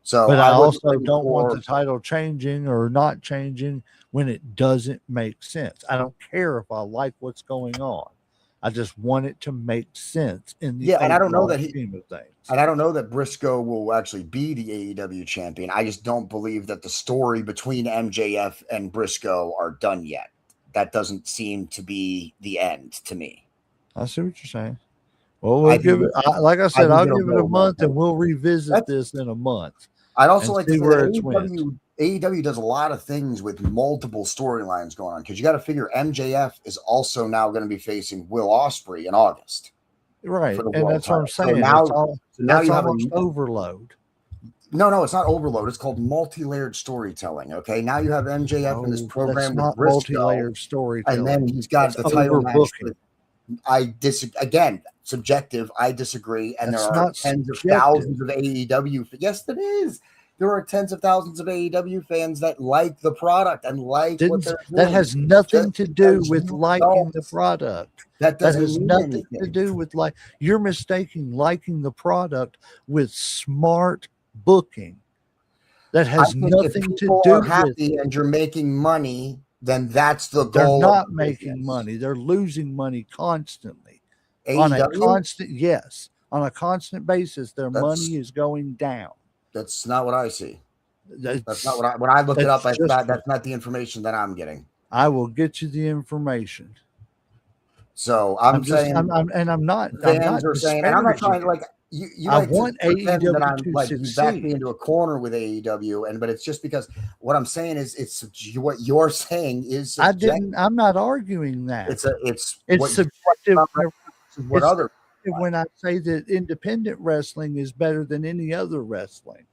So But I I wasn't also ready don't want for. the title changing or not changing when it doesn't make sense. I don't care if I like what's going on. I just want it to make sense in the Yeah, and I don't know overall that scheme of things. and I don't know that Briscoe will actually be the AEW champion. I just don't believe that the story between MJF and Briscoe are done yet. That doesn't seem to be the end to me. I see what you're saying. Well, we'll I give think it. Like I I said, think I'll it'll give it a go more. month, and we'll revisit That's this in a month I'd also and like to see say that where it's went. AEW does a lot of things with multiple storylines going on because you got to figure MJF is also now going to be facing Will Ospreay in August Right, for the and world that's what I'm title. So saying. now, so now That's you have a almost overload. no, it's not overload. It's called multi-layered storytelling. Okay, now you have MJF in this No, that's program with not Briscoe, multi-layered and storytelling. then he's got That's the title match overbooking. with. I disagree. Again, subjective. I disagree, and there That's are not tens of subjective. thousands of AEW. Yes, it is. There are tens of thousands of AEW fans that like the product and like what they're That doing. has nothing Just to do because with you liking the don't, product. that That doesn't has mean nothing to anything. do with you're mistaking liking the product with smart booking. That I has think if nothing to people are do with happy it. and you're making money, then that's the They're goal of not the making business. money. They're losing money constantly. On a AEW, constant, yes, on a constant basis, their money that's is going down. that's not what I see. That's not That's what when I look it up. that's just That's not the information that I'm getting. I will get you the information. So I'm saying I'm fans not are saying, and I'm not trying disparaging to it. like you I like to want pretend that AEW I'm to like you back me succeed. into a corner with AEW, but it's just because what I'm saying is what you're saying is subjective. I'm not arguing that. It's It's what you like subjective. about wrestling versus what It's other subjective like. when I say that independent wrestling is better than any other wrestling.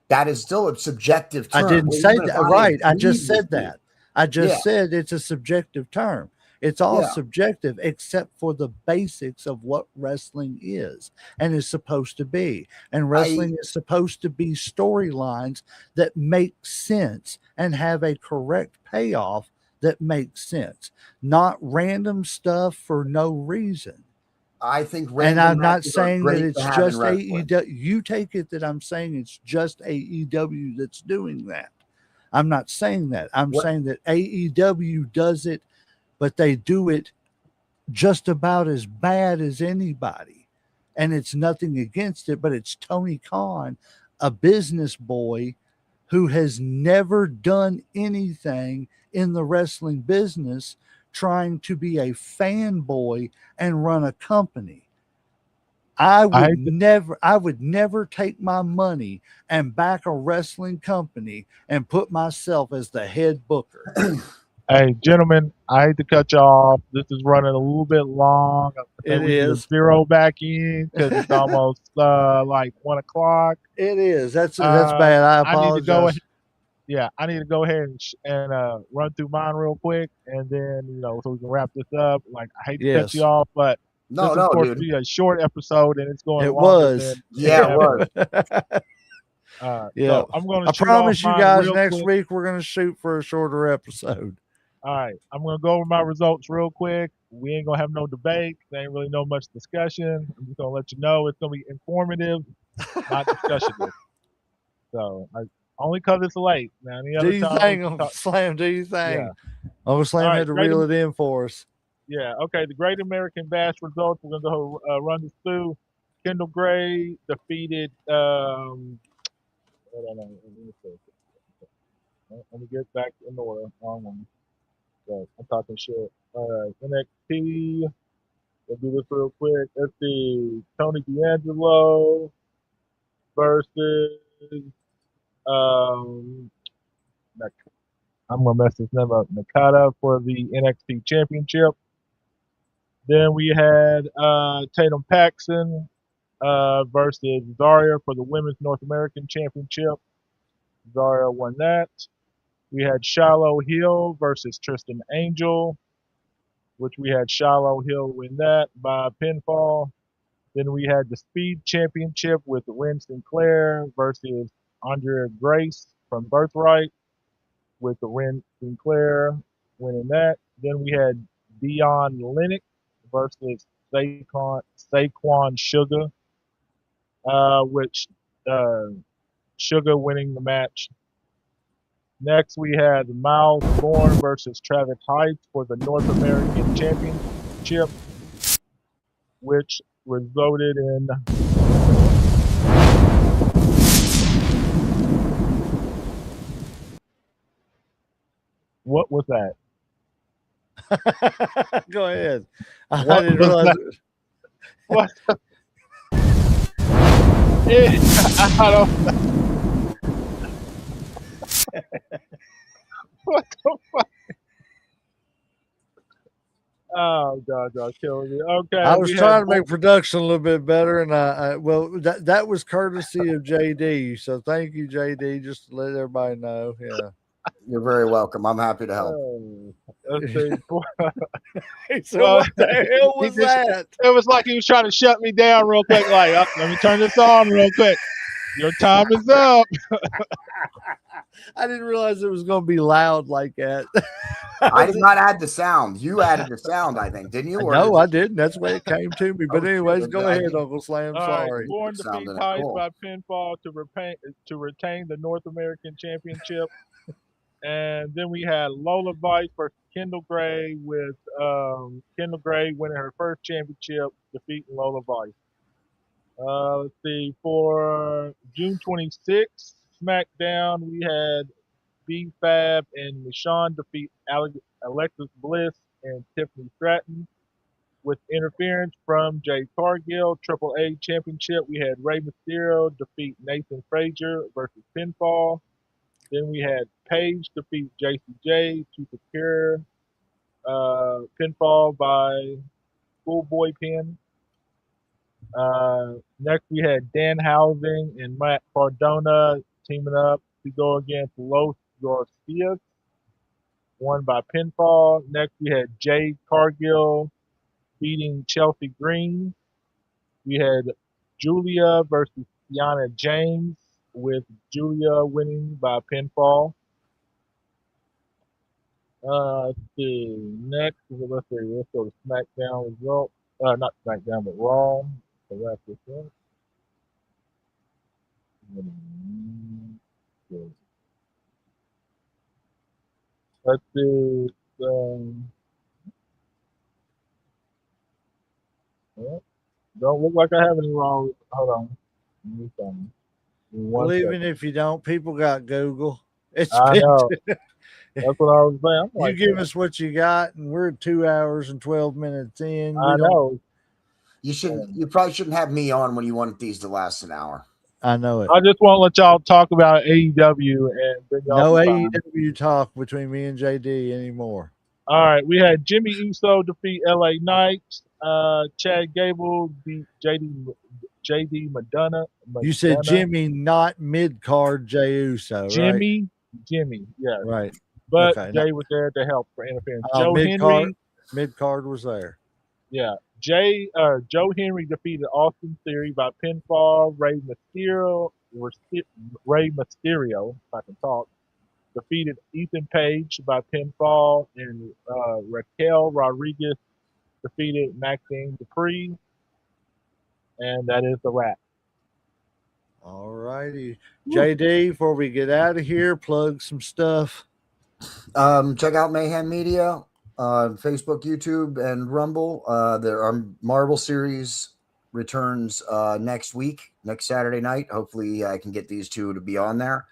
That is still a subjective I term. didn't Well, say even if that. I Right. I agreed just with said you, that. I yeah, just said it's a subjective term. It's all yeah, subjective except for the basics of what wrestling is and is supposed to be. And I wrestling is supposed to be storylines that make sense and have a correct payoff that makes sense, not random stuff for no reason. I think And random I'm not matches are saying that great to it's have in just wrestling. AEW. You take it that I'm saying it's just AEW that's doing that. I'm not saying that. I'm What saying that AEW does it, but they do it just about as bad as anybody. And it's nothing against it, but it's Tony Khan, a business boy who has never done anything in the wrestling business, trying to be a fanboy and run a company. I hate to, I would never take my money and back a wrestling company and put myself as the head booker. hey, gentlemen, I hate to cut you off. This is running a little bit long. I It think we need to is. zero back in because it's almost like 1 o'clock. It is. That's bad. I I need to go ahead. apologize. Yeah, I need to go ahead and run through mine real quick, and then so we can wrap this up. Like, I hate to cut you Yes, off, but this no, was no, supposed to dude. be a short episode, and it's going it longer was. than Yeah, it ever. was. Yeah. So I'm going to I shoot off promise you mine guys real next quick. week we're going to shoot for a shorter episode. All right, I'm going to go over my results real quick. We ain't going to have no debate. There ain't really no much discussion. I'm just going to let you know it's going to be informative, not discussionist. So only because it's late. Now, any Do other you time we think, can Uncle talk. Slam? Do you Yeah. think? Uncle All Slam right, had to reel it in for us. Yeah, okay. The Great American Bash results. We're gonna go run this through. Kendall Gray defeated. Hold on, let me see. Let me get back in order. Wrong one. So I'm talking shit. All right, NXT. Let's do this real quick. Let's see. Tony D'Angelo versus um. I'm gonna mess this name up. Nakata for the NXT Championship. Then we had Tatum Paxson versus Zarya for the Women's North American Championship. Zarya won that. We had Shiloh Hill versus Tristan Angel, which we had Shiloh Hill win that by pinfall. Then we had the Speed Championship with Ren Sinclair versus Andrea Grace from Birthright, with the Ren Sinclair winning that. Then we had Dion Lennox versus Saquon Sugar, which Sugar winning the match. Next, we had Miles Bourne versus Travis Heights for the North American Championship, which resulted in what was that? Go ahead. I What didn't was realize. that? What? I don't. What the fuck? Oh God, y'all killing me. Okay, I was we had trying to make production a little bit better, and that was courtesy of JD. So thank you, JD, just to let everybody know. Yeah. You're very welcome. I'm happy to help. Let's see. So Well, what the hell he was just, that? it was like he was trying to shut me down real quick. Like, oh, let me turn this on real quick. Your time is up. I didn't realize it was going to be loud like that. I did not add the sound. You added the sound, I think, didn't you? Or No, did I didn't. That's the way it came to me. But Oh, anyways, shit. go I ahead, think- Uncle Slam. All right, Sorry. Bourne It sounded defeats Heights cool. by pinfall to retain the North American Championship. And then we had Lola Vice versus Kendall Gray, with Kendall Gray winning her first championship, defeating Lola Vice. Let's see. For June 26th, SmackDown, we had B-Fab and Michonne defeat Alexis Bliss and Tiffany Stratton. With interference from Jade Cargill. Triple A Championship, we had Rey Mysterio defeat Nathan Frazier versus pinfall. Then we had Paige defeat JCJ to secure pinfall by Schoolboy pin. Next, we had Dan Housing and Matt Cardona teaming up to go against Los Garcias, won by pinfall. Next, we had Jade Cargill beating Chelsea Green. We had Julia versus Kiana James, with Julia winning by pinfall. Let's see. Next, let's go to SmackDown result. Not SmackDown, but Raw. So that's this one. Let's do. Well, don't look like I have any wrong. Hold on. Let me find it. One Well, even second. if you don't, people got Google. It's I been, know. That's what I was saying. I'm you like, give us what you got, and we're 2 hours and 12 minutes in. I know. You probably shouldn't have me on when you want these to last an hour. I know it. I just want to let y'all talk about AEW and bring y'all No some time. AEW talk between me and JD anymore. All right, we had Jimmy Uso defeat LA Knight. Chad Gable beat JD Madonna. You said Jimmy, not mid card Jey Uso, right? Jimmy, yes. Right. But Okay. Jay was there to help for interference. Oh, Joe mid card was there. Yeah. Joe Henry defeated Austin Theory by pinfall. Rey Mysterio, if I can talk, defeated Ethan Page by pinfall, and Raquel Rodriguez defeated Maxine Dupree, and that is the wrap. All righty. JD, before we get out of here, plug some stuff. Check out Mayhem Media on Facebook, YouTube, and Rumble. Our Marvel series returns next week, next Saturday night. Hopefully, I can get these two to be on there.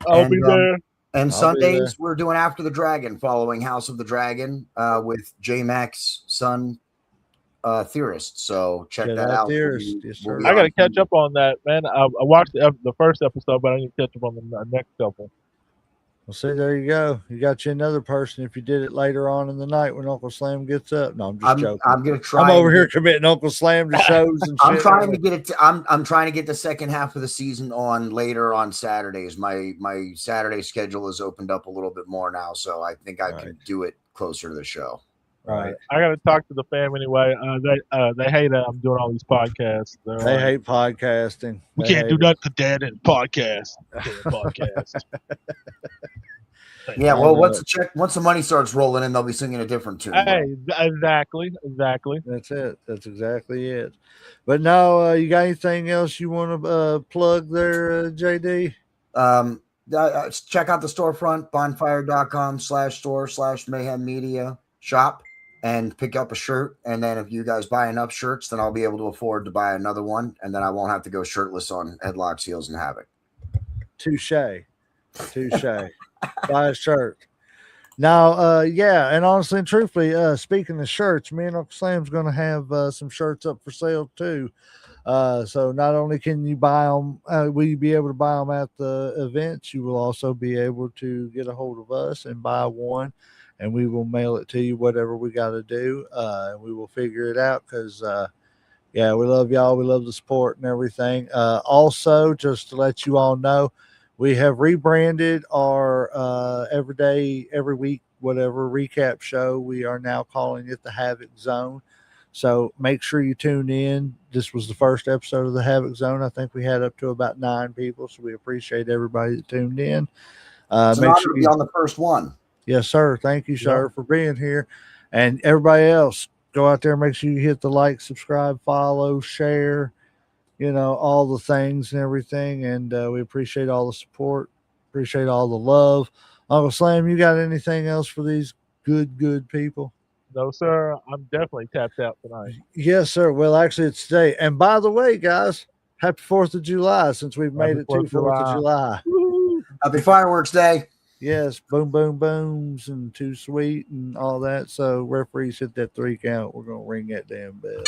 I'll be there. And I'll be there. Sundays, we're doing After the Dragon, following House of the Dragon with J Mac's son, Theorist. So check that out. Theorist. Yes, sir. I got to catch up on that, man. I watched the first episode, but I need to catch up on the next couple. Well, see, there you go. You got you another person if you did it later on in the night when Uncle Slam gets up. No, I'm just joking. I'm gonna try. I'm over here committing Uncle Slam to shows and shit. I'm trying to get it. I'm trying to get the second half of the season on later on Saturdays. My Saturday schedule is opened up a little bit more now, so I think I can do it closer to the show. Right. I got to talk to the fam anyway. They hate that I'm doing all these podcasts. They hate podcasting. We can't do nothing, Dad, in podcast. Podcast. Yeah, well, once the money starts rolling in, they'll be singing a different tune. Hey, exactly. That's it. That's exactly it. But now, you got anything else you want to plug there, JD? Check out the storefront, bonfire.com/store/mayhem media shop, and pick up a shirt. And then if you guys buy enough shirts, then I'll be able to afford to buy another one. And then I won't have to go shirtless on Headlocks, Heels, and Havoc. Touche. Buy a shirt. Now, yeah, and honestly and truthfully, speaking of shirts, me and Uncle Sam's going to have some shirts up for sale too. So not only can you buy them, will you be able to buy them at the events, you will also be able to get a hold of us and buy one, and we will mail it to you, whatever we got to do. And we will figure it out because, yeah, we love y'all. We love the support and everything. Also, just to let you all know, we have rebranded our every week, whatever recap show. We are now calling it the Havoc Zone. So make sure you tune in. This was the first episode of the Havoc Zone. I think we had up to about 9 people, so we appreciate everybody that tuned in. It's an honor to be on the first one. Yes, sir. Thank you, sir, for being here. And everybody else, go out there, make sure you hit the like, subscribe, follow, share, all the things and everything. And we appreciate all the support, appreciate all the love. Uncle Slam, you got anything else for these good people? No, sir. I'm definitely tapped out tonight. Yes, sir. Well, actually, it's today. And by the way, guys, happy 4th of July, since we've made it to 4th of July. Happy Fireworks Day. Yes, boom, boom, booms, and too sweet and all that. So referees hit that 3 count. We're going to ring that damn bell.